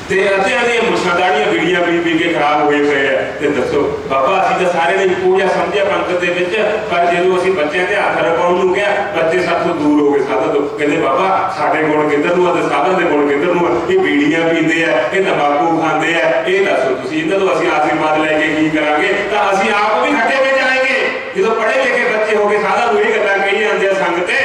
ਤੇ ਅੱਧਿਆਂ ਦੀਆਂ ਮੁੱਛਾਂ ਦਾੜੀਆਂ ਬੀੜੀਆਂ ਪੀ ਕੇ ਖਰਾਬ ਹੋਏ ਪਏ ਆ। ਤੇ ਦੱਸੋ ਬਾਬਾ ਅਸੀਂ ਤਾਂ ਸਾਰੇ ਨੇ ਇੱਕੋ ਜਿਹਾ ਸਮਝਿਆ ਪੰਗਤ ਦੇ ਵਿੱਚ, ਪਰ ਜਦੋਂ ਅਸੀਂ ਬੱਚਿਆਂ ਤੇ ਹੱਥ ਰਖਾਉਣ ਨੂੰ ਕਿਹਾ ਬੱਚੇ ਸਾਥੋਂ ਦੂਰ ਹੋ ਗਏ ਸਾਧਨ ਤੋਂ। ਕਹਿੰਦੇ ਬਾਬਾ ਸਾਡੇ ਗੁਣ ਕਿੱਧਰ ਨੂੰ ਆ ਤੇ ਸਾਧਨ ਦੇ ਗੁਣ ਕਿੱਧਰ ਨੂੰ ਆ, ਇਹ ਬੀੜੀਆਂ ਪੀਂਦੇ ਆ, ਇਹ ਤੰਬਾਕੂ ਖਾਂਦੇ ਆ, ਇਹ ਦੱਸੋ ਤੁਸੀਂ ਇਹਨਾਂ ਤੋਂ ਅਸੀਂ ਆਸ਼ੀਰਵਾਦ ਲੈ ਕੇ ਕੀ ਕਰਾਂਗੇ? ਤਾਂ ਅਸੀਂ ਆਪ ਵੀ ਖੱਟੇ ਵਿੱਚ ਜਾਏਂਗੇ। ਜਦੋਂ ਪੜ੍ਹੇ ਲਿਖੇ ਬੱਚੇ ਹੋ ਕੇ ਸਾਧਨ ਨੂੰ ਇਹ ਗੱਲਾਂ ਕਹੀ ਜਾਂਦੇ ਆ ਸੰਗ ਤੇ,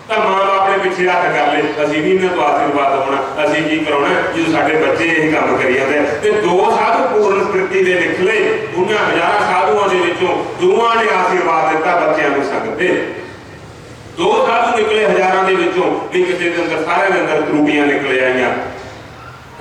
ਤਾਂ ਮਾਂ ਬਾਪ ਨੇ ਪਿੱਛੇ ਹੱਥ ਕਰ ਲਏ, ਅਸੀਂ ਵੀ ਇਹਨਾਂ ਤੋਂ ਆਸ਼ੀਰਵਾਦ ਹੋਣਾ, ਅਸੀਂ ਕੀ ਕਰਾਉਣਾ ਜਦੋਂ ਸਾਡੇ ਬੱਚੇ ਇਹ ਕੰਮ ਕਰੀ ਜਾਂਦੇ। ਤੇ ਦੋ ਸਾਧੂ ਪੂਰਨ ਸਕ੍ਰਿਤੀ ਦੇ ਨਿਕਲੇ, ਉਹਨਾਂ ਹਜ਼ਾਰਾਂ ਸਾਧੂਆਂ ਦੇ ਵਿੱਚੋਂ ਦੋਵਾਂ ਨੇ ਆਸ਼ੀਰਵਾਦ ਦਿੱਤਾ ਬੱਚਿਆਂ ਨੂੰ ਸੰਗਤ ਤੇ। ਦੋ ਸਾਧੂ ਨਿਕਲੇ ਹਜ਼ਾਰਾਂ ਦੇ ਵਿੱਚੋਂ, ਵੀ ਕਿਸੇ ਦੇ ਅੰਦਰ ਸਾਰਿਆਂ ਦੇ ਅੰਦਰ ਤਰੂਟੀਆਂ ਨਿਕਲ ਆਈਆਂ।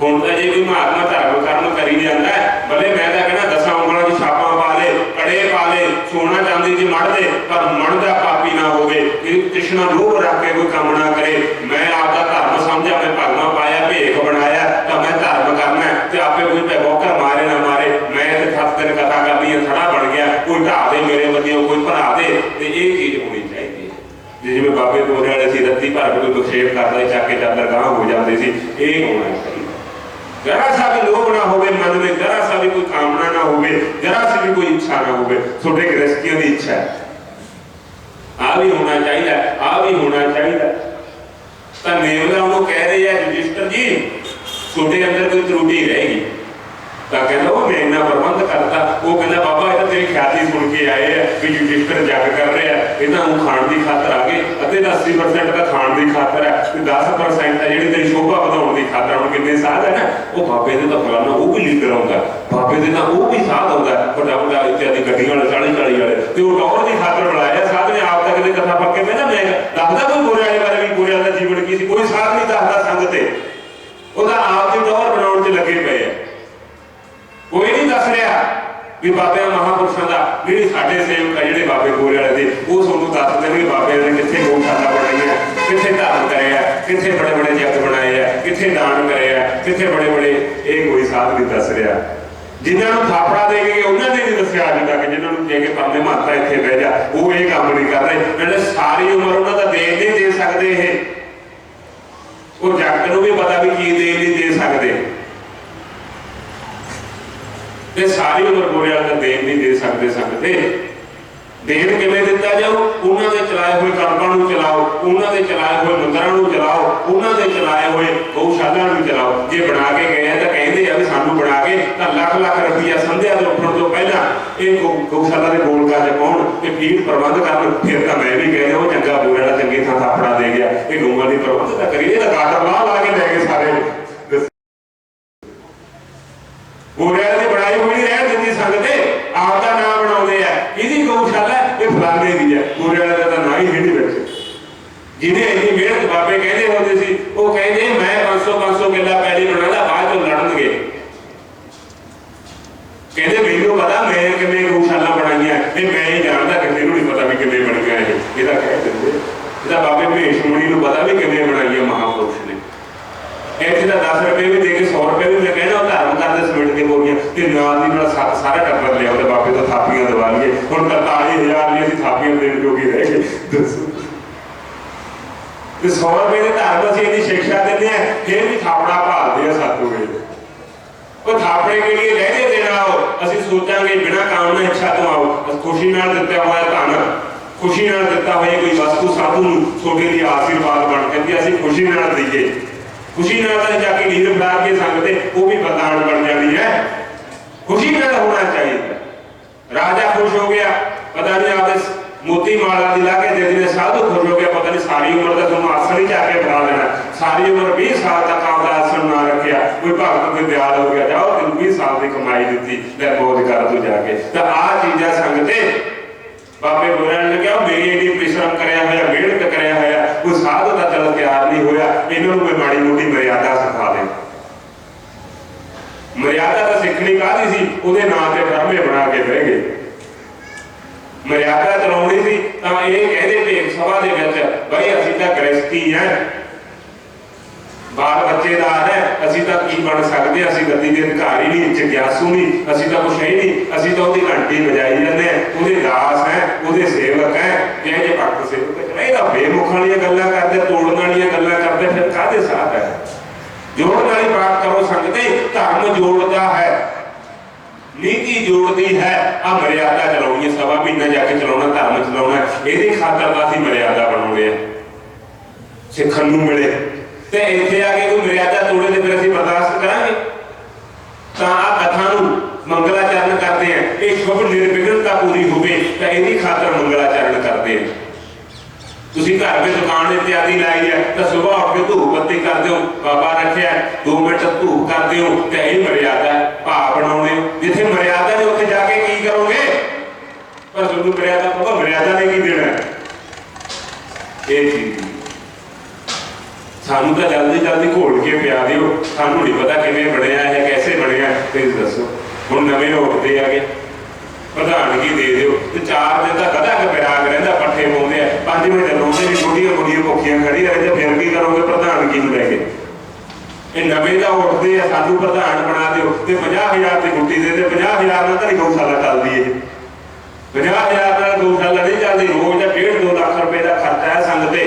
ਹੁਣ ਤਾਂ ਜੇ ਕੋਈ ਮਹਾਤਮਾ ਧਰਮ ਕਰਮ ਕਰੀ ਜਾਂਦਾ, ਭਲੇ ਮੈਂ ਤਾਂ ਕਹਿੰਦਾ 10 ਉਂਗਲਾਂ 'ਚ ਛਾਪਾਂ ਪਾ ਲੇ, ਕੜੇ ਪਾ ਲੇ, ਸੋਨਾ ਚਾਂਦੀ 'ਚ ਮੜ ਦੇ, ਪਰ ਮਨ ਦਾ ਪਾਪੀ ਨਾ ਹੋਵੇ, ਤ੍ਰਿਸ਼ਨਾ ਲੋਭ ਰੱਖ ਕੇ ਕੋਈ ਕੰਮ ਨਾ ਕਰੇ। ਮੈਂ ਆਪਦਾ ਧਰਮ ਸਮਝਿਆ, ਮੈਂ ਭਗਵਾਂ ਪਾਇਆ, ਭੇਖ ਬਣਾਇਆ, ਤਾਂ ਮੈਂ ਧਰਮ ਕਰਨਾ ਤੇ ਆਪੇ ਕੋਈ ਬੋਕਰ ਮਾਰੇ ਨਾ ਮਾਰੇ, ਮੈਂ ਤੇ 7 ਦਿਨ ਕਥਾ ਕਰਨੀ ਹੈ, ਥੜਾ ਬਣ ਗਿਆ, ਕੋਈ ਢਾਹ ਦੇ ਮੇਰੇ ਵੱਲੋਂ, ਕੋਈ ਭਰਾ ਦੇ। ਤੇ ਇਹ ਚੀਜ਼ ਹੋਣੀ ਚਾਹੀਦੀ ਹੈ। ਜਿਵੇਂ ਬਾਬੇ ਗੋਰੇ ਵਾਲੇ ਸੀ, ਰੱਤੀ ਭਰ ਕੇ ਕੋਈ ਬਖਸ਼ੇਪ ਕਰਦਾ ਚੱਕ ਕੇ ਚਾਦਰ ਗਾਂਹ ਹੋ ਜਾਂਦੇ ਸੀ, ਇਹ ਹੋਣਾ ਚਾਹੀਦਾ। जरा सा भी लोभ ना होवे मन में, जरा सा भी कोई कामना ना होवे, जरा सी भी कोई इच्छा ना होवे। छोटे गृहस्थियों की इच्छा है आ भी होना चाहिए, आ भी होना चाहिए। तो नेवला उन्होंने कह रहे हैं रजिस्टर जी छोटे अंदर कोई त्रुटि रहेगी, तो कहता वो मैं इन्ना प्रबंध करता। वो कहता बाबा ये तेरी ख्याति सुन के आए हैं भी रजिस्टर जग कर रहे हैं, इन्हों को खाण की खातर आ गए, अद्धे 80% का खाण की खातर है, 10% है जी तेरी शोभा बढ़ाने की खातर। हम कितने साध है ना, वो बाबे ने तो फलाना वो भी लीडर आता, बाबे ने तो वो भी साध आता फटा इत्यादि गड्डियों वाले 40-40 वाले, तो वो टॉवर की खातर बुलाया। साध ने आप तक कथा पढ़ के मैं मैं दसदा कोई गोरे वाले बारे भी, गोरे का जीवन की कोई साध नहीं दसदा संग ते, आप की टॉवर बनाने लगे पे है। कोई नहीं दस रहा भी बाबे महापुरुषों का जी साढ़े सेवक है जोड़े बाबे गोरे वाले थे, वो सूँ दस देंगे बाबे ने कितने गौशाला बनाई है, कितने धर्म करे है, कितने बड़े बड़े जग बनाए है, कितने दान करे है, कितने बड़े बड़े, ये कोई साध नहीं दस रहा। जिन्होंने थापड़ा दे के उन्होंने नहीं दसिया अज तक, जिन्होंने दे के परने माता इतने बह जा, वो ये काम नहीं कर रहे। मैंने सारी उम्र उन्होंने देन नहीं दे सकते, वो जगत को भी पता भी की देन नहीं दे सकते, सारी उम्र गोरे वाले देन नहीं दे सकते। सकते देन किवें दिता जाओ, उन्होंने चलाए हुए कर्मां चलाओ, उन्होंने चलाए हुए मंदिरों चलाओ, उन्होंने चलाए हुए गौशाला चलाओ। जे बना के गए तो कहते हैं भी सानू बना के तो लाख रुपया संध्या के उठने तो पहला ये गौशाला के गोल काज पाउण ते फीड प्रबंध कर, फिर तो मैं भी कहना वो चंगा गोरे वाला चंगी थां थापड़ा दे गया, ये गऊं की प्रबंध तो करिए, तो गाटर ला के लै गए सारे। गोरे वाले की बनाई हुई रह दी संगते, आपका नाम बनाते हैं, यदि गौशाला ये फलाने की है, गोरे वाले का ना ही हिंदी बच्चे जिन्हें इतनी मेहनत बाबे कहते होते सी, वो कहते मैं 500 किला पहले बनाना, बाद में लड़नगे। कहते मैनू पता मैं किमें गौशाला बनाई है, मैं ही जानता, किसी को नहीं पता भी किमें बन गया है। यह कह देंगे बाबे महेश मुनि को पता भी किमें बनाई है महापुरुष ने। इतने 10 रुपये भी दे के 100 रुपये भी मैं कहना धर्म करते सीमेंट की बोरियां, सारा टब्बर लिया बाबे तो थापियां दवा लिए, हम 43,000 नहीं अभी थापियां देने जोगे रह गए। दसो 100 रुपये के धर्म असीं इन्नी शिक्षा देते हैं, फिर भी थापड़ा भालते हैं सातों वे। वो थापड़े के लिए लहरे देना आओ, असीं सोचांगे बिना कामना इच्छा तो आओ, खुशी नाल दिता हुआ धन, खुशी नाल दिता हुआ कोई वस्तु साधु छोटे लिए आशीर्वाद बन के असीं खुशी नाल दईए, खुशी नाल जाके लीर फड़ा के संगते वो भी बरदान बन जाती है। खुशी नाल होना चाहिए। राजा खुश हो गया, पता नहीं आपने मोती माला दिला के दे देने, साधु खुश हो गया, पता नहीं सारी उम्र का तुम आसन ही जाके बना लेना, सारी उम्र 20 साल तक आपका आसन ना रखा, कोई भगत कोई दयाल हो गया, जाओ तेन 20 साल की कमाई दी, लै बोझ कर तू जाके। तो आ चीज़ा संगते बाबे गोरे ने कहा मेरी एडी परिश्रम कराया होया, मेहनत कराया होया, कोई साधु का चल तैयार नहीं होया, इन्होंने कोई माड़ी मोटी मर्यादा सिखा दे। मर्यादा तो सीखनी काहदी सी, उहदे नां ते ड्रामे बना के बह गए। मर्यादा चलाउणी सी तां ये कहदे भेख सभा दे विच बई असीं तां गृहस्थी हैं, बाल बच्चेदार है, असीं तां की बन सकदे, असीं गद्दी दे अधिकारी नहीं, जिग्यासू नहीं, असीं तां कुछ है नहीं, असीं तां उहदी घंटी बजाई जांदे हैं, उहदे दास हैं, उहदे सेवक हैं, जिह जे भगत सेवक है। इह तां बेमुखां वालीआं गल्लां करदे, तोड़न वालीआं गल्लां करदे, फिर काहदे साथ है? जोड़न वाली बात करो, जोड़ता है, नीति जोड़ती है। आ मर्यादा चलानी है, सवा महीना जाके चलाना, धर्म चलाना, ये खातर का असीं मर्यादा बनाउने सिखण नूं मिले ते इत्थे आके कोई मर्यादा तोड़े ते फिर असीं बर्दाश्त करांगे? तां आ कथा नूं मंगलाचरण करते हैं, ये शुभ निर्विघ्नता पूरी होवे तां इहदी खातर मंगलाचरण करते हैं। तुसीं घर में दुकान इत्यादि लाई है तो सुबह उठ के धूप बत्ती कर दो, बाबा रखिया 2 मिनट धूप कर दो, तो यही मर्यादा भाव बनाने। जिथे मर्यादा ने उत्थे जाके की करोगे? पर तुहानूं मर्यादा पता मर्यादा ने की देना ये चीज सानू तो जल्दी जल्दी घोल के पिया दिओ, सानू नहीं पता किवें बनिया है, कैसे बनिया, तुसीं दसो। हुण नवें उठदे आगे प्रधानगी दे दिओ ते 4 दिन तक गधा विराग रहिंदा, पट्ठे पाउंदे आ, 5 मिनट लाउंदे भी बुढ़ियां बुढ़ियां भुखियां खड़ी रहिंदे, फिर की करोगे प्रधानगी नूं लैके? ये नवें दा उठदे आ, सानू प्रधान बना दिओ ते 50,000 दी गुट्टी दे दे। 50,000 नाल तां गौशाला चलदी है, 50,000 नाल गौशाला नहीं चलदी। रोज दा 1.5-2 लाख रुपए का खर्चा है संघ ते,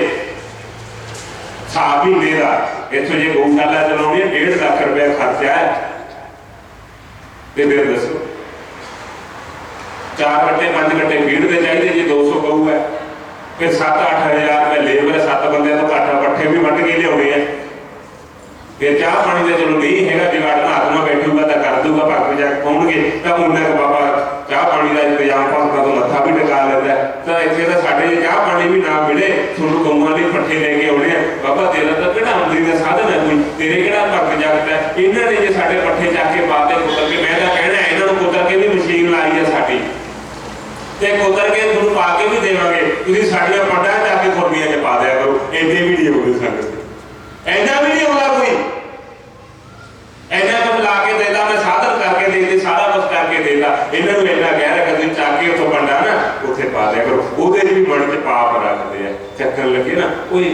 साल महीने का। इत्थों जे गौशाला चलाउणी है 1.5 लाख रुपया खर्चा है, ते फिर दसो 4 कट्टे 5 कट्टे फीड के चाहिए जी, 200 गऊ है, फिर 7-8 हज़ार रुपये लेबर, 7 बंदे तो घाटा पट्ठे भी वट के लिया, फिर चाह पानी का चलो नहीं है जुगाड़, आत्मा बैठूगा तो कर दूगा, भगत जाके पाउणगे तो उन्ना बाबा चाह पानी का इंतजाम भगतां तो मत्था भी टिका लेंदा। तो इत्थे तो साडे चाह पानी भी ना मिले, तुहानूं गऊआं लई पट्ठे लैके आउणे आ, बाबा तेरा तो किहड़ा आमदनी का साधन है कोई, तेरे किहड़ा भगत जागत है? इन्हां ने जे साडे पट्ठे चक के पाते कुतर के, मैं तां कहना इन्हां नूं कुतर के भी मशीन लाई है साडी, ते कुतर के तुहानूं पा के भी देवांगे, तुसीं साडीआं पट्टां जाके खुरमियां च पा दिया करो। इन्ने भी नहीं होवे संगत, इन्ना भी नहीं होगा कोई, इन्ना कुछ ला के देता, मैं साधन करके देती, सारा कुछ करके देता, इन्हां नूं इन्ना कह रखा तुसीं चक के उत्थों पंडा ना उत्थे पा दिया करो। उहदे च भी मन च पाप रखदे आ, चक्कर लगे ना कोई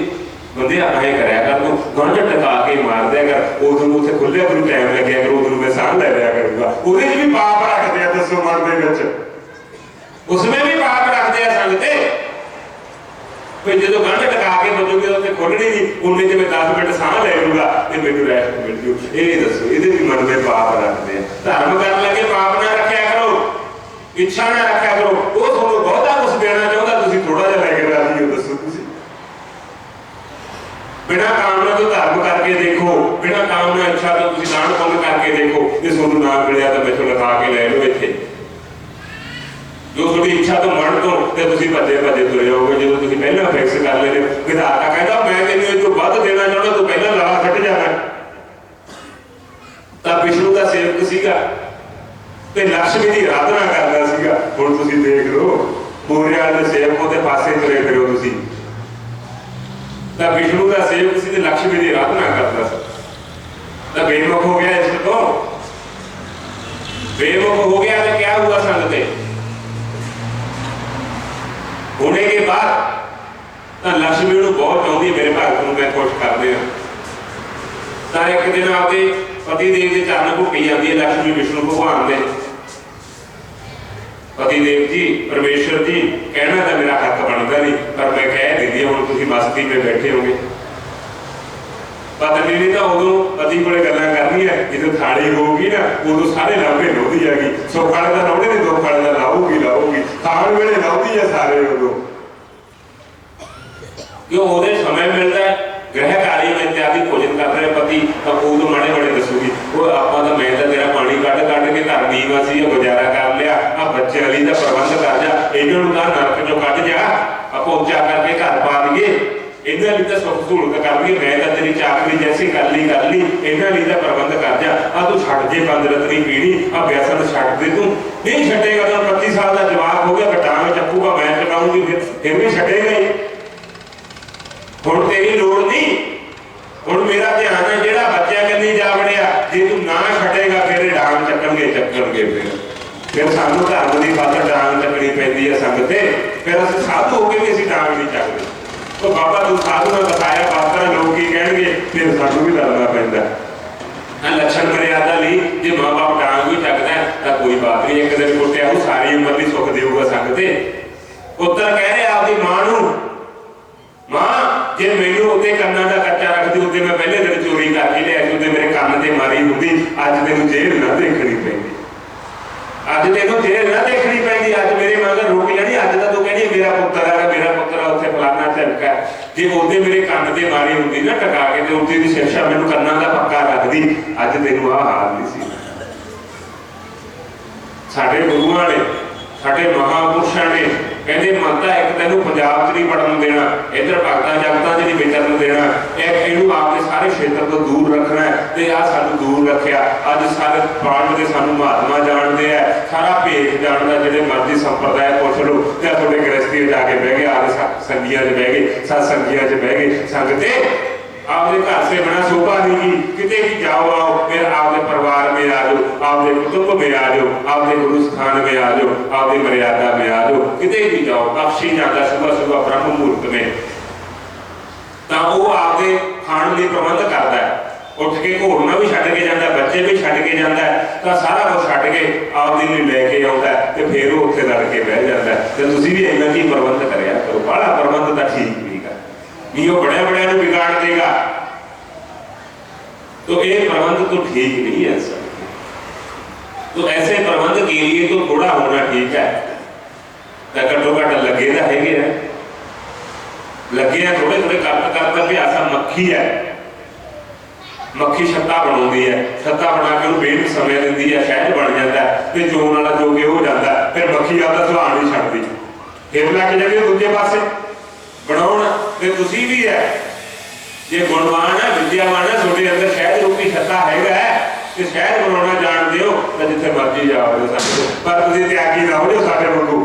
बंदे ऐ करया कर, तूं गंढ टका के मार दिया कर, उदों उत्थे खुल्ले तैनूं टाइम लग्गिया करो, उदों मैं साह लै लिया करूंगा। उहदे च भी पाप रखदे आ, दसो मन दे विच उसमें भी पाप रखते हैं संगते। फिर जो गंढ टका के बचोगे तो खोलनी नहीं, उन्हें जब 10 मिनट साह ले लूंगा तो मैनू रेस्ट मिल जू। ये दसो ये भी मन में पाप रखते हैं। धर्म कर लगे पाप ना रखा करो, इच्छा ना रखा करो, वो थोड़ा बहुता कुछ देना चाहता, तुम थोड़ा जहा लैके राजी हो। दसो तुम बिना कामना तो धर्म करके देखो, बिना कामना इच्छा तो तुम दान पुण्य करके देखो, जो तुहानूं ना मिलिया तो मैथों लिखा के लै लो। इत्थे जो थोड़ी इच्छा तो मन तो तुसीं भजे भजे तुरे जाओगे। जो तुसीं पहला फिक्स कर लेते, विधाता कहता मैं तैनूं इस तों वध देना चाहता, तू पहला ला सट जाना। तां विष्णु का सेवक सीगा ते लक्ष्मी की आराधना करदा सीगा। हुण तुसीं देख लो पूरे वाले सेवकों के पासे तुरे फिरो तुसीं। तां विष्णु का सेवक सी ते लक्ष्मी की आराधना करदा सी, तां बेमुख हो गया। इस तो बेमुख हो गया तो क्या हुआ संगते? होने के बाद लक्ष्मी नूं बहुत चाहती, मेरे भगत नूं मैं खुश कर दिया। तो एक दिन आपके पति देव के चरण भुक्की जाती है लक्ष्मी विष्णु भगवान दे। पति देव जी परमेश्वर जी कहना तो मेरा हक बनता नहीं, पर मैं कह दी हूँ तुसीं मस्ती में बैठे होगे। पत्नी ने तो उदों पति को गल्लां करनियां, जो थाली होगी ना उदों सारे लाभे लाउंदी हैगी। सुख वाले का लाउंदे नहीं, दुख वाले का लाऊगी लाऊगी, खाण वेले लाउंदी है सारे उदों, क्यों उहदे समय मिलता है। ग्रह कार्य में इत्यादि भोजन कर रहे पति, तो उदों माड़े माड़े दसूगी वो आपां तां मैं तां तेरा पानी कढ़ कढ़ के घर नीवा सी गुजारा कर लिया, आ बच्चों लई तां प्रबंध कर जा, इन्हां नूं तां नरक चों कढ़ जा, आपां उच्चा करके घर पा लईए, इन्हां लई तां सुख सहूलत कर लईए, मैं तां तेरी चाकरी जैसी कर ली, इन्हां लई तां प्रबंध कर जा। आ तूं छड्ड जे बंद रतनी पीड़ी, आ व्यसन छड्ड दे, तूं नहीं छड्डेगा तां 25 साल का जवाक हो गया, कटांग चक्कूगा, मैं चकाऊंगी, फिर भी छड्डेगा ही। हुण तेरी लोड़ नहीं, हुण मेरा ध्यान है जिहड़ा बच्चा कन्नी जा वड़िया, जे तू ना छड्डेगा फिर डांग चक्कणगे फिर सानू धर्म की खातर डांग चकनी पैंदी है संगते। फिर असीं साधु हो के भी असीं डांग नहीं चकदे। तो बाबा तू साधु ने बताया बातर लोग की कहणगे, फिर सानू भी डरना पैंदा। लक्षण मर्यादा लई जे माँ बाप डांग भी चकदा तां कोई बात नहीं, एक दिन कुट्टिया वो सारी उम्र नहीं सुख देऊगा संगते। पुत्तर कह रहे आपदी मां नूं, मां जे मैनू उत्ते कन्नां दा कच्चा रखदी, उत्ते मैं पहले दिन चोरी करके लिया, उत्ते मेरे कन्न के मारी होंगी अज तेन जेल ना देखनी पैंदी, अज तेन जेल ना देखनी पैंदी, अज मेरे मगर रोटी जानी, अज तो तू कहनी मेरा पुत्र है, मेरा पुत्र उत्थे फलाना झलका है। जे उदे मेरे कन्न ते मारी होंगी ना टका के ते उदे दी शिक्षा मैनूं कन्नां दा पक्का रखदी, अज तेनूं आह हाल नहीं सी। साडे गुरुआं ने साडे महापुरुषां ने कहते माता एक तेनूं पंजाब च नहीं पढ़न देना, इधर भगतां जगतां च नहीं विचरन देना, इहनूं आपके सारे क्षेत्र तो दूर रखना है। ते आ सानूं दूर रखिया, अज सारे पाठ दे सानूं महात्मा जानते हैं, सारा भेख जानदा, जिहड़े मर्जी संप्रदाय पुछ लो ते तुहाडे गृहस्थी च आके बह गए, आके संगियां च बह गए, सत्संगियां च बह गए। संगते आपके घर से बना शोभा नहीं, किते भी जाओ आओ फिर आपके परिवार में आ जाओ, आपके कुटुंब में आ जाओ, आपके गुरु स्थान में आ जाओ, आपकी मर्यादा में आ जाओ, किते भी जाओ। पक्षी जाता सुबह सुबह ब्रह्म मुहूर्त में, तो वो आपके खाण के प्रबंध करता है, उठ के घोड़ना भी छड्ड के जाता, बच्चे भी छड्ड के जाता है, तो सारा कुछ छड्ड के आपके लिए लैके आता है, तो फिर वो उत्थे लड़ के बह जाता है। तो तुसीं भी इन्ना की प्रबंध करिया करो, बड़ा प्रबंध तो ठीक नहीं है, नहीं वो बड़े बड़े को बिगाड़ देगा। तो ये प्रबंध तो ठीक नहीं है सर। तो ऐसे प्रबंध के लिए तो थोड़ा होना ठीक है, तो घट्टो घट लगे तो है, लगे हैं थोड़े थोड़े करते भी ऐसा मक्खी है, मक्खी छत्ता बनाती है, छत्ता बना के बेट समय देती है, शहद बन जाता है, तो चोन वाला जो कि हो जाता है, फिर मक्खी आपका सुहान नहीं छड्डदी, फिर लग जाए दूजे पासे बनाउण। ते तुसीं भी है जे गुणवान है, विद्यावान है, तुहाडे अंदर शहद रूपी छत्ता हैगा ते शहद बनाउणा जाणदे हो, तो जिथे मर्जी जाओ, पर तुसीं त्यागी ना हो जो साडे वांगू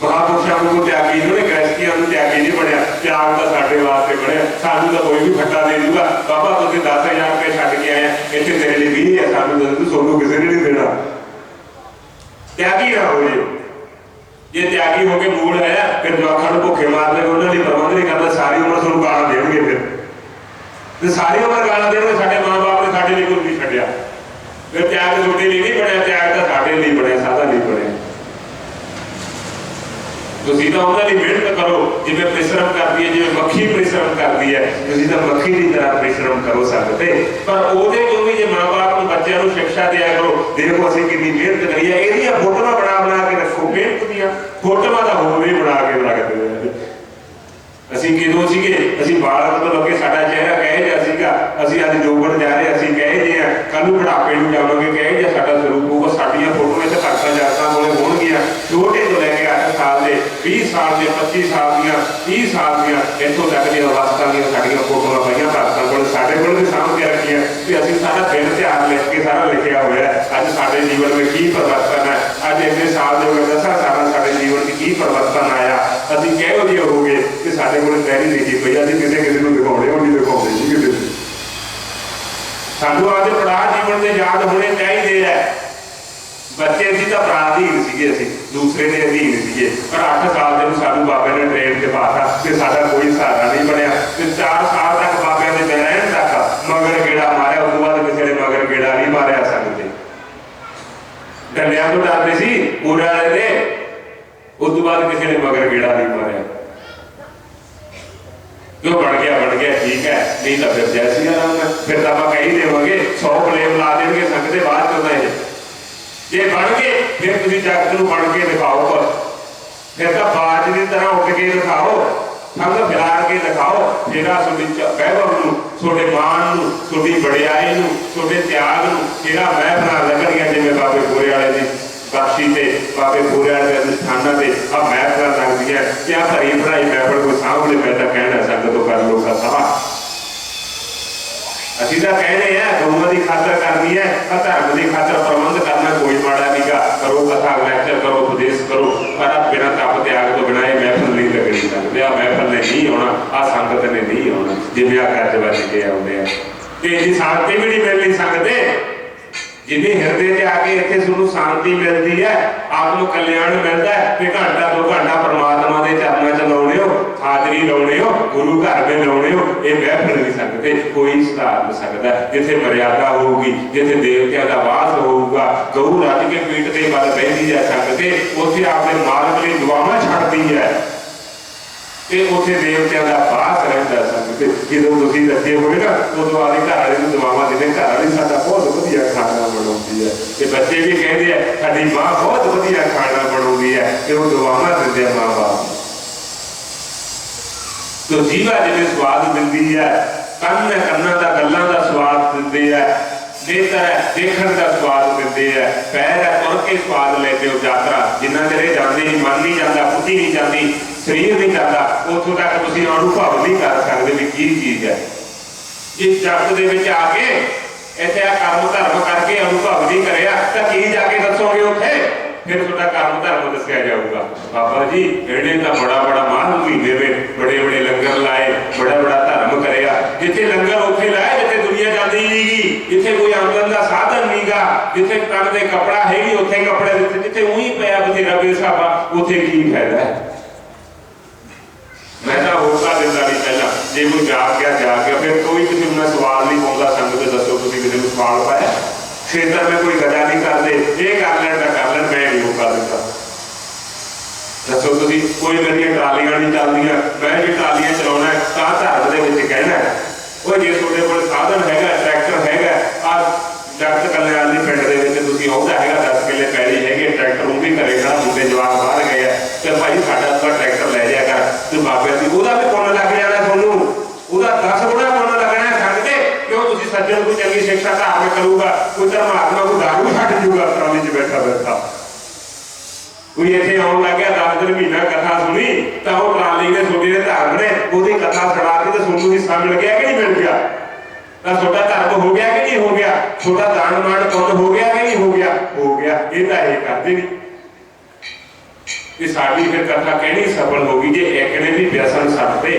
महापुरुषों को त्यागी, इन्होंने गृहस्थियों को त्यागी नहीं बनया, त्याग तो साडे वास्ते बनया। सानू तो कोई भी फट्टा दे दूगा, बाबा तुसीं 10,000 रुपये छड्ड के आए, इत्थे तेरे लिए 20 है, सानू तो सोनू किसी ने नहीं देना। त्यागी ना हो जे त्यागी होके मूल है, फिर जवाखां नूं भुखे मारने उन्होंने प्रबंध नहीं करता, सारी उम्र तुहानूं गालां देणगे, फिर सारी उम्र गालां देणगे, साडे माँ बाप ने साडे लिए कुछ नहीं छड्डिया, फिर त्याग तुहाडे लिए नहीं बनया, त्याग तो साडे लिए बनया, सादा नहीं बनया। तुसीं तां उन्हां दी मेहनत करो, जिवें परिश्रम करदी है, जिवें मक्खी परिश्रम करदी है, तुसीं तां मक्खी की तरह परिश्रम करो सकते, पर ओहदे जो भी जे माँ बाप नूं बच्चों नूं शिक्षा दिया करो, देखो असीं कितनी मेहनत करी है, इहदियां फोटोआं बना के रखो, मेहनत दीयां फोटोआं दा होर भी बना के रखदे हैं। असीं किदों सीगे, असीं बालक तो लगे साडा चेहरा कहे जिहा सीगा, असीं अज जोगण जा रहे, असीं कहे जे आ, कल नूं बुढ़ापे नूं जावांगे कहे जिहा साडा स्वरूप होगा। साडीआं फोटोआं इत्थे भगतां जागतां कोले होणगीआं, छोटे तो लैके 8 साल दे, 20 साल दे, 25 साल दीआं, 30 साल दीआं, इत्थों तक दी अवस्था दीआं साडीआं फोटोआं पईआं भगतां कोल, साडे कोल भी साਂਭ के रखीआं कि असीं सारा दिन इतिहास लिख के सारा लिखिआ होया है, अज साडे जीवन में की परिवर्तन है, अज इन्ने साल दे 10 साल साडे जीवन में की परिवर्तन आया, असीं किहो जिहे हो गए कि साडे कोल डायरी लिखी पई, असीं किसी नूं दिखाउणे हो नहीं दिखाउंदे जी किते। सानूं आपदे पड़ाव जीवन दे याद होने चाहिए है। बच्चे सी तो पराधीन सीगे, असीं दूसरे के अधीन सीगे, पर 8 साल के सानूं बाबे ने ट्रेन ते पाता कि साडा कोई सहारा नहीं बनया, ते 4 साल तक बाबे दे रहण तक मगर गेड़ा मारिया, उस बाद किसी ने मगर गेड़ा नहीं मारिया सकते, डंडियां तो डरदे सी पूरे वाले दे, उस बाद किसी ने मगर गेड़ा नहीं मारिया। जो बन गया ठीक है, नहीं तो फिर जैसी आराम है, फिर तो आप कही देवांगे 100 ब्लेम ला देंगे संगते बाद करना है। जे बन गए फिर तुसीं जगत नूं बन के दिखाओ, पर फिर तो बाज की तरह उठ के दिखाओ, संग फैला के दिखाओ, फिर वैभव नूं, तुहाडे मान नूं, तुहाडी वडियाई नूं, तुहाडे त्याग नूं, फिर महफिलां लगणगीआं जिवें बाबे गोरे वाले दी बख्शी से, बाबे गोरे वाले दे स्थानां ते आ महफिलां लगदियां, क्या भरी भराई महफिल कोई सामने मैं तो कहना संगतों कर लो सभा, असीं तां कहने हैं गुरुआं दी खातर करनी है, धर्म की खातर प्रबंध करना कोई माड़ा नहीं गा, करो कथा लैक्चर करो उपदेश करो, पर बिना तप त्याग तो बिना ये महफिल नहीं लगनी सकती, आ महफिल ने नहीं आना, आ संगत ने नहीं आना, जिवें आ गज बज के आउंदे आ, ते इहदी शांति भी नहीं मिलनी संगते, जिन्हें हृदय से आके इत्थे तुहानूं शांति मिलती है, आत्म कल्याण मिलता है, ते घंटा 2 घंटा परमात्मा के चरणों च लाउने हो, हाजरी लाउने हो, गुरु घर में लाउने हो, ये महफिल नहीं सकते, कोई सुधार नहीं सकता। जिथे मर्यादा होगी, जिथे देवतियों का वास होगा, गऊ रज के पीठ के बल बहती है संगते, उत्थे आपने मालक ने दुआवां छड्डदी है, ਤੇ ਉੱਥੇ ਦੇਵਤਿਆਂ ਦਾ ਵਾਸ ਰਹਿੰਦਾ ਸੰਗਤ। ਜਦੋਂ ਤੁਸੀਂ ਰੱਜੇ ਹੋਏ ਨਾ ਉਦੋਂ ਆਦੇ ਘਰ ਵਾਲੇ ਨੂੰ ਦੁਆਵਾਂ ਦਿੰਦੇ, ਘਰ ਵਾਲੀ ਸਾਡਾ ਬਹੁਤ ਵਧੀਆ ਖਾਣਾ ਬਣਾਉਂਦੀ ਹੈ। ਤੇ ਬੱਚੇ ਵੀ ਕਹਿੰਦੇ ਆ ਸਾਡੀ ਮਾਂ ਬਹੁਤ ਵਧੀਆ ਖਾਣਾ ਬਣਾਉਂਦੀ ਹੈ, ਤੇ ਉਹ ਦੁਆਵਾਂ ਦਿੰਦੇ ਆ ਮਾਂ ਬਾਪ। ਤੋ ਜੀਵਾ ਜਿਵੇਂ ਸਵਾਦ ਦਿੰਦੀ ਹੈ, ਕੰਨਾਂ ਦਾ ਗੱਲਾਂ ਦਾ ਸਵਾਦ ਦਿੰਦੇ ਆ, ਨੇਤਰ ਦੇਖਣ ਦਾ ਸਵਾਦ ਦਿੰਦੇ ਆ, ਪੈਰ ਹੈ ਤੁਰ ਕੇ ਸਵਾਦ ਲੈਂਦੇ ਹੋ। ਯਾਤਰਾ ਜਿੰਨਾ ਚਿਰ ਜਾਂਦੇ ਨਹੀਂ, ਮਨ ਨਹੀਂ ਜਾਂਦਾ, ਬੁੱਧੀ ਨਹੀਂ ਜਾਂਦੀ, ਸਰੀਰ ਨਹੀਂ ਜਾਂਦਾ, ਉੱਥੋਂ ਤੱਕ ਤੁਸੀਂ ਅਨੁਭਵ ਨਹੀਂ ਕਰ ਸਕਦੇ ਵੀ ਕੀ ਚੀਜ਼ ਹੈ। ਇਸ ਜਗਤ ਦੇ ਵਿੱਚ ਆ ਕੇ ਇੱਥੇ ਆ ਕਰਮ ਧਰਮ ਕਰਕੇ ਅਨੁਭਵ ਨਹੀਂ ਕਰਿਆ ਤਾਂ ਕੀ ਜਾ ਕੇ ਦੱਸੋਗੇ ਉੱਥੇ? ਫਿਰ ਤੁਹਾਡਾ ਕਰਮ ਧਰਮ ਦੱਸਿਆ ਜਾਊਗਾ। ਬਾਬਾ ਜੀ ਇਹਨੇ ਤਾਂ ਬੜਾ ਮਾਹ ਮਹੀਨੇ ਵਿੱਚ ਬੜੇ ਲੰਗਰ ਲਾਏ, ਬੜਾ ਧਰਮ ਕਰਿਆ। ਜਿੱਥੇ ਲੰਗਰ ਉੱਥੇ ਲਾਇਆ ਜਿੱਥੇ ਦੁਨੀਆ ਜਾਂਦੀ ਨਹੀਂਗੀ, ਜਿੱਥੇ ਕੋਈ ਆਮਦਨ ਦਾ ਸਾਧਨ ਨਹੀਂਗਾ, ਜਿੱਥੇ ਤਨ ਦੇ ਕੱਪੜਾ ਹੈਗੀ ਉੱਥੇ ਕੱਪੜੇ ਦਿੱਤੇ, ਜਿੱਥੇ ਉਹੀ ਪਿਆ ਬਥੇਰਾ ਬੇਸਾਬਾ ਉੱਥੇ ਕੀ ਫਾਇਦਾ ਹੈ? मैं तो होका दिता नहीं पहला, जे कोई जाग गया फिर कोई किसी मैं सवाल नहीं पाऊंगा। संगत दसो तुम किसी को सवाल पाया? खेतर में कोई गजा नहीं करते, ये कर लैन मैं नहीं होका दिता। दसो तुम कोई मेरी ट्रालियां नहीं चलदियां, मैं जी ट्रालियां चलाना तो धर्म के कहना वो जे थोड़े को साधन है, ट्रैक्टर है, आ जगत कल्याण की पिंड के आता है 10 किले पैली है, ट्रैक्टर वो भी घरे खड़ा, मुंडे जवाब बाहर गए तो भाई साडा ट्रैक्टर लै जाया कर, तू बाबे की वह भी पुण्य लग जाना, थोनू वह 10 गुणा पुण्य लगना सकते। क्यों तुम सज्जन कोई चंगी शिक्षा धारण करूगा, कोई धर्मात्मा को दारू छट जूगा ट्राली च बैठा कोई इतने आन लग गया 10 दिन महीना कथा सुनी तो वो ट्राली ने छोटे ने धर्म ने वो कथा सुना दी तो सोनू हिस्सा मिल गया कि नहीं मिल गया? छोटा धर्म हो गया कि नहीं हो गया? छोटा दान मान पुण्य हो गया कि नहीं हो गया? हो गया। ये तो ये करते नहीं कि साड़ी फिर कथा कहनी सफल होगी जे एक ने भी व्यसन छड्डते।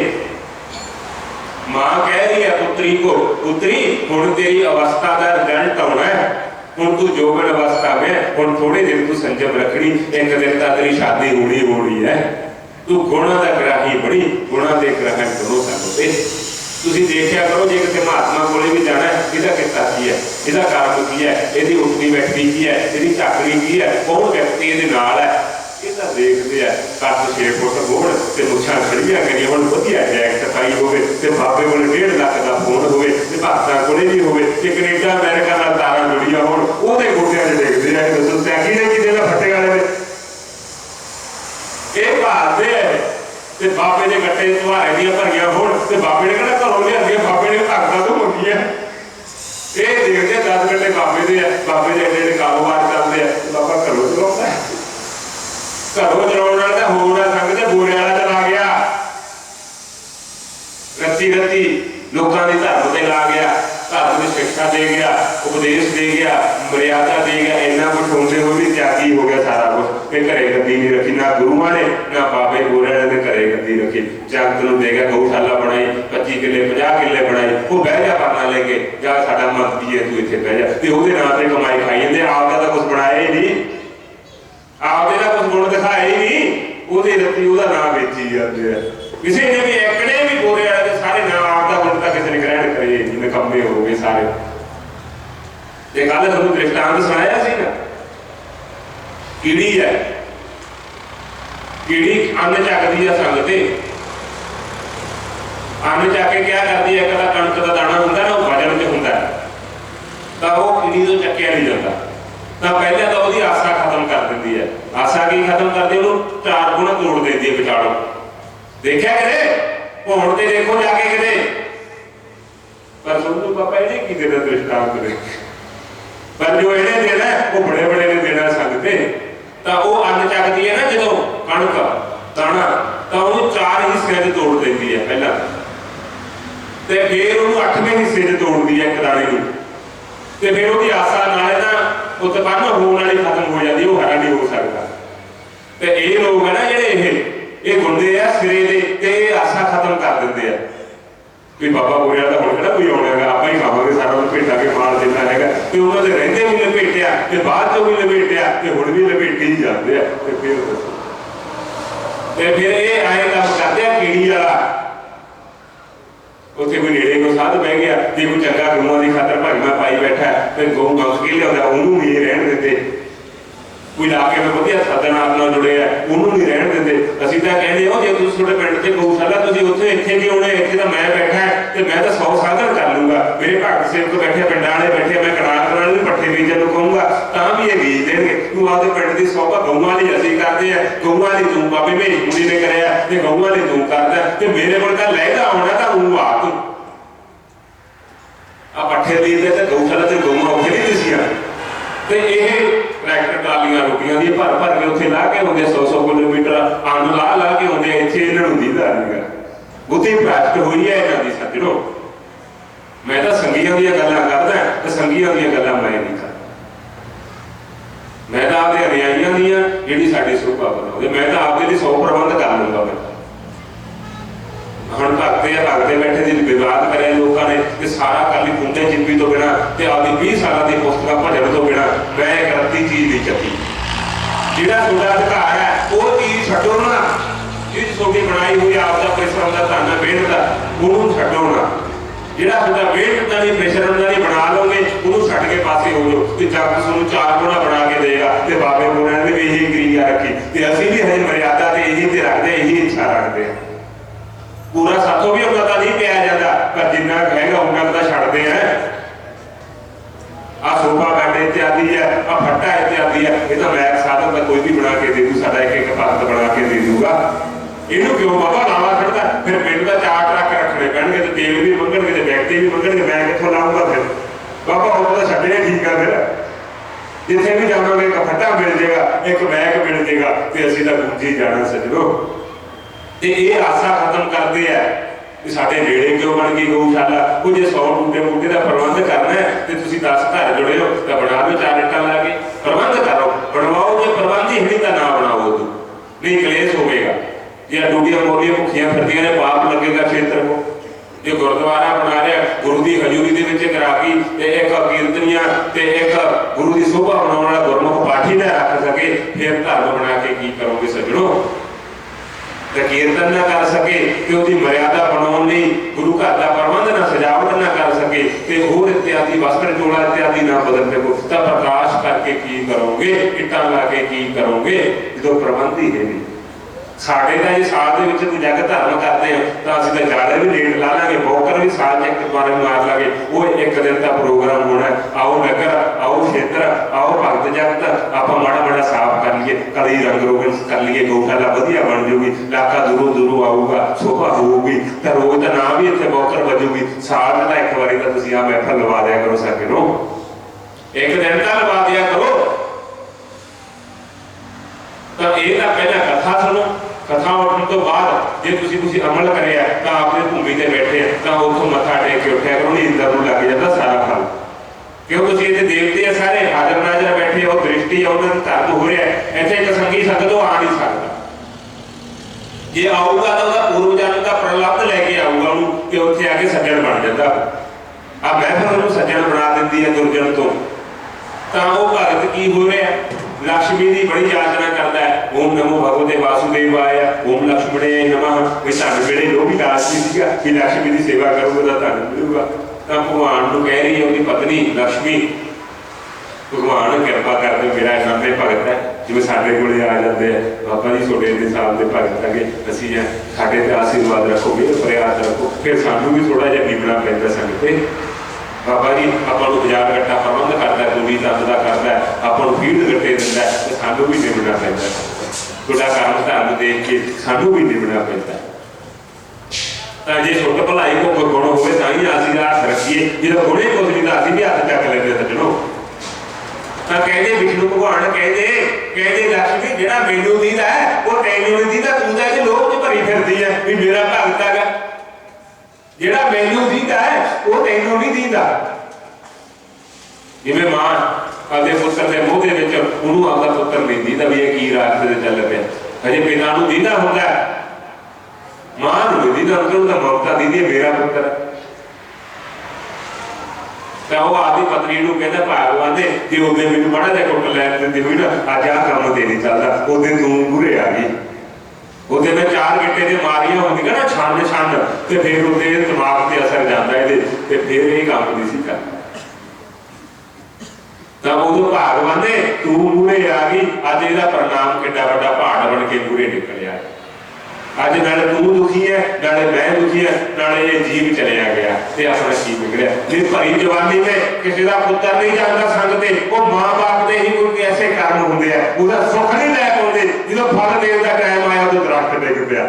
मां कह रही है पुत्री को, पुत्री हुण तेरी अवस्था का रिजल्ट आना है, हुण तू जोगन अवस्था में, हुण थोड़े दिन तू संजम रखनी, एक दिन तक तेरी शादी होनी है। तू गुणा का ग्राही बनी, गुणा के ग्रहण करो सकते। ਤੁਸੀਂ ਦੇਖਿਆ ਕਰੋ ਜੇ ਕਿਸੇ ਮਹਾਤਮਾ ਕੋਲੇ ਵੀ ਜਾਣਾ ਇਹਦਾ ਕਿੱਤਾ ਕੀ ਹੈ, ਇਹਦਾ ਕਾਰਨ ਕੀ ਹੈ, ਇਹਦੀ ਉੱਠਣੀ ਬੈਠਣੀ ਕੀ ਹੈ, ਇਹਦੀ ਝਾਕਣੀ ਕੀ ਹੈ, ਕੌਣ ਵਿਅਕਤੀ ਇਹਦੇ ਨਾਲ ਹੈ, ਇਹ ਤਾਂ ਦੇਖਦੇ ਆ। ਕੱਦ 6 ਫੁੱਟ ਗੋੜ ਤੇ ਮੁੱਛਾਂ ਖੜੀਆਂ ਕਰੀਆਂ ਹੋਣ, ਵਧੀਆ ਜੈਕਟ ਪਾਈ ਹੋਵੇ ਤੇ ਬਾਬੇ ਕੋਲ 1.5 ਲੱਖ ਦਾ ਫੋਨ ਹੋਵੇ ਤੇ ਭਗਤਾਂ ਕੋਲੇ ਵੀ ਹੋਵੇ ਤੇ ਕੈਨੇਡਾ ਅਮਰੀਕਾ ਨਾਲ ਤਾਰਾਂ ਜੁੜੀਆਂ ਹੋਣ, ਉਹਦੇ ਗੋਡਿਆਂ 'ਚ ਦੇਖਦੇ ਆ। ਦੱਸੋ ਤਿਆਗੀ ਨੇ ਕਿਤੇ ਨਾ ਫੱਟੇ ਵਾਲੇ ਨੇ ਇਹ ਭਾਲਦੇ ਆ ਤੇ ਬਾਬੇ ਦੇ ਗੱਟੇ ਤੁਹਾਰੇ ਦੀਆਂ ਭਰੀਆਂ ਹੋਣ ਤੇ ਬਾਬੇ ਨੇ ਕਿਹੜਾ ਘਰੋਂ ਲਿਆਂਦੀਆਂ, ਬਾਬੇ ਨੇ ਭਗਤਾਂ ਤੋਂ ਮੰਗੀਆਂ। ਇਹ ਦੇਖਦੇ 10 ਗੱਟੇ ਬਾਬੇ ਦੇ ਆ, ਬਾਬੇ ਦੇ ਜਿਹੜੇ ਕਾਰੋਬਾਰ ਚੱਲਦੇ ਆ, ਬਾਬਾ ਘਰੋਂ ਚਲਾਉਂਦਾ, ਘਰੋਂ ਚਲਾਉਣ ਵਾਲਾ ਤਾਂ ਹੋਰ ਆ ਸੰਗ ਤੇ ਬੋਰੇ ਵਾਲਾ ਚਲਾ ਗਿਆ, ਰੱਤੀ ਲੋਕਾਂ ਦੀ ਧਰਮ ਤੇ ਲਾ ਗਿਆ, ਧਰਮ ਦੀ ਸਿੱਖਿਆ ਦੇ ਗਿਆ, ਉਪਦੇਸ਼ ਦੇ ਗਿਆ, ਮਰਿਆਦਾ ਦੇ ਗਿਆ। ਇੰਨਾ ਕੁਛ ਹੁੰਦੇ ਹੋਏ ਵੀ ਤਿਆਗੀ ਹੋ ਗਿਆ ਸਾਰਾ ਕੁਛ। ਤੇ ਘਰੇ ਗੱਦੀ ਨਹੀਂ ਰੱਖੀ, ਨਾ ਗੁਰੂਆਂ ਨੇ ਨਾ ਬਾਬੇ ਗੋਰਿਆਂ ਨੇ ਘਰੇ ਗੱਦੀ ਰੱਖੀ। ਜਗਤ ਨੂੰ ਦੇ ਗਿਆ ਗਊਸ਼ਾਲਾ ਬਣਾਈ, 25 ਕਿੱਲੇ 50 ਕਿੱਲੇ ਬਣਾਈ, ਉਹ ਬਹਿ ਜਾ ਪਰਨਾ ਲੈ ਕੇ ਜਾ ਸਾਡਾ ਮੰਤਰੀ ਹੈ ਤੂੰ ਇੱਥੇ ਬਹਿ ਜਾ, ਤੇ ਉਹਦੇ ਨਾਂ ਤੇ ਕਮਾਈ ਖਾਈ ਜਾਂਦੇ। ਆਪ ਦਾ ਤਾਂ ਕੁਛ ਬਣਾਇਆ ਹੀ ਨਹੀਂ, ਆਪਦੇ ਦਾ ਕੁਛ ਗੁਣ ਦਿਖਾਇਆ ਹੀ ਨਹੀਂ, ਉਹਦੀ ਰੱਤੀ ਉਹਦਾ ਨਾਂ ਵੇਚੀ ਜਾਂਦੇ ਆ। ਕਿਸੇ ਨੇ ਵੀ ਇੱਕ ਨੇ ਵੀ ਗੋਰੇ ਵਾਲੇ ਦੇ ਸਾਰੇ ਨਾਮ ਆਪਦਾ ਗੁਣ ਤਾਂ ਕਿਸੇ ਨੇ ਗ੍ਰਹਿਣ ਕਰੇ, ਜਿਵੇਂ ਕੰਮੇ ਹੋ ਗਏ ਸਾਰੇ। ਤੇ ਕੱਲ ਤੁਹਾਨੂੰ ਦ੍ਰਿਸ਼ਟਾਂਤ ਸੁਣਾਇਆ ਸੀ ਨਾ, ਕੀੜੀ ਹੈ, ਕੀੜੀ ਅੰਨ ਚੱਕਦੀ ਆ ਸੰਗ ਤੇ, ਅੰਨ ਚੱਕ ਕੇ ਕਿਆ ਕਰਦੀ ਹੈ, ਇੱਕ ਤਾਂ ਕਣਕ ਦਾ ਦਾਣਾ ਹੁੰਦਾ ਨਾ ਉਹ ਵਜਨ 'ਚ ਹੁੰਦਾ ਤਾਂ ਉਹ ਕੀੜੀ ਤੋਂ ਚੱਕਿਆ ਨਹੀਂ ਜਾਂਦਾ, ਤਾਂ ਪਹਿਲਾਂ ਤਾਂ ਉਹਦੀ ਆਸਾ ਖਤਮ ਕਰ ਦਿੰਦੀ ਹੈ। ਆਸਾ ਕੀ ਖਤਮ ਕਰਦੀ, ਉਹਨੂੰ 4 ਗੁਣਾ ਤੋੜ ਦਿੰਦੀ ਹੈ ਵਿਚਾਲੋਂ। ਦੇਖਿਆ ਕਿਤੇ ਹੁਣ ਤੇ ਦੇਖੋ ਜਾ ਕੇ ਕਿਤੇ, ਪਰ ਸੁਣੋ ਬਾਬਾ ਇਹਨੇ ਕੀ ਦੇਣਾ ਦ੍ਰਿਸ਼ਟਾਂਤ ਦੇ, ਪਰ ਜੋ ਇਹਨੇ ਦੇਣਾ ਉਹ ਬੜੇ ਨੇ ਦੇਣਾ ਸੰਗ ਤੇ। ਤਾਂ ਉਹ ਅੰਨ ਚੱਕਦੀ ਹੈ ਨਾ ਜਦੋਂ ਕਣਕ ਦਾਣਾ, ਤਾਂ ਉਹਨੂੰ 4 ਹਿੱਸਿਆਂ 'ਚ ਤੋੜ ਦਿੰਦੀ ਹੈ ਪਹਿਲਾਂ, ਤੇ ਫਿਰ ਉਹਨੂੰ 8ਵੇਂ ਹਿੱਸੇ 'ਚ ਤੋੜਦੀ ਹੈ ਇੱਕ ਦਾਣੇ ਨੂੰ, ਤੇ ਫਿਰ ਉਹਦੀ ਆਸਾ ਨਾਲੇ ਤਾਂ ਉਤਪੰਨ ਹੋਣ ਵਾਲੀ ਖਤਮ ਹੋ ਜਾਂਦੀ, ਉਹ ਹਰਾ ਨਹੀਂ ਹੋ ਸਕਦਾ। ਤੇ ਇਹ ਲੋਕ ਹੈ ਨਾ ਜਿਹੜੇ ਇਹ ਗੁੰਡੇ ਆ ਸਿਰੇ ਦੇ, ਤੇ ਇਹ ਆਸਾ ਖਤਮ ਕਰ ਦਿੰਦੇ ਆ ਵੀ ਬਾਬਾ ਬੋਲਿਆ ਤਾਂ ਹੁਣ ਕਿਹੜਾ ਕੋਈ ਆਉਣਾ ਹੈਗਾ, ਆਪਾਂ ਹੀ ਖਾਵਾਂਗੇ, ਸਾਡਾ ਲਪੇਟਾ ਕੇ ਮਾਲ ਦੇਣਾ ਹੈਗਾ। ਤੇ ਉਹਨਾਂ ਦੇ ਰਹਿੰਦੇ ਵੀ ਲਪੇਟਿਆ ਤੇ ਬਾਅਦ ਚੋਂ ਵੀ ਲਪੇਟਿਆ ਤੇ ਹੁਣ ਵੀ ਲਪੇਟੇ ਹੀ ਜਾਂਦੇ ਆ। ਤੇ ਫਿਰ ਇਹ ਆਏ ਕੰਮ ਕਰਦੇ ਆ ਕੀੜੀ ਵਾਲਾ। ਉੱਥੇ ਕੋਈ ਨੇੜੇ ਕੋਈ ਸਾਧ ਬਹਿ ਗਿਆ, ਜੇ ਕੋਈ ਚੰਗਾ ਗਊਆਂ ਦੀ ਖਾਤਰ ਭਗਵਾਂ ਪਾਈ ਬੈਠਾ ਤੇ ਗਊ ਮੰਗ ਕੇ ਲਿਆਉਂਦਾ, ਉਹਨੂੰ ਵੀ ਇਹ ਰਹਿਣ ਦਿੰਦੇ। कोई इलाके में वधिया साधनात नाल जुड़े है उन्होंने नहीं रहन देंदे। असीं तां कहंदे हो जे तुसीं तुहाडे पिंड 'च गऊशाला तुसीं उत्थे इत्थे की आउणे, इत्थे तां मैं बैठा ते मैं तां 100 साधन कर लूँगा, मेरे भगत सेवक बैठे पिंडां वाले बैठे, मैं कनाल भी पट्ठे बीजण नूं कहूँगा तां भी ये बीज देणगे। तूं आपदे पिंड दी सौभा गऊआं लई असीं करदे आ, गऊआं लई तूं बाबे मेरी मुंडी ने करिआ ते गऊआं लई तूं करदा ते मेरे कोल तां लਹਿਦਾ आउणा तां ऊं आ तूं आ पट्ठे बीजदे ते गऊशाला ते गऊआं उत्थे नहीं दिसियां ते इह ट्रैक्टर ट्रालियां रुकियां दी भर भर के उत्थे ला के आउंदे 100 किलोमीटर अंग ला के आउंदे, इत्थे इन्हां नूं दीदा नहींगा। बुद्धि भ्रष्ट होई है इन्हां दी सज्जणो। मैं तां संगीआं दीआं गल्लां करदा ते संगीआं दीआं गल्लां मैं नहीं करदा। मैं तां आपदे अनुयायियां दीआं जिहड़ी साडी शोभा बनाउंदे मैं तां आपदे लई 100 प्रबंध कर लूंगा। मैं ਹੁਣ ਭਗਤੇ ਬੈਠੇ ਦੀ ਵਿਵਾਦ ਕਰਿਆ ਲੋਕਾਂ ਨੇ ਕਿ ਸਾਰਾ ਕਰ ਲਈ ਪੁੰਡੇ ਜਿੰਪੀ ਤੋਂ ਬਿਨਾਂ ਤੇ ਆਪਦੀ 20 ਸਾਲਾਂ ਦੀ ਪੁਸਤਕਾਂ ਭਜਨ ਤੋਂ ਬਿਨਾਂ ਮੈਂ ਇੱਕ ਰੱਤੀ ਚੀਜ਼ ਨਹੀਂ ਚੱਕੀ। ਜਿਹੜਾ ਤੁਹਾਡਾ ਅਧਿਕਾਰ ਹੈ ਉਹ ਚੀਜ਼ ਛੱਡੋ ਨਾ, ਇਹ ਤੁਹਾਡੀ ਬਣਾਈ ਹੋਈ ਆਪਦਾ ਪਰਿਸ਼ਰਮ ਦਾ ਧਨ ਮਿਹਨਤ ਦਾ ਉਹਨੂੰ ਛੱਡੋ ਨਾ। ਜਿਹੜਾ ਤੁਹਾਡਾ ਮਿਹਨਤ ਦਾ ਨਹੀਂ ਪਰਿਸ਼ਰਮ ਦਾ ਨਹੀਂ ਬਣਾ ਲਓਗੇ ਉਹਨੂੰ ਛੱਡ ਕੇ ਪਾਸੇ ਹੋ ਜਾਓ ਤੇ ਜੱਗ ਤੁਹਾਨੂੰ 4 ਗੁਣਾ ਬਣਾ ਕੇ ਦੇਗਾ। ਤੇ ਬਾਬੇ ਗੁਰਾਂ ਨੇ ਵੀ ਇਹੀ ਕ੍ਰਿਆ ਰੱਖੀ ਤੇ ਅਸੀਂ ਵੀ ਹਜੇ ਮਰਿਆਦਾ ਤੇ ਇਹੀ ਤੇ ਰੱਖਦੇ, ਇਹੀ ਇੱਛਾ ਰੱਖਦੇ ਆ। पूरा साथों भी उन्ना का नहीं पिया जाता पर जिन्ना कहेगा उन्ना का छड़ते हैं। आ सोफा बैड इत्यादि है, आ फट्टा इत्यादि है, ये तो मैक साधन का कोई भी बना के दे दूँ, साडा एक भगत बना के दे दूंगा। इनू क्यों बाबा लावा खड़ता फिर पिंड का 4 ट्रक रखने पैणगे ते तेल भी मंगणगे ते व्यक्ति भी मंगणगे, मैं कित्थों लाऊंगा फिर बाबा उन्ना तो छड्डे ठीक है। फिर जिथे भी जावांगे एक फट्टा मिल जाएगा, एक बैग मिल जाएगा ते असीं तां गुंजी जाना सजणो। ते ये आसा खत्म करते हैं कि साडे नेड़े क्यों बन गई गऊशाला। वो जे 100 बूटे का प्रबंध करना है तो तुसीं 10 घर जुड़े हो तो बना लो 4 इट्टां ला के प्रबंध करो, बनवाओ। जे प्रबंध ही नहीं तो ना बनाओ, तो नहीं कलेश होगा। जे डूडियां मोरियां भुखियां फिरदियां ने पाप लगेगा क्षेत्र को। जे गुरुद्वारा बना रहा गुरु की हजूरी दे विच गराकी ते एक कीर्तनियां ते एक गुरु की शोभा बनाउण वाला गुरमुख पाठी ना रख सके फिर धर्म बना के की करोगे सज्जणों। कीर्तन ना कर सके तो उसकी मर्यादा बनाने गुरु घर का प्रबंध ना सजावट ना कर सके तो होर इत्यादि वस्त्र चोला इत्यादि ना बदल सको तो प्रकाश करके की करोगे, इट्टां ला के की करोगे जो प्रबंध ही है। साढ़े का जी साल के कोई जग धर्म करते हैं तो असं तो जाले भी लेट ला लाँगे, बौकर भी साल एक बारे मार लाँगे। वो एक दिन का प्रोग्राम होना है, आओ नगर आओ क्षेत्र आओ भगत जगत आप माड़ा माड़ा साफ कर लिए, कली रंग रोगन कर लिए, गऊशाला वधिया बन जाऊगी, इलाका दूरों दूरों आऊगा, शोभा होगी तो रोज का नाम भी इतने बौकर बजूगी। साल का एक बार तो तुम आ महफल लवा दिया करो, सके नो एक दिन का लवा दिया करो। तो ये पहला कथा सुनो, कथा उठने तो बाद जो तुम अमल करे तो आपने भूमि से बैठे तो उतों मथा टेक के उठा करो, नहीं इंदर लग जाता सारा फल। क्यों तुम इतने देवते सारे हाजर नाजर बैठे हो, दृष्टि है उन्होंने धर्म हो रहा है, इतने एक संगी संगत आ नहीं सकता। जे आऊगा तो पूर्व जन्म का प्रलब्ध लैके आऊगा कि उत्थे आके सज्जन बन जाता। आ महफल उन्होंने सज्जन बना देती है दुर्जन तो वो भगत की हो रहा है, लक्ष्मी की बड़ी याचना करता है। ओम नमो भगवते वासुदेवाय, ओम लक्ष्मणे नमः। भी धन वेले लोग भी दास नहीं कि लक्ष्मी की सेवा करोगे तो धन मिलेगा। तो भगवान को कह रही है उसकी पत्नी लक्ष्मी, भगवान कृपा कर दो, मेरा इन्ने भगत है जिवें साडे कोले आ जाते हैं, बाबा जी छोटे इन्ने साल के भगत है, असीं साडे ते आशीर्वाद रखोगे, प्रयास रखो, फिर सानू भी थोड़ा जिहा निभना पैंदा संगते। बाबा जी आपको बाजार गट्टा प्रबंध करता है, दूरी तंद का करता है, आपको फीड गट्टे दिता है तो सानू भी निभना पैंदा। थोड़ा काम धर्म देख के सानू भी निभना पैंदा। तो जे छुट भलाई को कोई गुण होवे तां ही असीं हाथ रखीए, जो गुणे कुछ नहीं तो असीं भी हाथ चक लैंदे सज्जणो। तो कहते विष्णु भगवान कहते लक्ष्मी जिहड़ा मैनूं दीदा है वो तैनूं नहीं दीदा, तूं तां इह लोक च भरी फिरदी है भी मेरा भगत हैगा। जिहड़ा मैनूं दीदा है वो तैनूं नहीं दीदा। जिवें मां अपने पुत्र के मूँह दे विच उहनूं आपदा पुत्र नहीं दीदा भी ये की रास्ते ते चल पिया, अजे पिता नूं दीदा हुंदा, मां नूं नहीं दीदा, उहनूं तां ममता दीदी है मेरा पुत्र है। तो वह आदि पत्नी नूं कहंदा भगवान दे जे उहदे मैनूं माड़ा जिहा कुट लैण दिंदी होई ना, अज आ काम ते नहीं चलदा, उहदे तूं मूहरे आ गई, उहदे में 4 गिट्टे ते मारियां होंदियां ना छन छन ते फिर उहदे दिमाग ते असर जांदा इहदे ते फिर ये काम नहीं सी करदा। तो उदों भागवान ने तू मूहरे आ गई, अज इहदा परिणाम किड्डा वड्डा पहाड़ बन के मूहरे निकलिया। अज नाले तू दुखी है, नाले मैं दुखी है, नाले ये जीव चलिया गया ते अपना की बिगड़िया। जे भरी जवानी में किसी का पुत्र नहीं जाता संग ते वो माँ बाप दे ही कोई ऐसे कर्म होंदे आ, उसदा सुख नहीं लै पाउंदे। जो फल देण दा टाइम आया उदों दरख्त डिग पिया,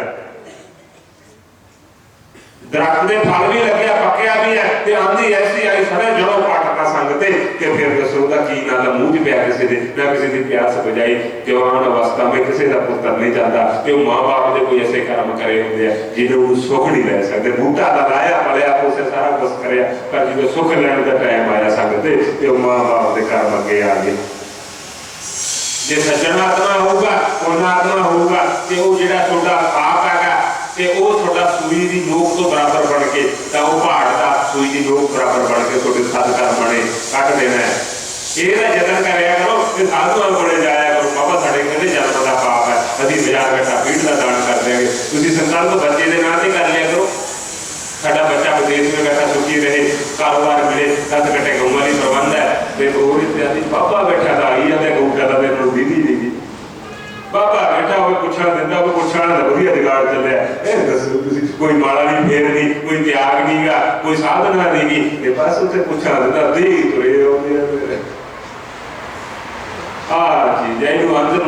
दरख्त के फल भी लगे पक्या भी है, ते आंधी ऐसी आई सारे जड़ों पटता संगते। ते फिर दसो दा की ना दा मूँह च पिया किसी दे, ना किसी की प्यास बुझाई। जवान अवस्था में किसी का पुत्र नहीं जाता, ते माँ बाप दे कोई ऐसे कर्म करे होंदे जिन्होंने सुख नहीं लै सकते। बूटा दा लाया पलिया उसे सारा कुछ करिया, पर जो सुख लैण दा टाइम आया संगते ते माँ बाप के कर्म अगे आ गए। जे सज्जन आत्मा होगा, पुण्य आत्मा होगा, ते वो जिहड़ा तुहाडा पाप हैगा ते वो तुहाडा सूई दी नोक तो बराबर बन के, तां वो पहाड़ दा सूई दी नोक बराबर बन के तुहाडे सदकर्म बने कट देना है। ਇਹਦਾ ਯਤਨ ਕਰਿਆ ਕਰੋ ਤੇ ਸਾਧੂਆਂ ਕੋਲੇ ਜਾਇਆ ਕਰੋ। ਬਾਬਾ ਸਾਡੇ ਕਹਿੰਦੇ ਜਨਮ ਦਾ ਪਾਪ ਹੈ, ਅਸੀਂ 1000 ਘਟਾ ਪੀੜ ਦਾ ਦਾਨ ਕਰ ਦਿਆਂਗੇ। ਤੁਸੀਂ ਸੰਕਲਪ ਬੱਚੇ ਦੇ ਨਾਂ ਤੇ ਕਰ ਲਿਆ ਕਰੋ। ਸਾਡਾ ਬੱਚਾ ਵਿਦੇਸ਼ में बैठा सुखी रहे, कारोबार मिले, 10 घंटे गऊं वाली प्रबंध है, और इत्यादि। बाबा बैठा था आई जाता गऊ ज्यादा देर में दीदी देगी। बाबा बैठा हो पुछा दिता, वो पुछा वधिया जुगाड़ चलिया। दसो तुसीं कोई माड़ा नहीं फेरनी, कोई त्याग नहीं गा, कोई साधना नहीं गी, बस उत्थे पुछा दिता दे तुरे आउंदे। चीज है इनू अंदर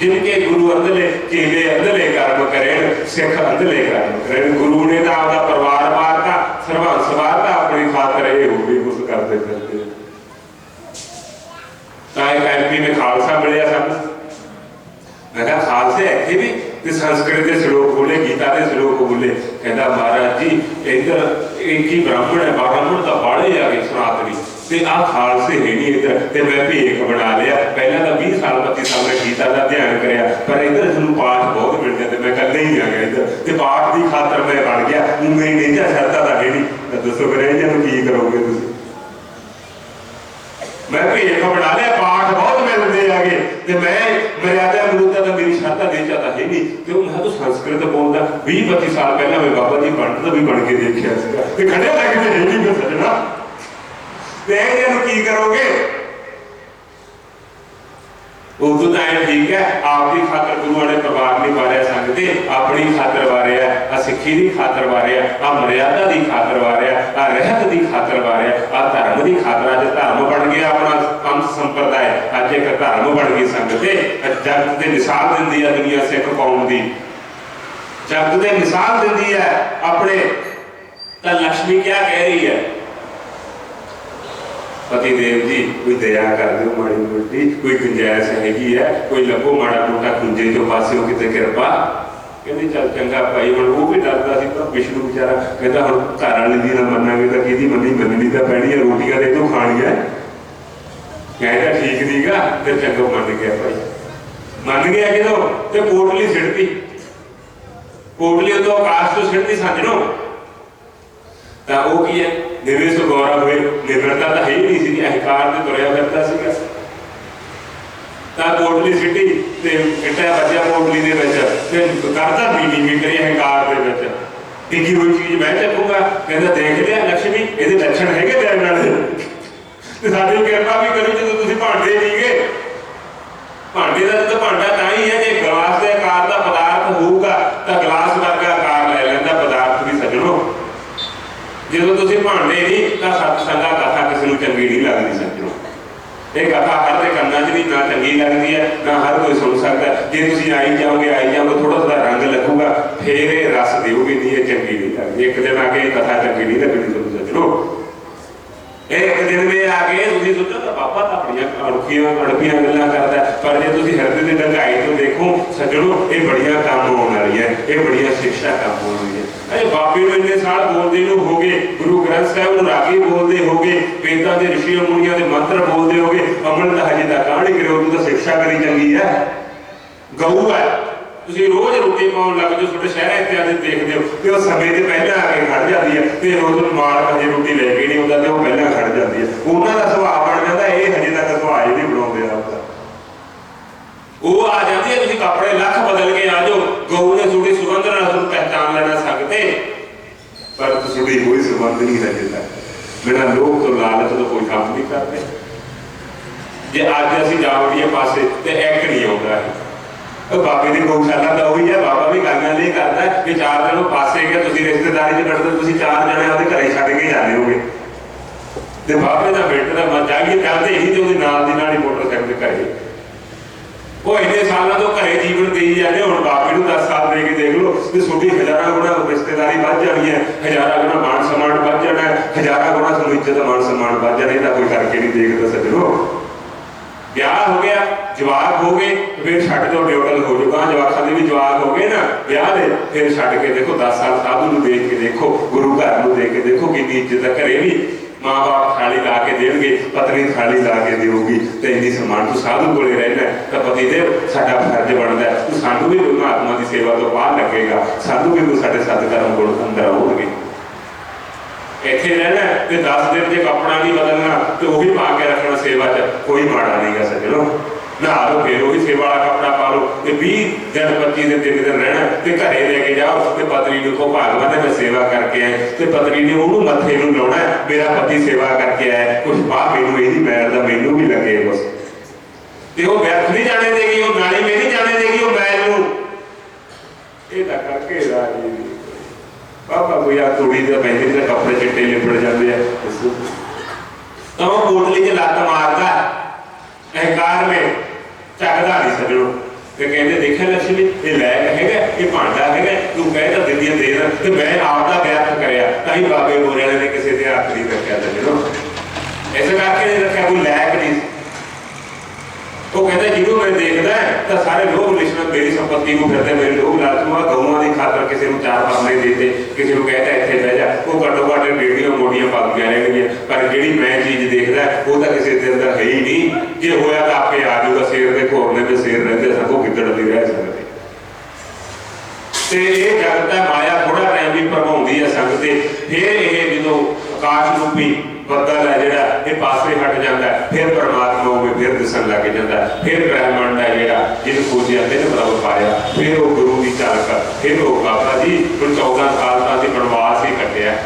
जिनके गुरु अंदले चेले अंदले कर्म करें, सिख अंदले कर्म करें। गुरु ने तो आपका परिवार मारता, सर्वंस मारता, अपनी खातर ये हो भी कुछ करते करते। MP में खालसा मिले सब, मैं कहा खालसे इतने भी ते संस्कृत के श्लोक बोले, गीता के श्लोक बोले। कहता महाराज जी इधर एक ही ब्राह्मण है, ब्राह्मण का बाड़े आ गए सनातनी ते आ खालसे है नहीं इधर, ते मैं भेख बना लिया। पहला तो 20 साल 25 साल में गीता का ध्यान कराया, पर इधर तुम पाठ बहुत मिलते थे, मैं कल नहीं आ गया इधर ते पाठ की खातर मैं बन गया। मेरी नेजा श्रद्धा का है नहीं, दसो फिर इन्हों की करोगे तुम। मैं भेख बना लिया, पाठ बहुत मिलते आगे, ते मैं मर्यादा मरूदा तो मेरी श्रद्धा नेजा तो है नहीं। क्यों मैं तो संस्कृत बोलता 20-25 साल पहले मैं बाबा जी पंडित भी बन के देखा खड़े लगे है नहीं मैं सजना की करोगे। उदू तो ठीक है, आपकी खातर गुरुआ ने परिवार नहीं मारिया संगते, अपनी खातर मारिया, आ सिक्खी की खातर मारिया, आ मर्यादा की खातर मारिया, आ रहत की खातर मारिया, आ धर्म की खातर। अज धर्म बन गया अपना पंथ संप्रदाय, अज एक धर्म बन गई संगते। जगत की मिसाल दिंदी है दुनिया सिख कौम की, जगत की मिसाल दिंदी है अपने। तो लक्ष्मी क्या कह रही है, पति देव जी कोई दया कर दो माड़ी मोटी, कोई गुंजाइश हैगी है, कोई लगो माड़ा मोटा कुंजे जो पासे हो किते कृपा। कहते चल चंगा भाई। हम वो भी डरता सी, पर विष्णु बेचारा कहता हम घर वाले दी ना मनांगे तो कि मननी तो पैनी है, रोटियां दे दो खानियां। कहता ठीक नहीं गा, फिर चंगा मन गया भाई, मन गया जो तो पोटली सिड़ती, पोटली तो आकाश तो सिड़ती समझ लो। तो वो की है निवेश गौरव हुए, निवृत्ता तो है ही नहीं सी, अहंकार से तुरया फिरता सीगा। पोटली सिटी ते किट्टा बचा पोटली दे विच, ते करता बीनी भी करी अहंकार दे विच। तीजी कोई चीज मैं चखूंगा, कहता देख लिया लक्ष्मी इहदे लक्षण हैगे देण वाले, ते साडी किरपा भी करो जदों तुसीं भांडे नहीं गए। भांडे का तो भांडा तां ही है जे गिलास के आकार का पदार्थ होगा, तो गिलास वर्गा आकार लै लैंदा पदार्थ भी सजणो। जो तुम भांडे नहीं तो सत्संगा कथा किसी को चंगी नहीं लगती सज्जनों। ये कथा हर के कन्ना च नहीं ना चंगी लगती है, ना हर कोई सुन सकता। जे तुम आई जाओगे थोड़ा थोड़ा रंग लगूगा, फिर ये रस दोगे नहीं, ये चंगी नहीं लगती। एक दिन आके कथा चंगी नहीं लगनी तुम सज्जनों। एक दिन में आके तुम सोचो तो पापा तो अपनी अड़पियां गल्लां करता, पर जो तुम हृदय की डंगाई तो देखो सज्जनों, ये बड़िया काम होने वाली है, ये बड़िया शिक्षा काम हो रही है। अरे बाबे में इन्ने साल बोलते हो गए, गुरु ग्रंथ साहब रागी बोलते हो गए, वेदां के ऋषियों मुनियों के मंत्र बोलते हो गए, अमल तो हजे तक कहानी करो, तू तो शिक्षा करी चंगी है। गऊ है तुसीं रोज रोटी पाउण लग जाओ, छोटे शहर इत्यादि देखते हो तो समय से पहले आके खड़ जाती है, तो रोज मालक हजे रोटी लेके नहीं आता तो पहले खड़ जाती है। उन्होंने का सुभाव बन जाता, ये हजे तक सुभाव ही नहीं बनाते आपका। वो आ जाती है, तुसीं कपड़े लख बदल के आ जाओ, गऊ ने थोड़ी सुगंध नाल पहचान लेना सकते, पर थोड़ी कोई सुगंध नहीं है हजे तक। बिना लोभ तो लालच तो कोई काम नहीं करते। जे अज असीं जा वड़ीए पासे तो एक नहीं आता है। बाबे की गौशाला तो वही है, बाबा भी गाइयां लिए करता है कि 4 दिन पासे गए तुसीं रिश्तेदारी च कटदे, तुसीं 4 जने आपदे घरे छड्ड के जाने होगे ते बाबे दा बेटे दा मन चाहिए चलते ही तो नाल दी नाल ही मोटरसाइकिल घरे वो इन्ने सालों तो घरे जीवन देई जाने। हुण बाबे नूं 10 साल दे के देख लो कि छोटी हज़ारां गुणा रिश्तेदारी बढ़ जानी है, हज़ारां गुणा मान सम्मान बढ़ जाना है, हज़ारां गुणा तुहानूं इज्जत मान सम्मान बढ़ जाना। इहदा कोई करके नहीं देखदा सज्जणों। ब्याह हो गया, जवाक हो गए, फिर छड्ड दो ड्यूटल हो जाऊगा। जवाकां दे भी जवाक हो गए ना ब्याह दे, फिर छड्ड के देखो 10 साल साधु नूं देख के देखो, गुरु घर नूं देख के देखो कितनी इज्जत है। घरे भी माँ बाप थाली ला के देंगे, पत्नी थाली ला के देगी, तो इन्नी सम्मान तू साधु को रहना तो पति देव साडा फर्ज बनता है। तू सानू भी परमात्मा की सेवा तो बाहर लगेगा, सानू भी कोई साडे सत्कर्म गुण अंदर आउणगे। इत्थे रहना तो 10 दिन जो कपड़ा नहीं बदलना तो वही पा के रखना सेवा च कोई माड़ा नहीं गा सज्जणों। नहा लो फिर वही सेवा वाला कपड़ा पा लो, 20 दिन 25 दिन 3 दिन रहना तो घरे लेके जाओ तो पत्नी को भागवत मैं सेवा करके आए तो पत्नी ने उन्होंने मत्थे में लाना मेरा पति सेवा करके आया, कुछ पा मैनू यही मैल का मैनू भी लगे बस तो वो व्यर्थ नहीं जाने देगी, वो नाली में नहीं जाने देगी वो मैल नूं। ये करके राजी बाबा कोई आ थोड़ी देर पैंती तो कपड़े चिट्टे लिपड़ जाते हैं तो वो पोटली च लत्त मारता अहंकार में झकदा नहीं सज्जणों। तो कहते देखा लक्ष्मी ये लैक है ये भांडा है तू कह तो दिंदियां दे दे तो मैं आपका व्यर्थ कराया तां बाबे बोरियां ने किसी के हथ नहीं रखा सज्जणों। इस करके नहीं रखा कोई लैक नहीं। वो कहते जिन्हों मैं देखता है तो सारे लोग लिश्न मेरी संपत्ति को फिरते मेरे लोग लालचूआ गऊआं की खातर किसी को 4 परने देते, किसी को कहता इत्थे बह जा, वो घट्टो घट्ट रेडियो मोडियां पगदियां रहणगियां पर जिहड़ी मैं चीज़ देखदा वो तो किसी के अंदर है ही नहीं। जे होया तो आपे आ जाऊगा शेर के घोरने में शेर रहते सगों गिद्दड़ नहीं रह सकते। तो ये जगत है माया थोड़ा टाइम भी प्रभाउंदी है संगते, फिर ये जो आकाश रूपी बदल है जिहड़ा ये पासे हट जाता है, फिर परमात्मा में फिर दिसन लग जाता है, फिर ब्रह्मंड है जिहड़ा जिन्हें पूजिया दिन प्रभ पाया, फिर वो गुरु की चालक, फिर वो बाबा जी हुण 14 साल का वनवास ही कटिया।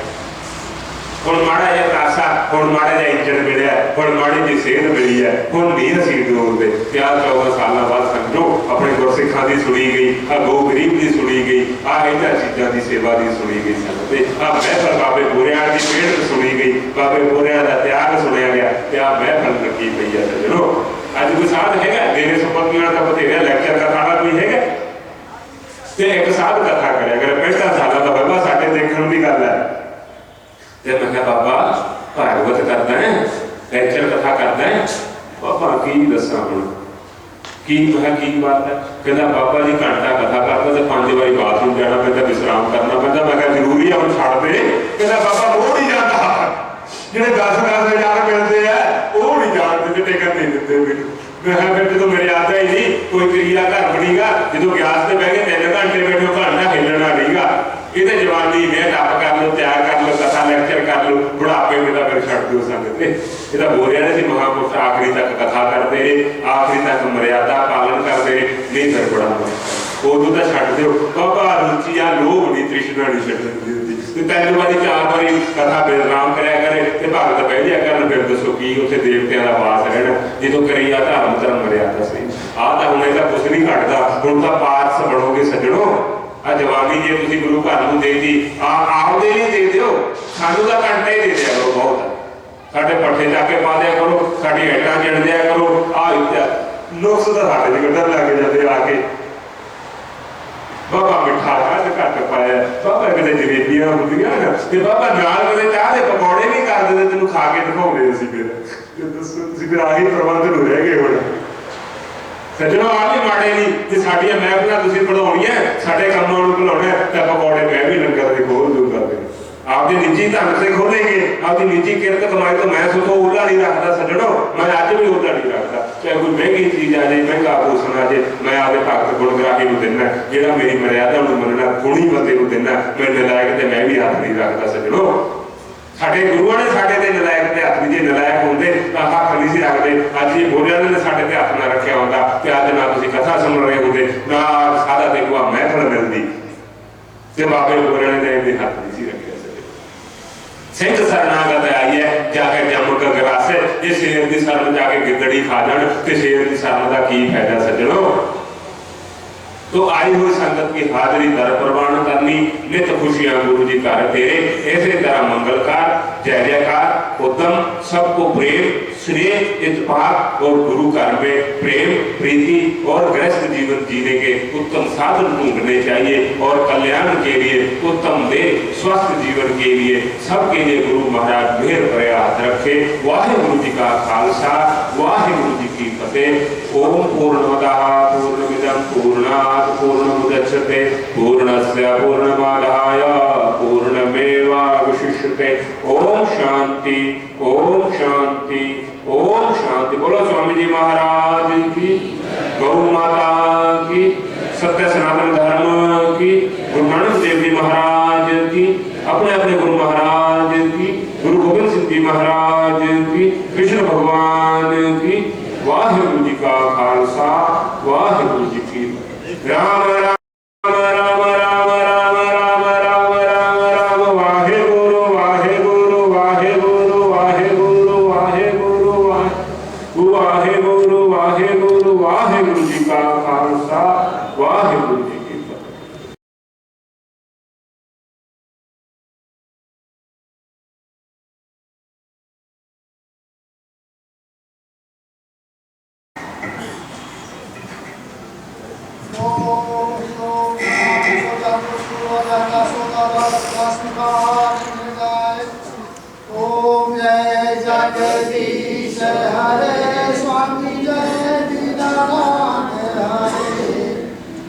हुण माड़ा जिहा कासा, हुण माड़ा जिहा इंजन मिलिया, हुण माड़ी जी सेहत मिली है, हुण नहीं असीं डोलदे। 14 साल बाद समझो अपने गुरसिखां की सुनी गई, आ गौ गरीब की सुनी गई, आ इन्हां चीज़ों की सेवा की सुनी गई संगते, आ महफल बाबे बोरियां की पेड़ सुनी गई, बाबे बोरियां का त्याग सुनिया गया, क्या महफल लगी पई है सज्जणों। अज कोई साध है डेरे संपत्तियों का बथेरा लैक्चर करना कोई है तो एक साध कथा करे अगर 65 साल का बाबा साढ़े देखने की गल है तो मैं बाबा भागवत करता है लैक्चर कथा करता है बाबा की दसा हूँ की मैं की बात है कहना बाबा जी घंटा कथा करता तो 5 बारी बाथरूम जाना पैदा विश्राम करना पैदा। मैं जरूरी है हम छड़ दे कहना बाबा वो नहीं जाता जो 10-10 हज़ार मिलते हैं वो नहीं जानते टिकट नहीं देते मैनू। मैं फिर जो मेरे आता ही नहीं कोई क्रिया धर्म नहीं गा जो ग्यास से बह गए 3 घंटे बैठे घंटा हिलना नहीं गा ये जवानी में टप कर लो त्याग कर लो कथा लैक्चर कर लो बुढ़ापे में तो फिर छड़ दो संगत ये बोलिया नहीं महापुरुष आखिरी तक कथा करते रहे आखिरी तक मर्यादा पालन करते रहे नहीं फिर बुढ़ा उदों तो छड़ दो बाबा रुचि आ लोभ नहीं तृष्णा नहीं छड्डन दी 3 बारी 4 बारी कथा विराम कराया करे तो भगत बह जाया करन फिर दसो की उत्थे देवतियां दा वास रहना जो करी आ धर्म मर्यादा सही आ तो हुण इहदा कुछ नहीं घटदा हुण तां पारस बनोगे सज्जणों। आ जवानी जे तुसीं गुरु घर नूं दे दी आपदे लिए दे दिओ सानू तां घंटा ही दे दिया करो बहुत साडे पट्ठे जाके पा दिया करो साडी हेठां जिण दिया करो आ नुक्स तां साडे च कड्ढण लग जांदे आके बाबा मिठा घट पाया बाबा कदे जलेबियां होंदियां ते बाबा नाल कदे चाह दे पकौड़े नहीं कर दिंदे तेनू खा के दिखाउंदे असीं फिर आही प्रबंध हो रह गए हुण सज्जणों आ भी माड़े नहीं जे साडियां महफिलां तुसीं पढ़ाउणीआं साडे कामां नूं भुलाउणा तां पकौड़े मैं भी लंगर दे खोल दूंगा आपकी निजी धन से खोलेंगे आपकी निजी किरत कमाई तो मैं सुखो ओला नहीं रखता सज्जणों मैं अज भी ओला नहीं रखता चाहे कोई महंगी चीज़ आ जाए महंगा भूषण आ जाए मैं आपके भगत गुणग्राही को देना जो मेरी मर्यादा को मनना गुणी बंदे को देना मैं नलायक तो मैं भी हथ नहीं रखता सज्जणों। साडे गुरुआं ने साडे ते नलायक ते हथ नहीं जे नलायक होंदे तां हथ नहीं सी रखते अज ये बोलिया ने साडे ते हथ ना रखिया होंदा ते अज ना तुसीं कथा सुन रहे होंदे ना सादा ते कोई महफल मिलदी ते बाबे बोलिया ने हथ नहीं सी रखिया। सिंह शरणागत आई है जाके जम गरासे जे शेर की शरण जाके गिदड़ी खा जान तो शेर की शरण का की फायदा सजणो। तो आई हुई संगत की हाजिरी दर प्रवान करनी, नित खुशियां गुरु जी कर तेरे। ऐसे तरह मंगलकार, जय जयकार, उद्यम, सबको प्रेम, स्नेह, इत्तेफाक और गुरु घर में प्रेम प्रीति और गृहस्थ जीवन जीने के उत्तम साधन ढूंढने चाहिए और कल्याण के लिए उत्तम दे स्वस्थ जीवन के लिए सबके लिए गुरु महाराज मेहर प्रयास रखे। वाहिगुरु जी का खालसा, वाहिगुरु जी की फतेह। ओम पूर्णमदः पूर्णमिदं पूर्णात् पूर्णमुदच्यते पूर्णस्य पूर्णमादाय पूर्णमेवावशिष्यते। ओम शांति, ओम शांति, ओम शांति। बोलो स्वामी जी महाराज की, गौ माता की, सत्य सनातन धर्म की, गुरु नानक देव जी महाराज की, अपने अपने गुरु महाराज की, गुरु गोविंद सिंह जी महाराज की, कृष्ण भगवान की। वाहिगुरु जी का खालसा, वाहिगुरु जी की। राम राम राम राम राम राम राम राम राम। वाहिगुरु वाहिगुरु वाहिगुरु वाहिगुरु वाहिगुरु वाहिगुरु वाहिगुरु वाहिगुरु जी का खालसा, वाहिगुरु जी की फतेह। ओम जय जगदीश हरे स्वामी जय दीनानाथ हरे।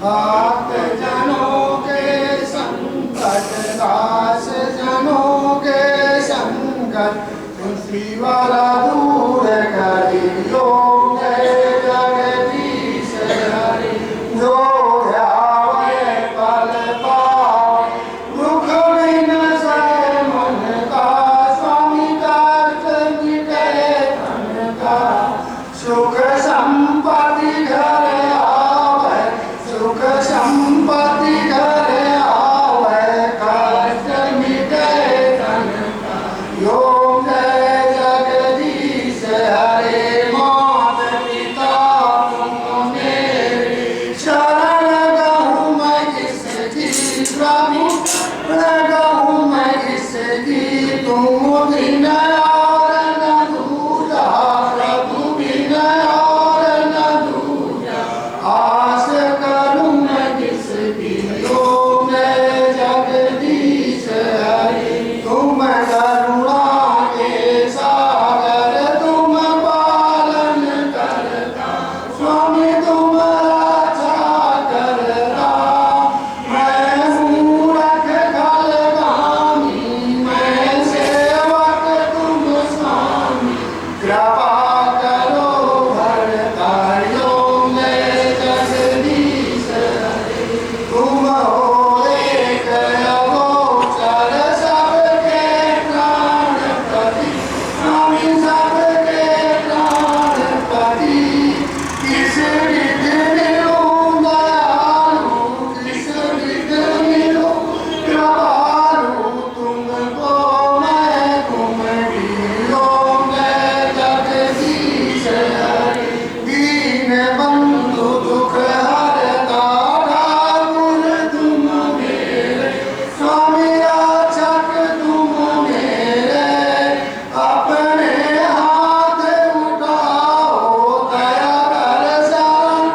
भक्त जनों के संकट, दास जनों के संकट, तुलसी वाला दूर करी। ओम जय जगदीश हरे। जो सुख संपत्ति घर आवे, सुख संपत्ति घर आवे, कष्ट मिटे तन का। ओम जय जगदीश हरे। मात पिता तुम मेरे, शरण गहूँ मैं किसकी प्रभु, गहूँ मैं किसकी। तुम बिन और न दूजा, प्रभु बिन और न दूजा, आस करूं मैं किसकी। ओम जय जगदीश हरे। तुम करुणा के सागर, तुम पालन करता, स्वामी तुम रक्षा करता। मैं मूरख खलगामी, मैं सेवक तुम स्वामी, कृपा करो भरतारी। ओम जय जगदीश हरे। तुम हो एक अगोचर, सबके प्राणपति, स्वामी सबके प्राणपति। किस विध मिलूं दयालु, किस विध मिलूं कृपालु, तुमको मैं कुमरी। ओम जय जगदीश हरे। दीन बंधु दुख हरता, ठाकुर तुम मेरे, स्वामी रक्षक तुम मेरे। अपने हाथ उठाओ, दया कर शरण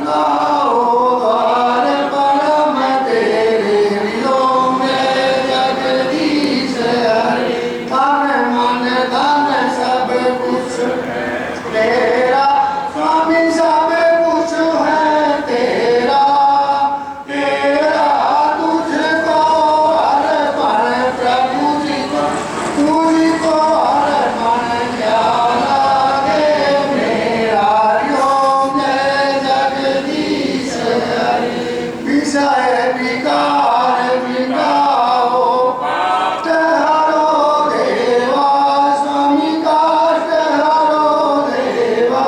लाओ, द्वार परम तेरे। ओम जय जगदीश हरे। तन मन धन सब कुछ तेरा, स्वामी सब कुछ है तेरा। तेरा तुझको अर्पण, प्रभु जी को तुझको अर्पण, क्या लागे मेरा। ओम जय जगदीश हरे। विषय विकार मिटाओ, काष्ट हरो देवा, स्वामी काष्ट हरो देवा।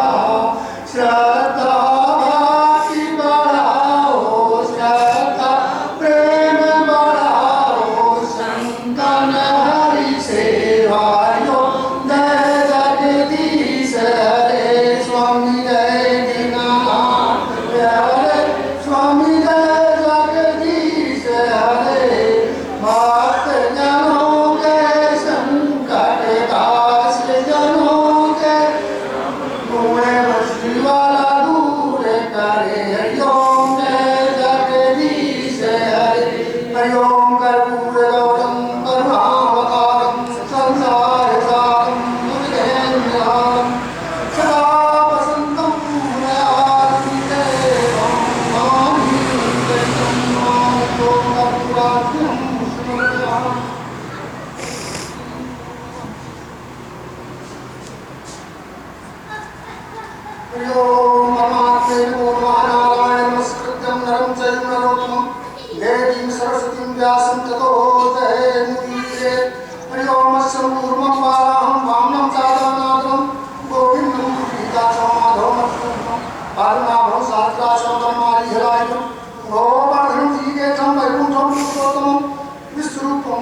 श्रद्धा भक्ति बढ़ाओ, श्रद्धा प्रेम बढ़ाओ, संतन हरि सेवा। ओम जय जगदीश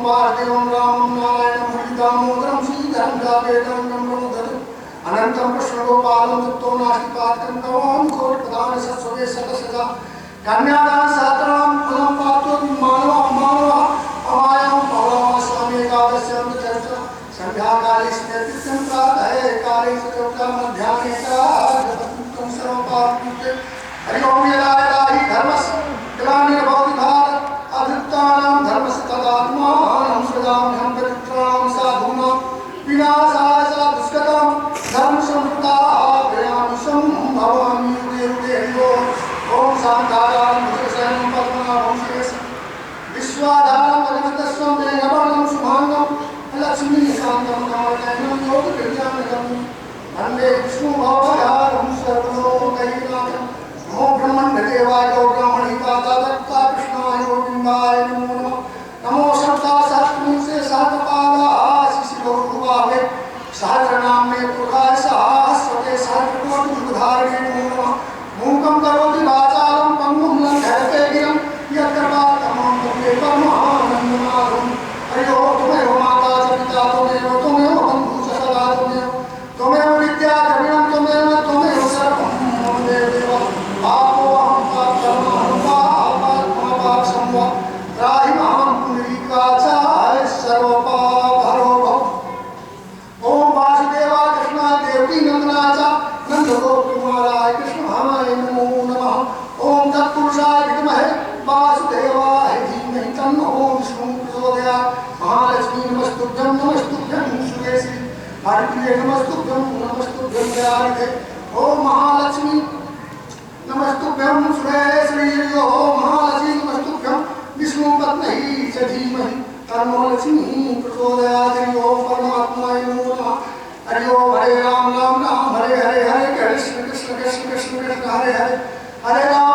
वासुदेवं रामं नारायणं हरिदामोदरं श्रीधरं जावेदं गम्भीरं अनंतं कृष्णगोपालं तत्तो नास्तिपात्रं नमामि घोरप्रधान सत्स्वरे सतसदा कन्यादान सहस्रां फलं पातो मानवा अमायं पौर्णमा स्वामी एकादश्यां चर्चा संध्याकाले स्नेहितं प्रातः काले चतुर्था मध्याह्ने च जपतं सर्वपापमुक्ते हरि ओम यदाहि धर्मस्य ग्लानिर्भवति भारत अधुत्तानां धर्मस्य तदात्मानं सदाम्यहं परित्रां साधूनां विनाशाय च दुष्कृतं धर्म संस्कृताभ्यां भवामि युगे युगे हरि ओम शान्तारां भुजगशयनं पद्मनाभं सुरेशं विश्वाधारं परिमितस्वं मेघवर्णं शुभांगं लक्ष्मीकान्तं कमलनयनं योगविद्यानिधं वन्दे विष्णुभवधारं सर्वलोकैकनाथं नमो ब्रह्मण्यदेवाय ब्राह्मणिकादादत्ता कृष्णाय गोविन्दाय नमो नमः नमो सप्तासहस्रमुखे सहस्रपादाः शिशिरोरुबावे सहस्रनाम्ने पुरुषाय सहस्रते सहस्रकोटिमुखधारिणे नमो नमः मूकं करोति वाचालं पङ्गुं लङ्घयते गिरं यत्कृपातमं वन्दे परमानन्दमाधवं हरि ओं त्वमेव माता च पिता त्वमेव बन्धुः च सदा त्वमेव विद्या द्रविणं त्वमेव सर्वं मम देव पापोऽहं पापकर्महं पापात्मपापसं वा त्राहि मां पुण्डरीकाचार्य सर्वपापहरो भव ओम वासुदेवाय कृष्णाय देवकी नंदनाय च नंदगोपकुमाराय कृष्णाय नमो नमः ओम तत्पुरुषाय विद्महे वासुदेवाय धीमहि तन्नो विष्णुः प्रचोदयात् महालक्ष्मी नमस्तुभ्यं सुरेश्वरी हरिप्रिये नमस्तुभ्यं दयानिधे ओम महालक्ष्मी नमस्तुभ्यं सुरेश्वरी ओम महालक्ष्मी नमस्तुभ्यं विष्णुपत्नी च धीमहि तन्नो लक्ष्मी प्रचोदयात् हरि ओम परमात्माय नमो नमः हरि ओम हरे राम राम राम हरे हरे हरे कृष्ण कृष्ण कृष्ण कृष्ण कृष्ण हरे हरे हरे राम